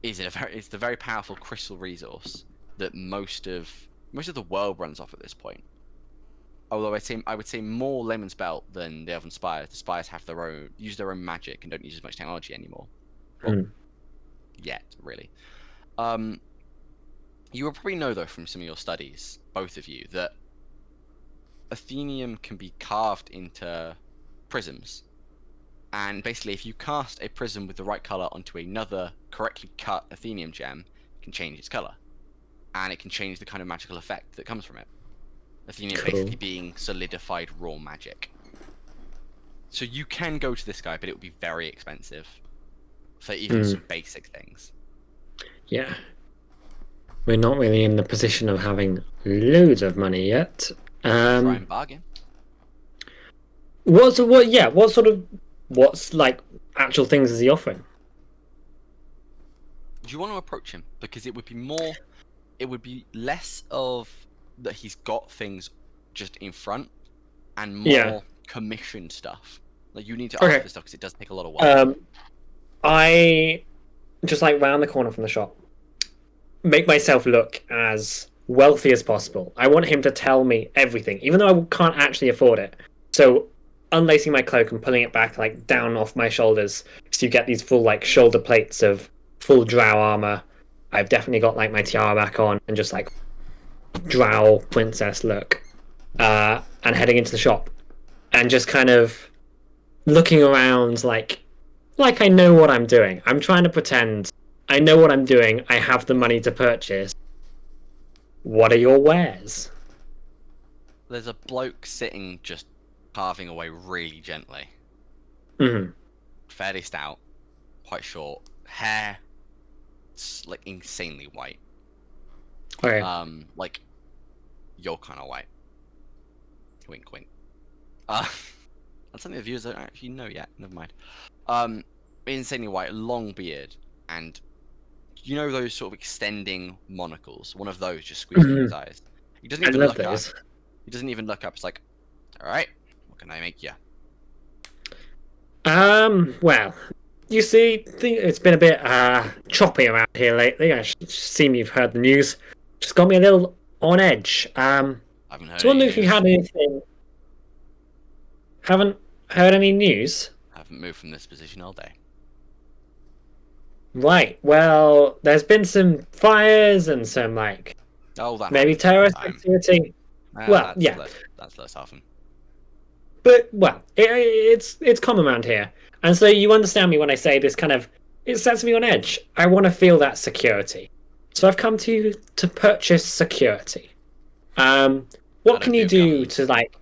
is the very powerful crystal resource that most of the world runs off at this point. Although I would say more Layman's Belt than the Elven Spires. The Spires have use their own magic and don't use as much technology anymore. Well, yet, really. You will probably know, though, from some of your studies, both of you, that Athenium can be carved into prisms. And basically, if you cast a prism with the right color onto another correctly cut Athenium gem, it can change its color. And it can change the kind of magical effect that comes from it. Athenium basically being solidified raw magic. So you can go to this guy, but it would be very expensive for even some basic things. Yeah. We're not really in the position of having loads of money yet. Try and bargain. What's like actual things is he offering? Do you want to approach him? Because it would be less of that he's got things just in front and more commissioned stuff. Like, you need to ask for stuff because it does take a lot of work. I just like round the corner from the shop, make myself look as wealthy as possible. I want him to tell me everything, even though I can't actually afford it. So unlacing my cloak and pulling it back like down off my shoulders, so you get these full like shoulder plates of full drow armor. I've definitely got like my tiara back on and just like drow princess look, and heading into the shop and just kind of looking around like I know what I'm doing. I'm trying to pretend I know what I'm doing. I have the money to purchase. What are your wares? There's a bloke sitting just carving away really gently. Fairly stout, quite short, hair like insanely white. Okay. Like your kind of white. Wink, wink. That's something the viewers don't actually know yet. Never mind. Insanely white, long beard, and those sort of extending monocles. One of those just squeezing in his eyes. He doesn't even look up. He doesn't even look up. It's like, all right, what can I make you? Well, you see, it's been a bit choppy around here lately. I assume you've heard the news. Just got me a little on edge. I haven't heard. I wonder if you had anything. Haven't heard any news? I haven't moved from this position all day. Right. Well, there's been some fires and some maybe terrorist activity. That's less often. But it's common around here, and so you understand me when I say this kind of it sets me on edge. I want to feel that security, so I've come to you to purchase security. What can you do to like?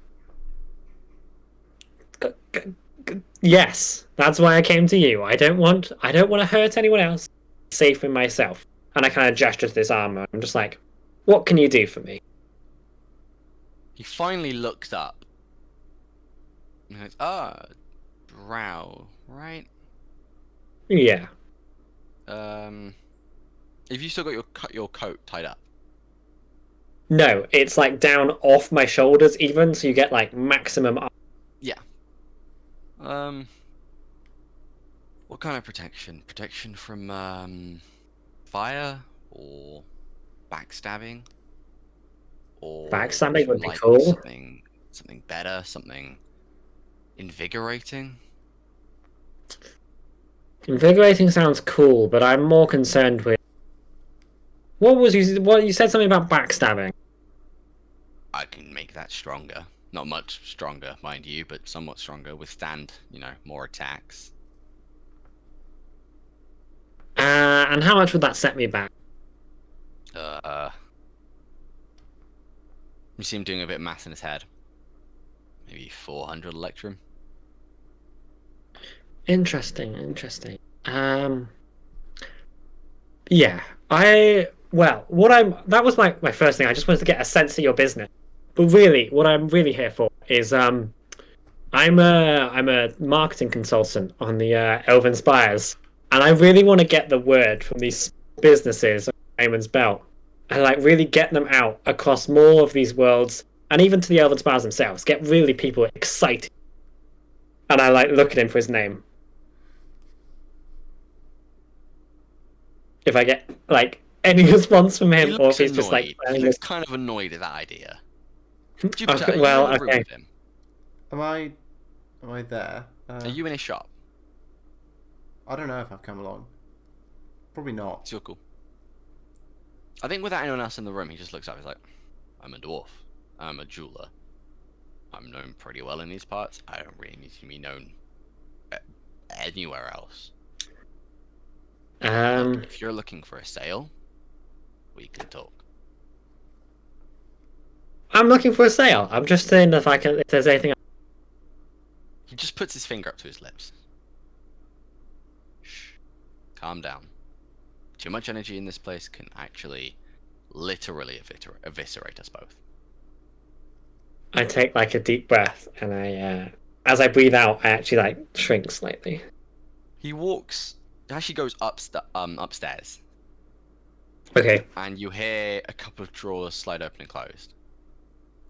Yes, that's why I came to you. I don't want to hurt anyone else. Safe in myself. And I kind of gesture to this armor. I'm just like, what can you do for me? He finally looks up. And goes, brow, right? Yeah. If you still got your coat tied up. No, it's like down off my shoulders even, so you get like maximum. Yeah. What kind of protection? Protection from fire or backstabbing? Or Backstabbing would be like cool. something better, something invigorating? Invigorating sounds cool, but I'm more concerned with what you said something about backstabbing. I can make that stronger. Not much stronger, mind you, but somewhat stronger. Withstand, more attacks. And how much would that set me back? You see him doing a bit of maths in his head. Maybe 400 electrum. Interesting. Yeah. That was my first thing. I just wanted to get a sense of your business. But really, what I'm really here for is I'm a marketing consultant on the Elven Spires, and I really want to get the word from these businesses of Raymond's Belt, and like really get them out across more of these worlds, and even to the Elven Spires themselves. Get really people excited. And I like look at him for his name. If I get like any response from him, or if he's just like he looks kind of annoyed at that idea. Jupiter, okay, well, are you in the room with him? Am I there? Are you in his shop? I don't know if I've come along. Probably not. It's your cool. I think without anyone else in the room, he just looks up. He's like, "I'm a dwarf. I'm a jeweler. I'm known pretty well in these parts. I don't really need to be known anywhere else. If you're looking for a sale, we can talk." I'm looking for a sale. I'm just saying if there's anything. He just puts his finger up to his lips. Shh. Calm down. Too much energy in this place can actually literally eviscerate us both. I take like a deep breath, and as I breathe out, I actually like shrink slightly. He actually goes upstairs. Okay. And you hear a couple of drawers slide open and closed.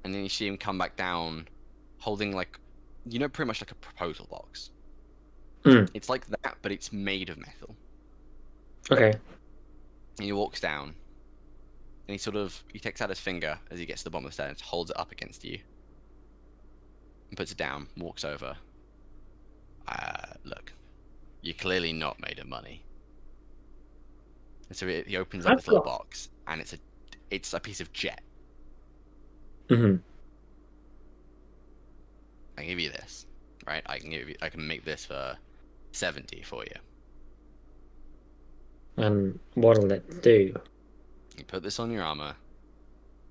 And then you see him come back down holding like, pretty much like a proposal box. It's like that, but it's made of metal. Okay. And he walks down. And he takes out his finger as he gets to the bottom of the stairs, holds it up against you. And puts it down, walks over. Look, you're clearly not made of money. And so he opens up this little box, and it's a piece of jet. Mm-hmm. I can give you this, right? I can make this for 70 for you. And what'll it do? You put this on your armor,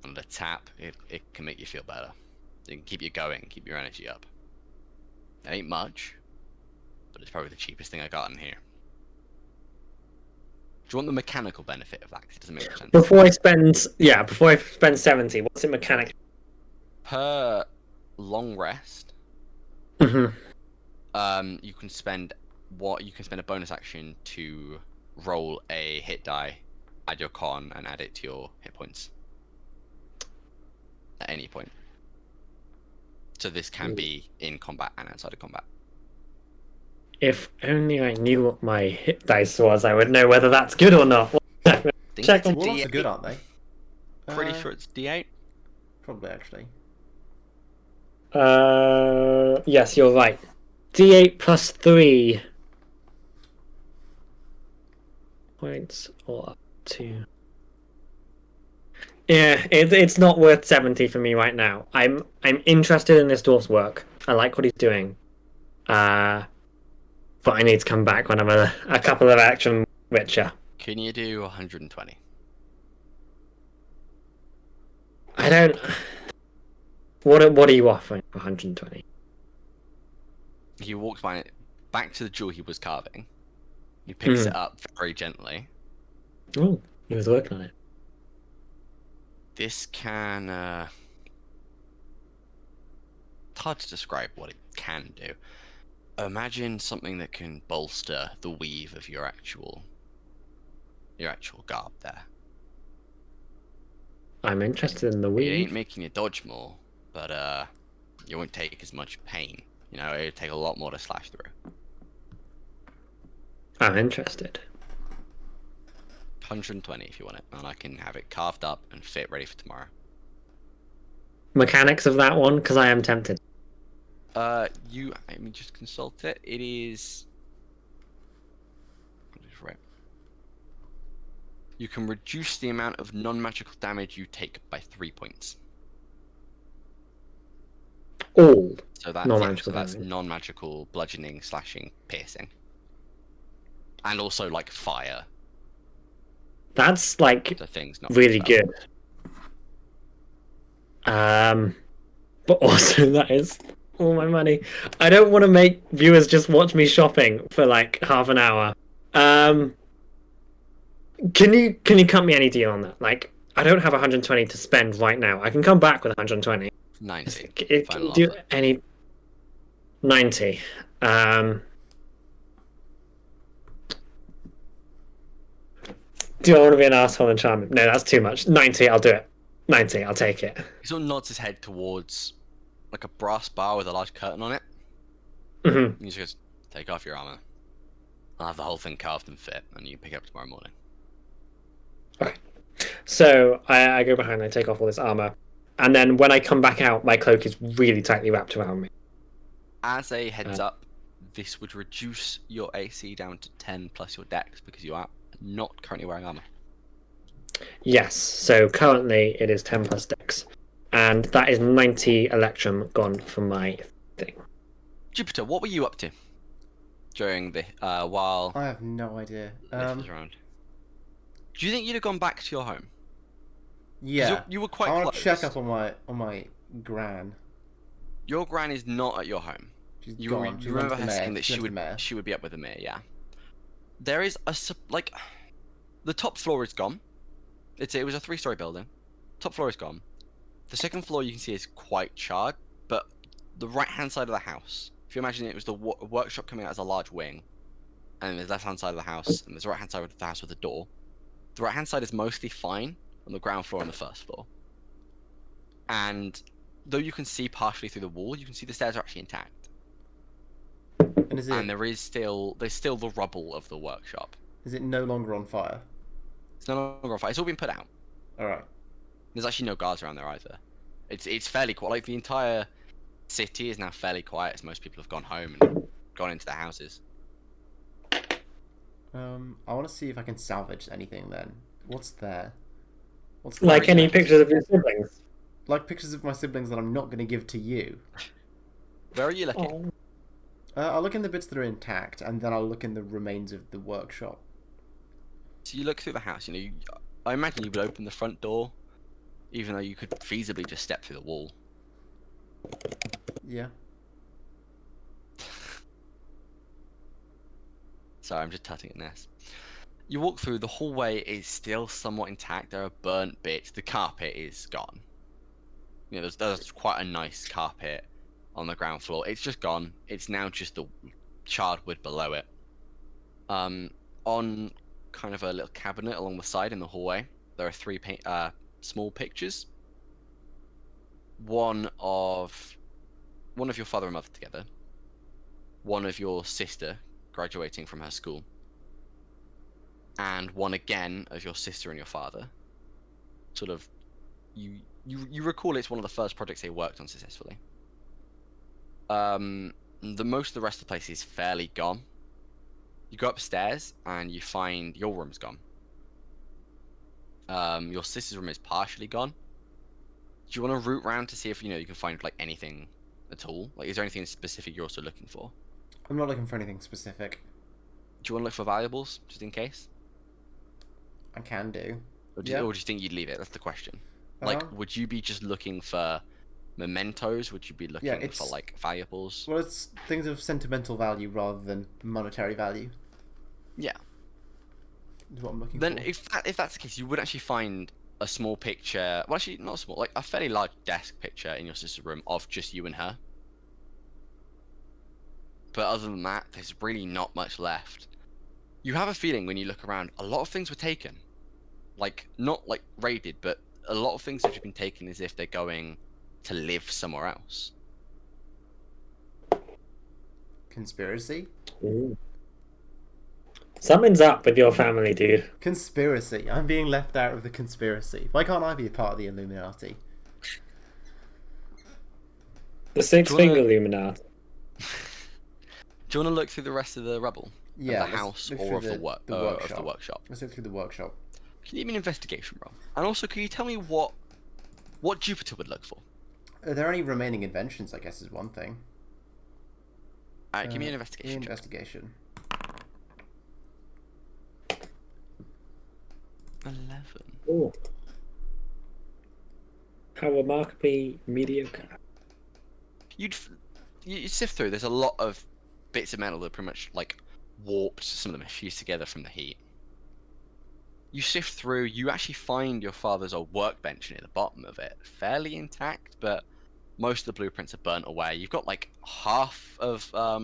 and a tap, it can make you feel better. It can keep you going, keep your energy up. It ain't much, but it's probably the cheapest thing I got in here. Do you want the mechanical benefit of that? 'Cause it doesn't make much sense. Before I spend 70, what's it mechanic? Per long rest, Mm-hmm. you can spend a bonus action to roll a hit die, add your con, and add it to your hit points at any point. So this can be in combat and outside of combat. If only I knew what my hit dice was, I would know whether that's good or not. Check on. Warlocks are good, aren't they? Pretty sure it's D8. Probably, actually. Yes, you're right. D8 plus 3 points or up to. Yeah, it's not worth 70 for me right now. I'm interested in this dwarf's work. I like what he's doing. But I need to come back when I'm a couple of action richer. Can you do 120? I don't. What are you offering for 120? He walks back to the jewel he was carving. He picks it up very gently. Oh, he was working on it. This can. It's hard to describe what it can do. Imagine something that can bolster the weave of your actual garb there. I'm interested in the It weave. ain't making you dodge more, but you won't take as much pain. You know, it'll take a lot more to slash through. I'm interested. 120 if you want it, and I can have it carved up and fit ready for tomorrow. Mechanics of that one, because I am tempted. Let me just consult it. It is. Right. You can reduce the amount of non-magical damage you take by 3 points. All So that's non-magical that's damage. non-magical bludgeoning, slashing, piercing, and also like fire. That's like So things not really spell. good. But also that is all my money. I don't want to make viewers just watch me shopping for like half an hour. Can you cut me any deal on that? Like, I don't have 120 to spend right now. I can come back with 120. 90. Can Final do offer. any 90. Do I want to be an asshole and charming? No, that's too much. 90, I'll do it. 90, I'll take it. He sort of nods his head towards like a brass bar with a large curtain on it. hmm And he just goes, "Take off your armor. I'll have the whole thing carved and fit, and you can pick it up tomorrow morning." Okay. So I go behind, I take off all this armor, and then when I come back out, my cloak is really tightly wrapped around me. As a heads up, this would reduce your AC down to 10 plus your dex because you are not currently wearing armor. Yes, so currently it is 10 plus dex, and that is 90 electrum gone from my thing. Jupiter, what were you up to during the while I have no idea. Lyft was around? Do you think you'd have gone back to your home? 'Cause Yeah. you were quite I want close. to check up on my gran. Your gran is not at your home. She's You gone. She went remember to her the saying mayor. that She went to the mayor. she would be up with the mayor, yeah. There is like the top floor is gone. It was a 3-story building. Top floor is gone. The second floor you can see is quite charred, but the right-hand side of the house, if you imagine it was the workshop coming out as a large wing, and there's left-hand side of the house, and there's the right-hand side of the house with a door. The right-hand side is mostly fine on the ground floor and the first floor. And though you can see partially through the wall, you can see the stairs are actually intact. And And there's still the rubble of the workshop. is it no longer on fire? It's no longer on fire. It's all been put out. All right. There's actually no guards around there either. It's fairly quiet. Like the entire city is now fairly quiet as most people have gone home and gone into their houses. I want to see if I can salvage anything then. What's there? What's Like there? any pictures of your siblings. Like pictures of my siblings that I'm not going to give to you. Where are you looking? Oh. I'll look in the bits that are intact, and then I'll look in the remains of the workshop. So you look through the house. You know, I imagine you would open the front door, even though you could feasibly just step through the wall. Yeah. Sorry, I'm just tutting in this. You walk through, the hallway is still somewhat intact. There are burnt bits. The carpet is gone. You know, there's quite a nice carpet on the ground floor. It's just gone. It's now just the charred wood below it. On kind of a little cabinet along the side in the hallway, there are 3 small pictures. One of your father and mother together. One of your sister graduating from her school, and one again of your sister and your father. Sort of, you recall it's one of the first projects they worked on successfully. Most of the rest of the place is fairly gone. You go upstairs and you find your room's gone. Your sister's room is partially gone. Do you want to root around to see if you can find like anything at all? Like, is there anything specific you're also looking for? I'm not looking for anything specific. Do you want to look for valuables, just in case? I can do. Or do Yeah. you think you'd leave it? That's the question. Like, would you be just looking for mementos? Would you be looking for, like, valuables? Well, it's things of sentimental value rather than monetary value. Yeah. Is what I'm looking Then for. if that's the case, you would actually find a small picture. Well, actually, not small, like a fairly large desk picture in your sister's room of just you and her. But other than that, there's really not much left. You have a feeling when you look around, a lot of things were taken. Like, not like raided, but a lot of things have just been taken as if they're going to live somewhere else. Conspiracy? Ooh. Something's up with your family, dude. Conspiracy. I'm being left out of the conspiracy. Why can't I be a part of the Illuminati? The Six Do you wanna- Finger Illuminati. Do you want to look through the rest of the rubble? Yeah, Of the let's house look or through of the work the of workshop. the workshop? Let's look through the workshop. Can you give me an investigation roll? And also, can you tell me what Jupiter would look for? Are there any remaining inventions? I guess is one thing. Alright, give me an investigation. check. Investigation. 11. Ooh. How remarkably mediocre. You sift through. There's a lot of bits of metal that are pretty much like warped. Some of them are fused together from the heat. You sift through. You actually find your father's old workbench near the bottom of it, fairly intact, but most of the blueprints are burnt away. You've got like half of a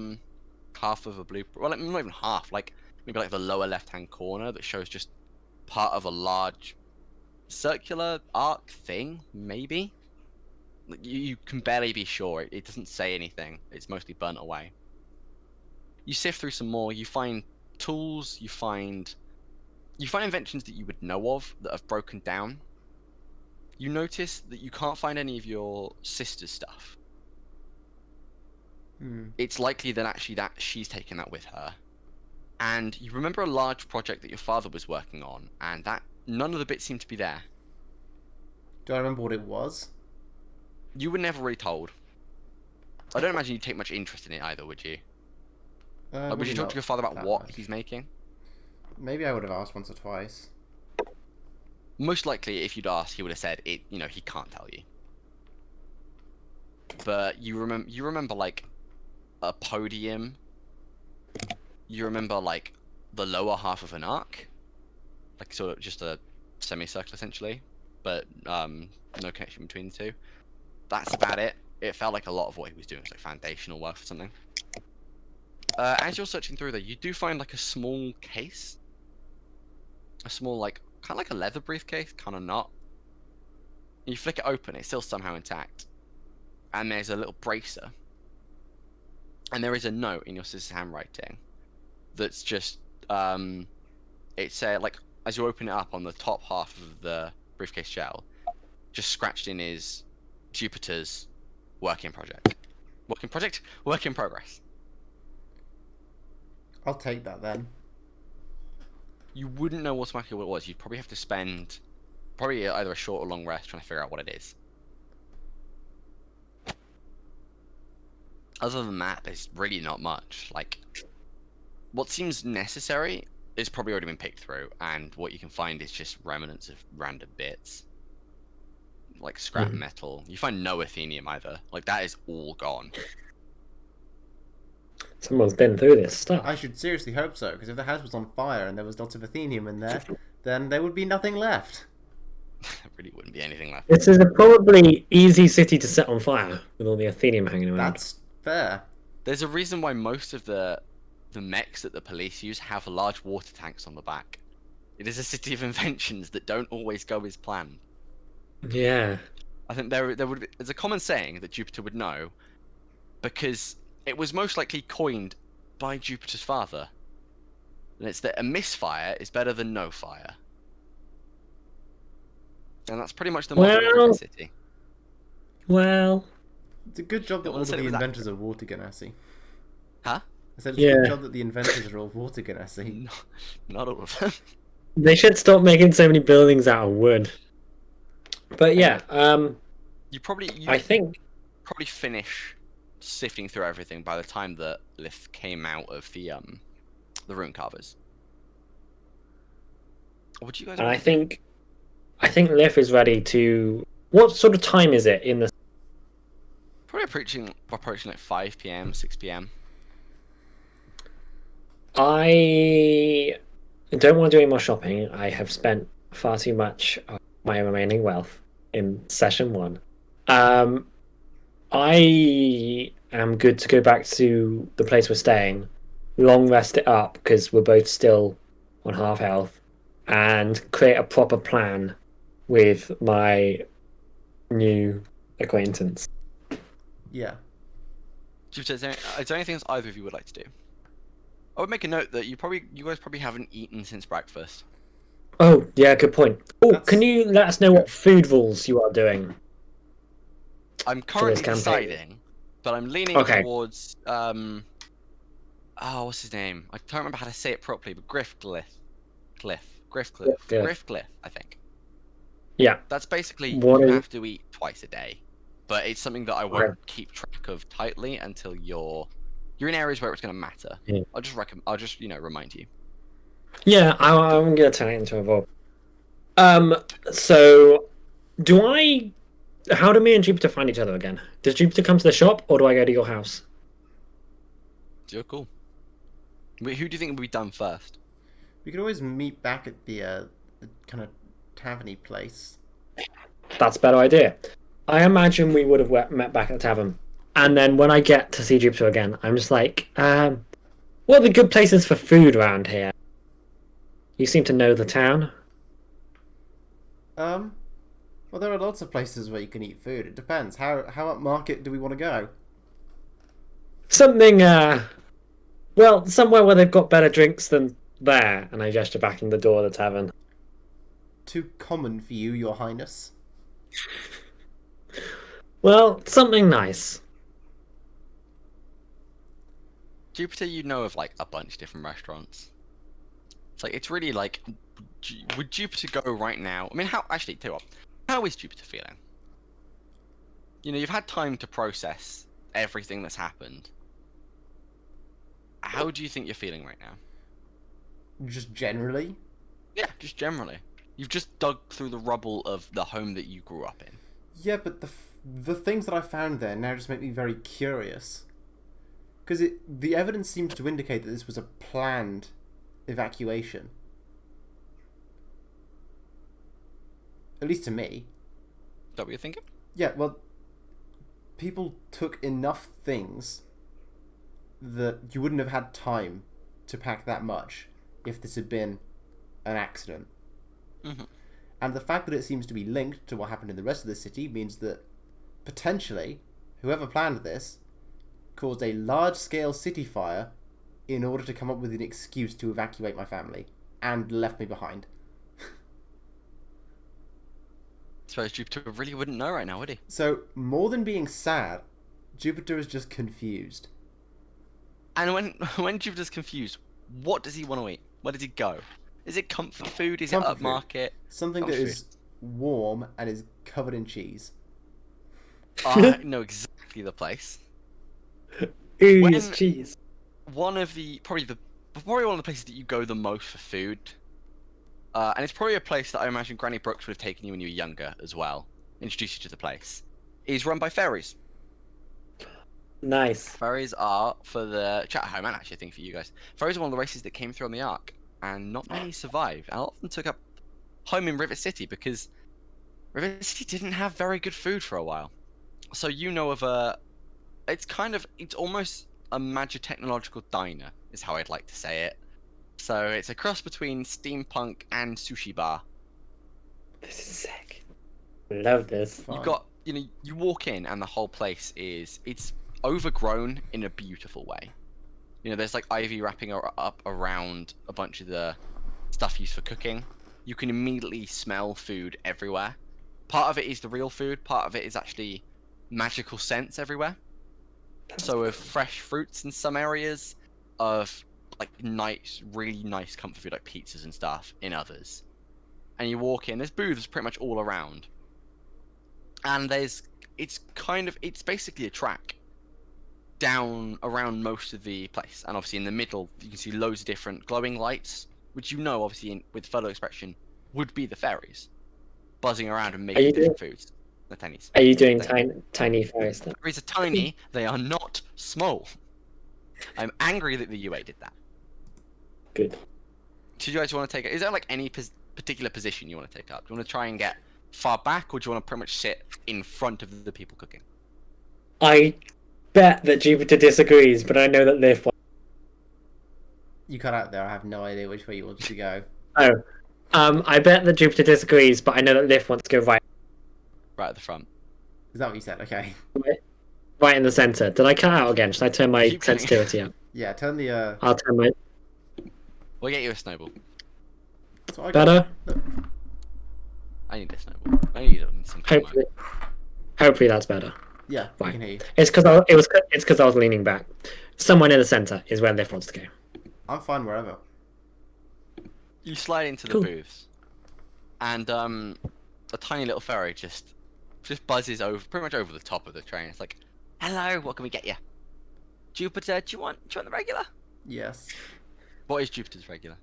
blueprint. Well, not even half. Like maybe like the lower left-hand corner that shows just part of a large circular arc thing, maybe. You can barely be sure. It doesn't say anything. It's mostly burnt away. You sift through some more. You find tools. You find inventions that you would know of that have broken down. You notice that you can't find any of your sister's stuff. It's likely that actually that she's taken that with her. And you remember a large project that your father was working on, and that none of the bits seem to be there. Do I remember what it was? You were never really told. I don't imagine you'd take much interest in it either, would you? Like, would you talk to your father about what he's making? Maybe I would have asked once or twice. Most likely, if you'd asked, he would have said it. You know, he can't tell you. But you remember like a podium. You remember like the lower half of an arc, like sort of just a semicircle essentially, but no connection between the two. That's about it. It felt like a lot of what he was doing was like foundational work for something. As you're searching through there, you do find like a small case. A small, like, kind of like a leather briefcase, kind of not. You flick it open, it's still somehow intact. And there's a little bracer. And there is a note in your sister's handwriting that's just, it's like, as you open it up on the top half of the briefcase shell, just scratched in is Jupiter's work in project. Work in progress. I'll take that then. You wouldn't know automatically what it was. You'd probably have to spend either a short or long rest trying to figure out what it is. Other than that, there's really not much. Like, what seems necessary is probably already been picked through, and what you can find is just remnants of random bits. Like scrap metal. You find no Athenium either. Like, that is all gone. Someone's been through this stuff. I should seriously hope so, because if the house was on fire and there was lots of Athenium in there, then there would be nothing left. There really wouldn't be anything left. This is a probably easy city to set on fire with all the Athenium hanging around. That's fair. There's a reason why most of the mechs that the police use have large water tanks on the back. It is a city of inventions that don't always go as planned. Yeah. I think there's a common saying that Jupiter would know, because it was most likely coined by Jupiter's father. And it's that a misfire is better than no fire. And that's pretty much the motto of every city. Well, It's a good job that all of the inventors are water genasi. Huh? I said it's a good job that the inventors are all water genasi. Not all of them. They should stop making so many buildings out of wood. But yeah, I think probably finish sifting through everything by the time that Lyth came out of the rune carvers. What do you guys? And I think Lyth is ready to. What sort of time is it in the? Probably approaching like 5 p.m., 6 p.m. I don't want to do any more shopping. I have spent far too much of my remaining wealth in session 1. I am good to go back to the place we're staying, long rest it up because we're both still on half health, and create a proper plan with my new acquaintance. Yeah. Jupiter, is there anything else either of you would like to do? I would make a note that you guys probably haven't eaten since breakfast. Oh, yeah, good point. Oh, That's- can you let us know what food rules you are doing? I'm currently campaign. deciding, but I'm leaning Okay. towards what's his name? I don't remember how to say it properly, but Griffglyph, I think. Yeah. That's basically What you is- have to eat twice a day, but it's something that I won't keep track of tightly until you're in areas where it's going to matter. Yeah. I'll just remind you. Yeah, I'm gonna turn it into a vote. So how do me and Jupiter find each other again? Does Jupiter come to the shop, or do I go to your house? You're cool. Wait, who do you think will be done first? We could always meet back at the kind of taverny place. That's a better idea. I imagine we would have met back at the tavern. And then when I get to see Jupiter again, I'm just like, what are the good places for food around here? You seem to know the town. Well, there are lots of places where you can eat food. It depends. How upmarket do we want to go? Something, somewhere where they've got better drinks than there. And I gesture back in the door of the tavern. Too common for you, Your Highness. Well, something nice. Jupiter, you know of like a bunch of different restaurants. It's really like, would Jupiter go right now? I mean, tell you what, how is Jupiter feeling? You know, you've had time to process everything that's happened. How do you think you're feeling right now? Just generally? Yeah, just generally. You've just dug through the rubble of the home that you grew up in. Yeah, but the things that I found there now just make me very curious. Because the evidence seems to indicate that this was a planned evacuation. At least to me. Is that what you're thinking? Yeah, well, people took enough things that you wouldn't have had time to pack that much if this had been an accident. Mm-hmm. And the fact that it seems to be linked to what happened in the rest of the city means that potentially whoever planned this caused a large-scale city fire in order to come up with an excuse to evacuate my family and left me behind. I suppose Jupiter really wouldn't know right now, would he? So, more than being sad, Jupiter is just confused. And when Jupiter's confused, what does he want to eat? Where does he go? Is it comfort food? Is Comfort it food. upmarket? Something that is warm and is covered in cheese. I know exactly the place. Ooh, When- it's cheese. One of the probably one of the places that you go the most for food, and it's probably a place that I imagine Granny Brooks would have taken you when you were younger as well. Introduced you to the place. Is run by fairies. Nice. Fairies are for the chat at home, and actually I think for you guys. Fairies are one of the races that came through on the Ark, and not many survived. And a lot of them took up home in River City because River City didn't have very good food for a while. So you know of it's almost a magitechnological diner, is how I'd like to say it. So it's a cross between steampunk and sushi bar. This is sick. Love this. Fine. You walk in and the whole place it's overgrown in a beautiful way. You know, there's like ivy wrapping up around a bunch of the stuff used for cooking. You can immediately smell food everywhere. Part of it is the real food, part of it is actually magical scents everywhere. So of fresh fruits in some areas, of like nice, really nice comfort food like pizzas and stuff in others. And you walk in, there's booths pretty much all around. And it's basically a track down around most of the place. And obviously in the middle, you can see loads of different glowing lights, which you know obviously with photo expression would be the fairies buzzing around and making different foods. The tennies. Are you doing tiny fairy stuff? Fairies are tiny, they are not small. I'm angry that the UA did that. Good. do you guys want to take? Is there like any particular position you want to take up? Do you want to try and get far back, or do you want to pretty much sit in front of the people cooking? I bet that Jupiter disagrees, but I know that Lyf wants. You cut out there. I have no idea which way you want to go. Oh, I bet that Jupiter disagrees, but I know that Lyf wants to go right Right at the front. Is that what you said? Okay. in the center. Did I cut out again? Should I turn my Keep cutting. sensitivity up? Yeah, turn the. I'll turn my We'll get you a snowball. That's what I got. better. I need a snowball. I need some camo. Hopefully that's better. Yeah, I Right. can hear you. It's because I was leaning back. Somewhere in the center is where Lyf wants to go. I'm fine wherever. You slide into the Cool. booths, and a tiny little ferry just buzzes over, pretty much over the top of the train. It's like, "Hello, what can we get you? Jupiter, do you want the regular? Yes. What is Jupiter's regular?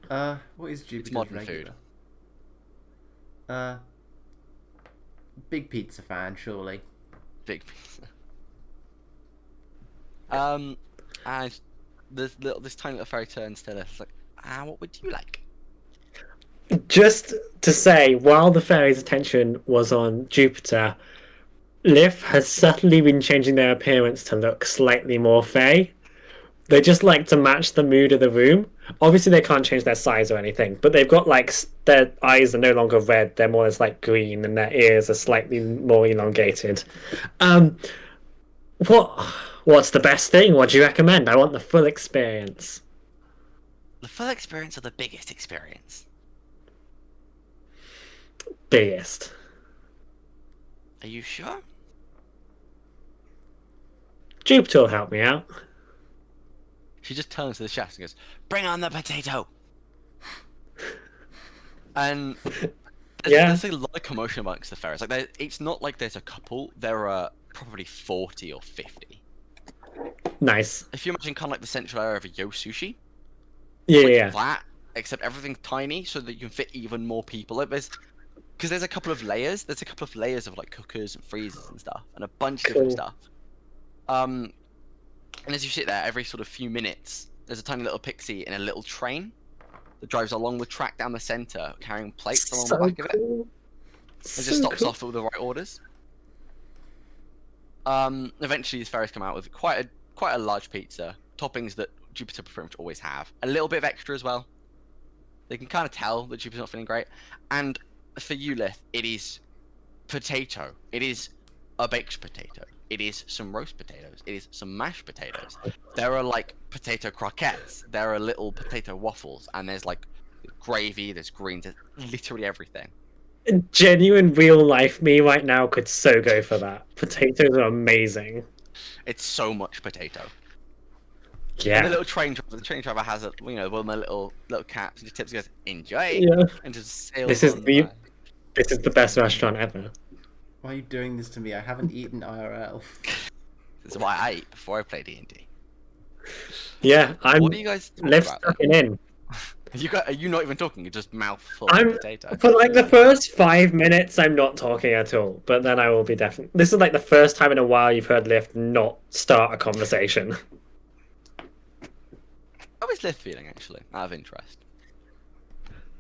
What is Jupiter's modern regular? Big pizza fan, surely. Big pizza. And this tiny little ferry turns to us. It's like, what would you like? Just to say, while the fairy's attention was on Jupiter, Lyf has subtly been changing their appearance to look slightly more fey. They just like to match the mood of the room. Obviously, they can't change their size or anything, but they've got like their eyes are no longer red; they're more or less like green, and their ears are slightly more elongated. What's the best thing? What do you recommend? I want the full experience. The full experience or the biggest experience? Biggest. Are you sure? Jupiter will help me out. She just turns to the chef and goes, "Bring on the potato!" And there's a lot of commotion amongst the ferries. Like, it's not like there's a couple. There are probably 40 or 50. Nice. If you imagine kind of like the central area of a Yo Sushi, Yeah. that, except everything's tiny, so that you can fit even more people. Like, because there's a couple of layers. There's a couple of layers of like cookers and freezers and stuff, and a bunch of different stuff. And as you sit there, every sort of few minutes, there's a tiny little pixie in a little train that drives along the track down the center, carrying plates along the back of it. It just stops off with the right orders. Eventually, these ferries come out with quite a large pizza, toppings that Jupiter pretty much always have, a little bit of extra as well. They can kind of tell that Jupiter's not feeling great. And for you, Lyth, it is potato. It is a baked potato. It is some roast potatoes. It is some mashed potatoes. There are like potato croquettes. There are little potato waffles, and there's like gravy. There's greens. There's literally everything. Genuine real life me right now could so go for that. Potatoes are amazing. It's so much potato. Yeah. And the little train driver, has one of the little caps, and just tips and goes, "Enjoy," Yeah. and just sails This is on by. this is the best restaurant ever. Why are you doing this to me? I haven't eaten IRL. This is why I ate before I played D&D. Yeah, I'm What are you guys talking Lyf's about? sucking in. Are you not even talking? You're just mouthful I'm of potato. for like the first 5 minutes I'm not talking at all, but then I will be definitely. This is like the first time in a while you've heard Lyf not start a conversation. How is Lyth feeling, actually, out of interest?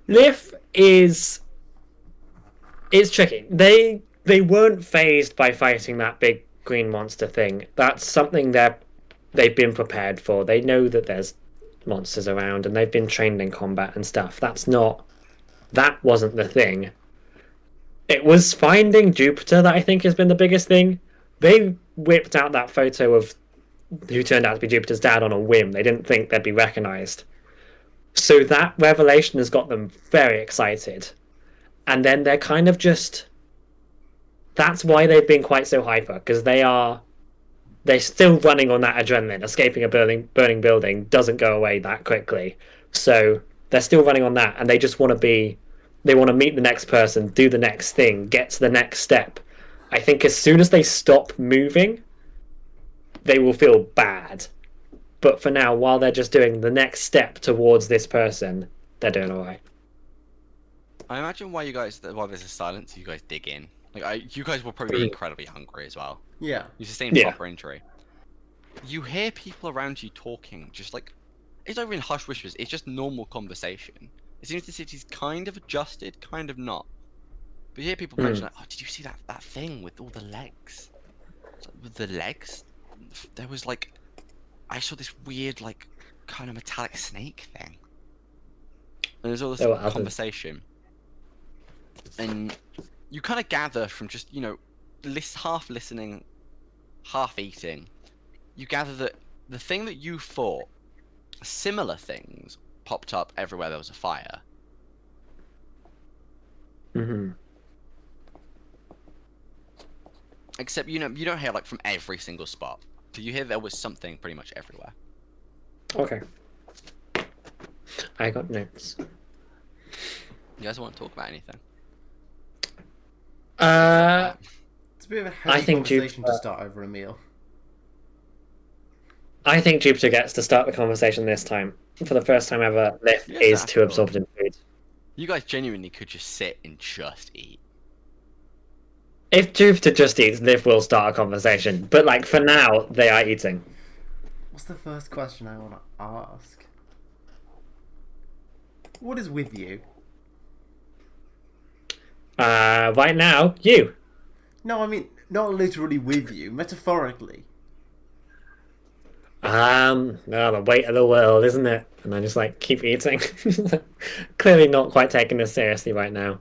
Lyf is tricky. They weren't phased by fighting that big green monster thing. That's something they've been prepared for. They know that there's monsters around and they've been trained in combat and stuff. That wasn't the thing. It was finding Jupiter that I think has been the biggest thing. They whipped out that photo of who turned out to be Jupiter's dad on a whim. They didn't think they'd be recognized. So that revelation has got them very excited. And then they're kind of just... That's why they've been quite so hyper, because they're still running on that adrenaline. Escaping a burning building doesn't go away that quickly. So they're still running on that, and they just want to meet the next person, do the next thing, get to the next step. I think as soon as they stop moving, they will feel bad. But for now, while they're just doing the next step towards this person, they're doing all right. I imagine while there's a silence, you guys dig in. You guys will probably be incredibly hungry as well. Yeah. You sustained proper injury. You hear people around you talking, just like it's not even hush whispers. It's just normal conversation. It seems the city's kind of adjusted, kind of not. But you hear people mention, like, "Oh, did you see that thing with all the legs? With the legs, there was like, I saw this weird like kind of metallic snake thing." And there's all this conversation, and you kind of gather from just half listening, half eating. You gather that the thing that you thought, similar things popped up everywhere there was a fire. Mm-hmm. Except you don't hear like from every single spot. So you hear there was something pretty much everywhere. Okay. I got notes. You guys want to talk about anything? It's a bit of a heavy conversation to start over a meal. I think Jupiter gets to start the conversation this time. For the first time ever, Lyft is too absorbed in food. You guys genuinely could just sit and just eat. If Jupiter just eats, Lyft will start a conversation. But like for now, they are eating. What's the first question I want to ask? What is with you? Right now, you. No, I mean not literally with you, metaphorically. The weight of the world, isn't it? And I just like keep eating. Clearly not quite taking this seriously right now.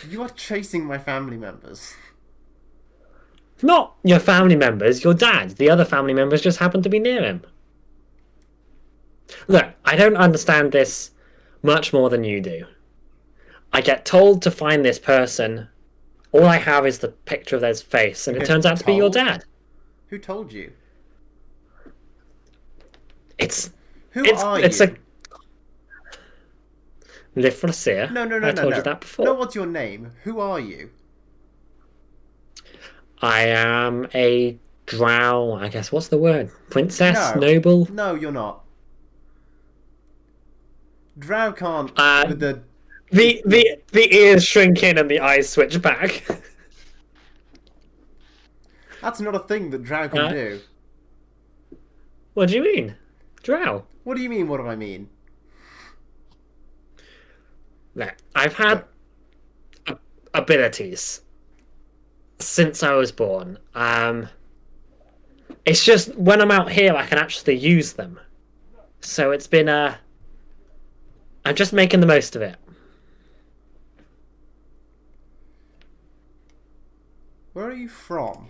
You are chasing my family members. Not your family members, your dad. The other family members just happen to be near him. Look, I don't understand this much more than you do. I get told to find this person. All I have is the picture of their face, and it turns out to be your dad. Who told you? Who are you? Lyfþrasir. No. I told you that before. No, what's your name? Who are you? I am a drow, I guess. What's the word? Princess? Noble? No, you're not. Drow can't with the ears shrink in and the eyes switch back. That's not a thing that Drow can do. What do you mean? Drow? What do you mean, what do I mean? No, I've had abilities since I was born. It's just when I'm out here I can actually use them. So it's been I'm just making the most of it. Where are you from?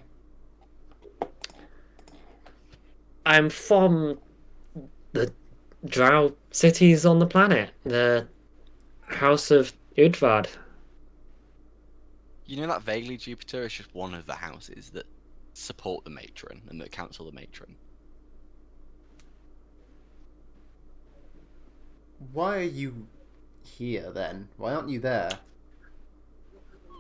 I'm from the drow cities on the planet. The House of Udvard. You know that vaguely Jupiter is just one of the houses that support the matron and that counsel the matron. Why are you here then? Why aren't you there?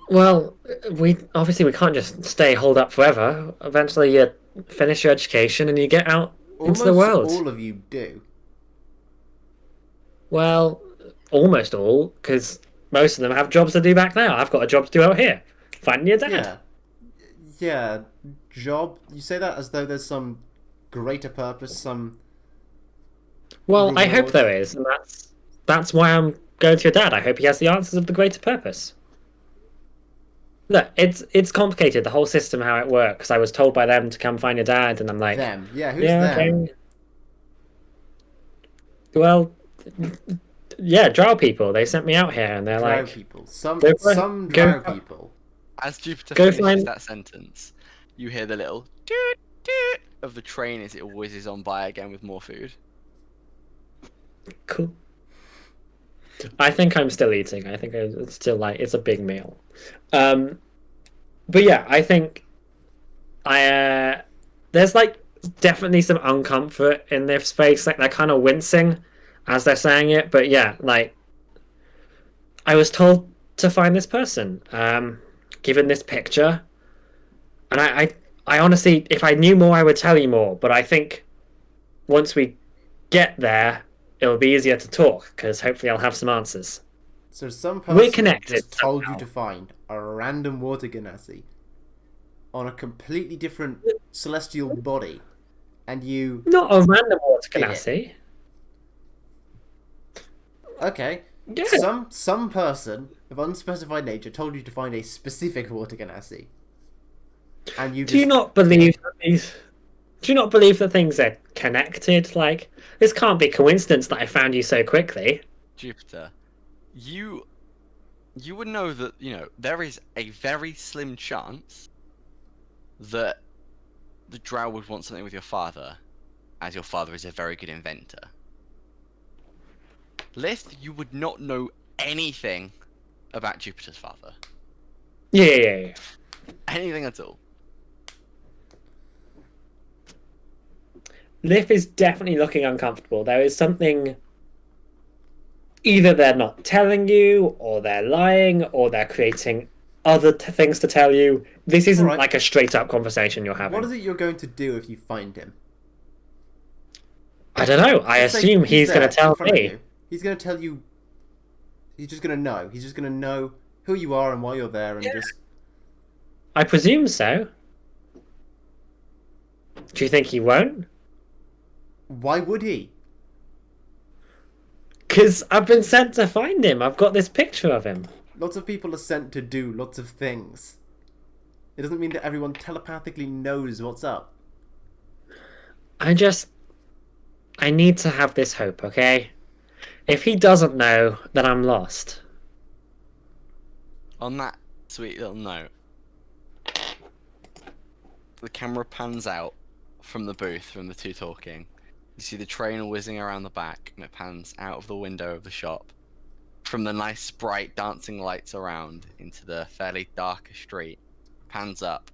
Well, we can't just stay holed up forever. Eventually you finish your education and you get out into the world. Almost all of you do. Well, almost all, because most of them have jobs to do back now. I've got a job to do out here. Finding your dad. Yeah. Job? You say that as though there's some greater purpose, some... Well, reward. I hope there is, and that's why I'm going to your dad. I hope he has the answers of the greater purpose. Look, it's complicated, the whole system, how it works. I was told by them to come find your dad, and I'm like... Them? Yeah, who's them? Okay. Well, yeah, drow people. They sent me out here, and they're Drow like... people. Some drow people. As Jupiter finishes that sentence, you hear the little toot toot of the train as it whizzes on by again with more food. Cool. I think I'm still eating. I think it's still like it's a big meal. But yeah, I think there's like definitely some uncomfort in their face. Like they're kind of wincing as they're saying it. But yeah, like I was told to find this person, given this picture, and I honestly, if I knew more, I would tell you more. But I think once we get there, it'll be easier to talk because hopefully I'll have some answers. So some person connected just told somehow. you to find a random water ganassi on a completely different celestial body, and you... Not a random water ganassi. Okay. Yeah. Some person of unspecified nature told you to find a specific water ganassi. And you just... Do you not believe that these? Do you not believe that things are connected? Like, this can't be coincidence that I found you so quickly. Jupiter, you would know that, there is a very slim chance that the drow would want something with your father, as your father is a very good inventor. Lyth, you would not know anything about Jupiter's father. Yeah. Anything at all. Lyth is definitely looking uncomfortable. There is something. Either they're not telling you, or they're lying, or they're creating other things to tell you. This isn't Alright. like a straight-up conversation you're having. What is it you're going to do if you find him? I don't know. I Let's say assume he's there going to tell in front of me. you. He's going to tell you... He's just going to know. He's just going to know who you are and why you're there and just... I presume so. Do you think he won't? Why would he? Because I've been sent to find him. I've got this picture of him. Lots of people are sent to do lots of things. It doesn't mean that everyone telepathically knows what's up. I need to have this hope, okay? If he doesn't know, then I'm lost. On that sweet little note, the camera pans out from the booth, from the two talking. You see the train whizzing around the back, and it pans out of the window of the shop, from the nice, bright, dancing lights around into the fairly darker street. Pans up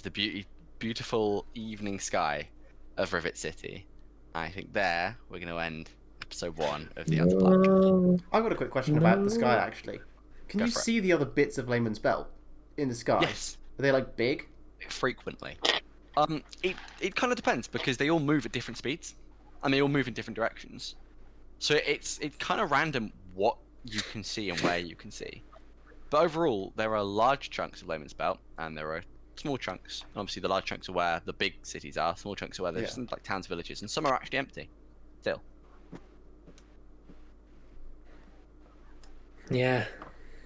the beautiful evening sky of Rivet City. I think there we're going to end episode 1 of the Untitled. I've got a quick question about the sky, actually. Can Go you for it. see the other bits of Layman's Belt in the sky? Yes, Are they, like, big? frequently. It kind of depends, because they all move at different speeds, and they all move in different directions. So it's kind of random what you can see and where you can see. But overall, there are large chunks of Layman's Belt, and there are small chunks. And obviously, the large chunks are where the big cities are. Small chunks are where there's some, like, towns, villages, and some are actually empty. Still. Yeah.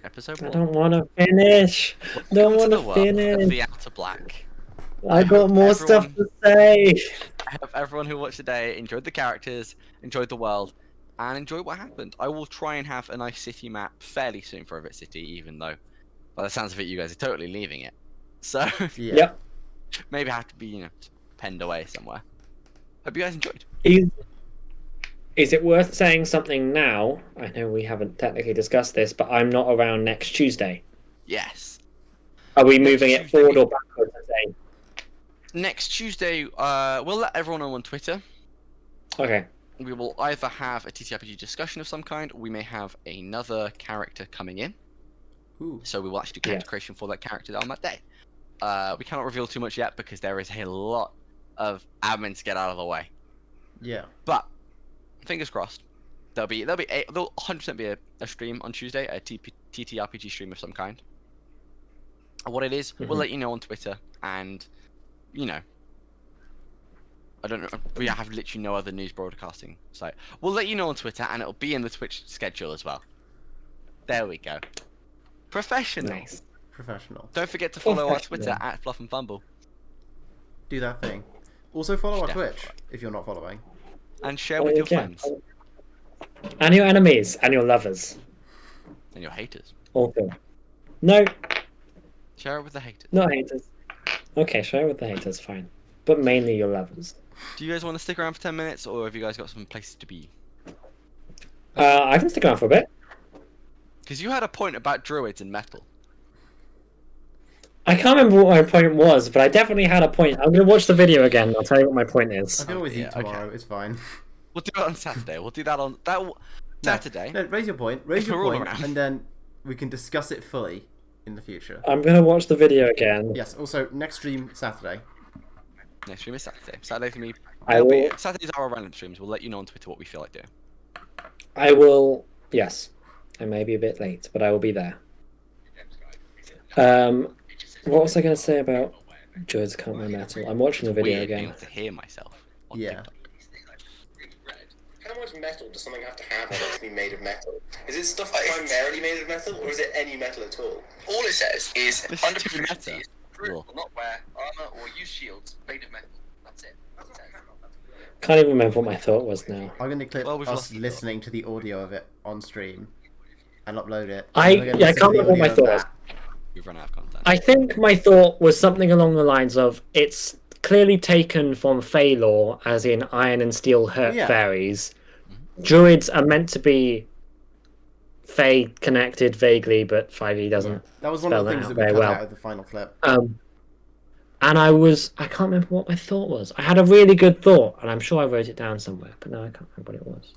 Episode I 1. don't want to finish. Don't want to Of finish. the Outer Black. I got more stuff to say. I hope everyone who watched today enjoyed the characters, enjoyed the world, and enjoyed what happened. I will try and have a nice city map fairly soon for Rivet City, even though, by the sounds of it, you guys are totally leaving it. So, Yeah. Yep. maybe I have to be, penned away somewhere. Hope you guys enjoyed. Is it worth saying something now? I know we haven't technically discussed this, but I'm not around next Tuesday. Yes. Are we Next moving it Tuesday. forward or backwards? I Next Tuesday, we'll let everyone know on Twitter. say? Okay. We will either have a TTRPG discussion of some kind, or we may have another character coming in. Ooh. So we will actually do character creation for that character on that day. We cannot reveal too much yet because there is a lot of admin to get out of the way. Yeah. But fingers crossed, there'll 100% be a stream on Tuesday, a TTRPG stream of some kind. And what it is, we'll let you know on Twitter, and I don't know. We have literally no other news broadcasting site. We'll let you know on Twitter, and it'll be in the Twitch schedule as well. There we go. Professional. Nice. Professional. Don't forget to follow our Twitter Professional. at Fluff and Fumble, Do that thing. Also follow our Definitely. Twitch, if you're not following. and share with your Yeah. friends And your enemies and your lovers. and your haters. Also. No, Share it with the haters. not haters. Okay, share it with the haters, fine. But mainly your lovers. Do you guys want to stick around for 10 minutes, or have you guys got some places to be? I can stick around for a bit. Because you had a point about druids and metal. I can't remember what my point was, but I definitely had a point. I'm going to watch the video again. I'll tell you what my point I is. can always yeah, eat tomorrow, it's fine. We'll do it on Saturday. We'll do that on Saturday. No, raise your point, raise If your we're all point, around. and then we can discuss it fully in the future. I'm going to watch the video again. Yes, also, next stream, Saturday. Next stream is Saturday. Saturday's gonna I will- Saturdays are our random streams. We'll let you know on Twitter what we feel like doing. I will. Yes. I may be a bit late, but I will be there. What was I going to say about druids can't wear metal? I'm watching the video Weird being again. able to hear myself. On Yeah. TikTok. How much metal does something have to have on it to be made of metal? Is it stuff primarily made of metal, or is it any metal at all? All it says is This is 100% too meta. druids will not wear armor or use shields made of metal. That's it. That's it. Can't even remember what my thought was now. I'm going to clip Well, we've us lost the listening to the audio of it on stream and upload it. I And we're gonna listen to can't the remember what my audio of thought was. that. We've run out of content. I think my thought was something along the lines of it's clearly taken from Fey lore, as in iron and steel hurt Yeah. fairies. Druids are meant to be Fey connected vaguely, but 5e doesn't. That was one of the spell that things out that we very cut well. out of the final clip. And I can't remember what my thought was. I had a really good thought, and I'm sure I wrote it down somewhere, but no, I can't remember what it was.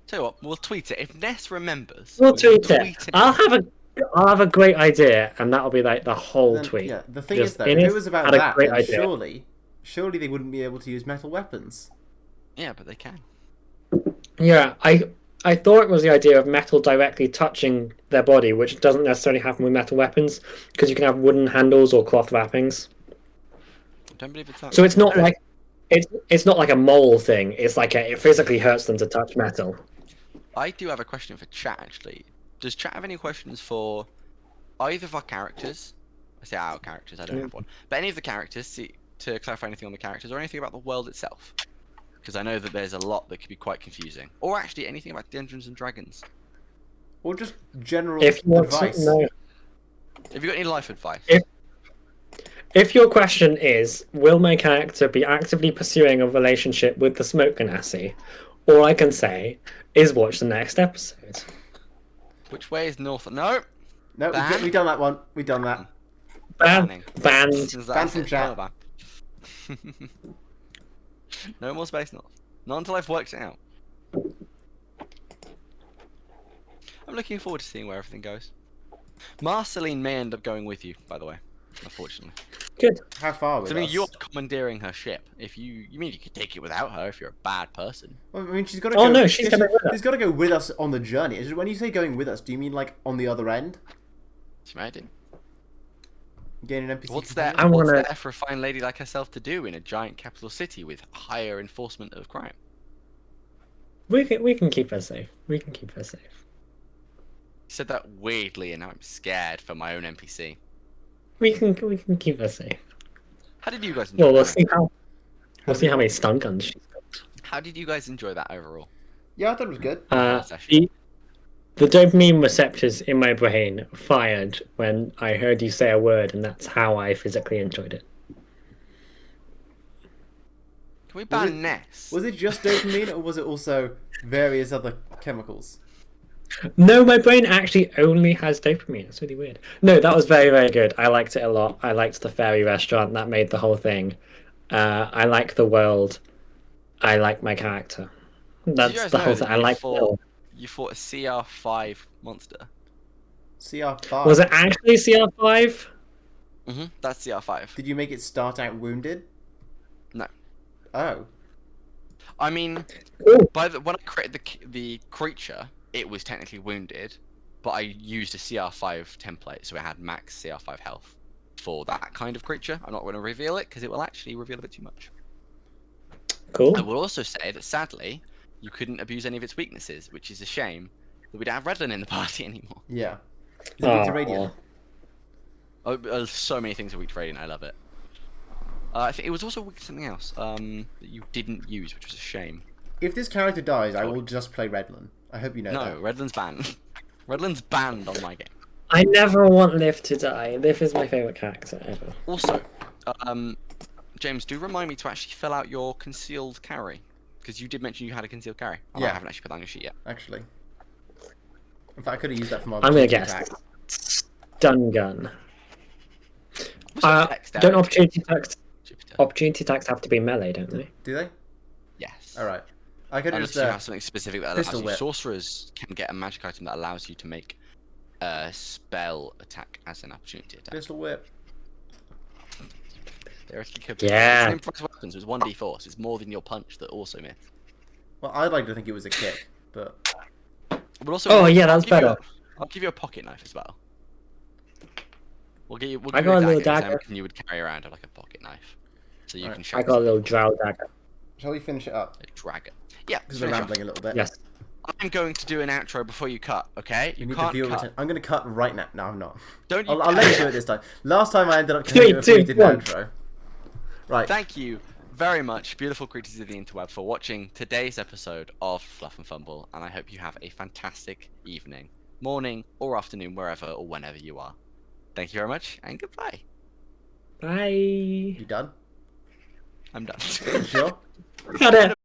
Tell you what, we'll tweet it. If Ness remembers, We'll we tweet will it. I'll have a great idea, and that'll be like the whole Then, tweet. yeah, the thing Just is though, if Innis it was about had a that, great then idea. surely they wouldn't be able to use metal weapons. Yeah, but they can. Yeah, I thought it was the idea of metal directly touching their body, which doesn't necessarily happen with metal weapons, because you can have wooden handles or cloth wrappings. I don't believe it's that. So it's not like it's not like a mole thing. It's like it physically hurts them to touch metal. I do have a question for chat, actually. Does chat have any questions for either of our characters? I say our characters, I don't have one. But any of the characters, to clarify anything on the characters, or anything about the world itself? Because I know that there's a lot that could be quite confusing. Or actually, anything about Dungeons and Dragons. Or just general If you want advice. to know, Have you got any life advice? if your question is, will my character be actively pursuing a relationship with the smoke ganassi, all I can say is watch the next episode. Which way is north? No! No, Ban? we done that one. We done that. Banning. Banned. That's from it, chat. ban. No more space north. Not until I've worked it out. I'm looking forward to seeing where everything goes. Marceline may end up going with you, by the way. Unfortunately. Good. How far with So I mean, us? you're commandeering her ship. If you mean you could take it without her if you're a bad person. Well, I mean, she's got to Oh, go. no, she's coming with us. She's got to go with us on the journey. When you say going with us, do you mean like on the other end? She might do. Gain an NPC. What's there? I What's wanna- there for a fine lady like herself to do in a giant capital city with higher enforcement of crime? We can keep her safe. We can keep her safe. You said that weirdly, and now I'm scared for my own NPC. We can keep her safe. How did you guys enjoy Well, we'll that? see how many stun guns she's got. How did you guys enjoy that overall? Yeah, I thought it was good. The dopamine receptors in my brain fired when I heard you say a word, and that's how I physically enjoyed it. Can we Was ban it- Ness? Was it just dopamine, or was it also various other chemicals? No, my brain actually only has dopamine. It's really weird. No, that was very, very good. I liked it a lot. I liked the fairy restaurant. That made the whole thing. I like the world. I like my character. Did you That's guys the know whole that thing. I you like fought- You fought a CR5 monster. CR5. Was it actually CR5? That's CR5. Did you make it start out wounded? No. Oh. I mean, Ooh. when I created the creature, it was technically wounded, but I used a CR5 template, so it had max CR5 health for that kind of creature. I'm not going to reveal it because it will actually reveal a bit too much. Cool. I will also say that sadly, you couldn't abuse any of its weaknesses, which is a shame that we don't have Redlin in the party anymore. Yeah. Is it weak to radiant? Oh, so many things are weak to radiant. I love it. I think it was also weak to something else that you didn't use, which was a shame. If this character dies, I will just play Redlin. I hope you know that. No, Redlin's banned. Redlin's banned on my game. I never want Lyf to die. Lyf is my favourite character ever. Also, James, do remind me to actually fill out your concealed carry, because you did mention you had a concealed carry. Oh, Yeah. I haven't actually put that on your sheet yet. Actually. In fact, I could have used that for my I'm gonna opportunity guess. attack. Stun gun. What's your text, Don't Eric? opportunity attacks have to be melee, don't they? Do they? Yes. Alright. I could Unless just... you have something specific that allows pistol you. whip. Sorcerers can get a magic item that allows you to make a spell attack as an opportunity attack. Pistol whip. Theoretically could be. Yeah. It's an improvised weapons. It's 1d4, so it's more than your punch that also missed. Well, I'd like to think it was a kick, but... But also, Oh, yeah, I'll that's give you better. I'll give you a pocket knife as well. We'll give you I a got a little dagger, dagger. and you would carry around like a pocket knife, so you Alright. can show. I got a little drow dagger. Shall we finish it up? Drag it. Yeah, Because we're rambling a little bit. Yes. I'm going to do an outro before you cut. Okay? We You need the can't viewer cut. return. I'm going to cut right now. No, I'm not. Don't you? I'll let you do it this time. Last time I ended up Three, doing it before we two, did an one. outro. Right. Thank you very much, beautiful creatures of the interweb, for watching today's episode of Fluff and Fumble, and I hope you have a fantastic evening, morning, or afternoon, wherever or whenever you are. Thank you very much, and goodbye. Bye. You done? I'm done. Sure? Got it.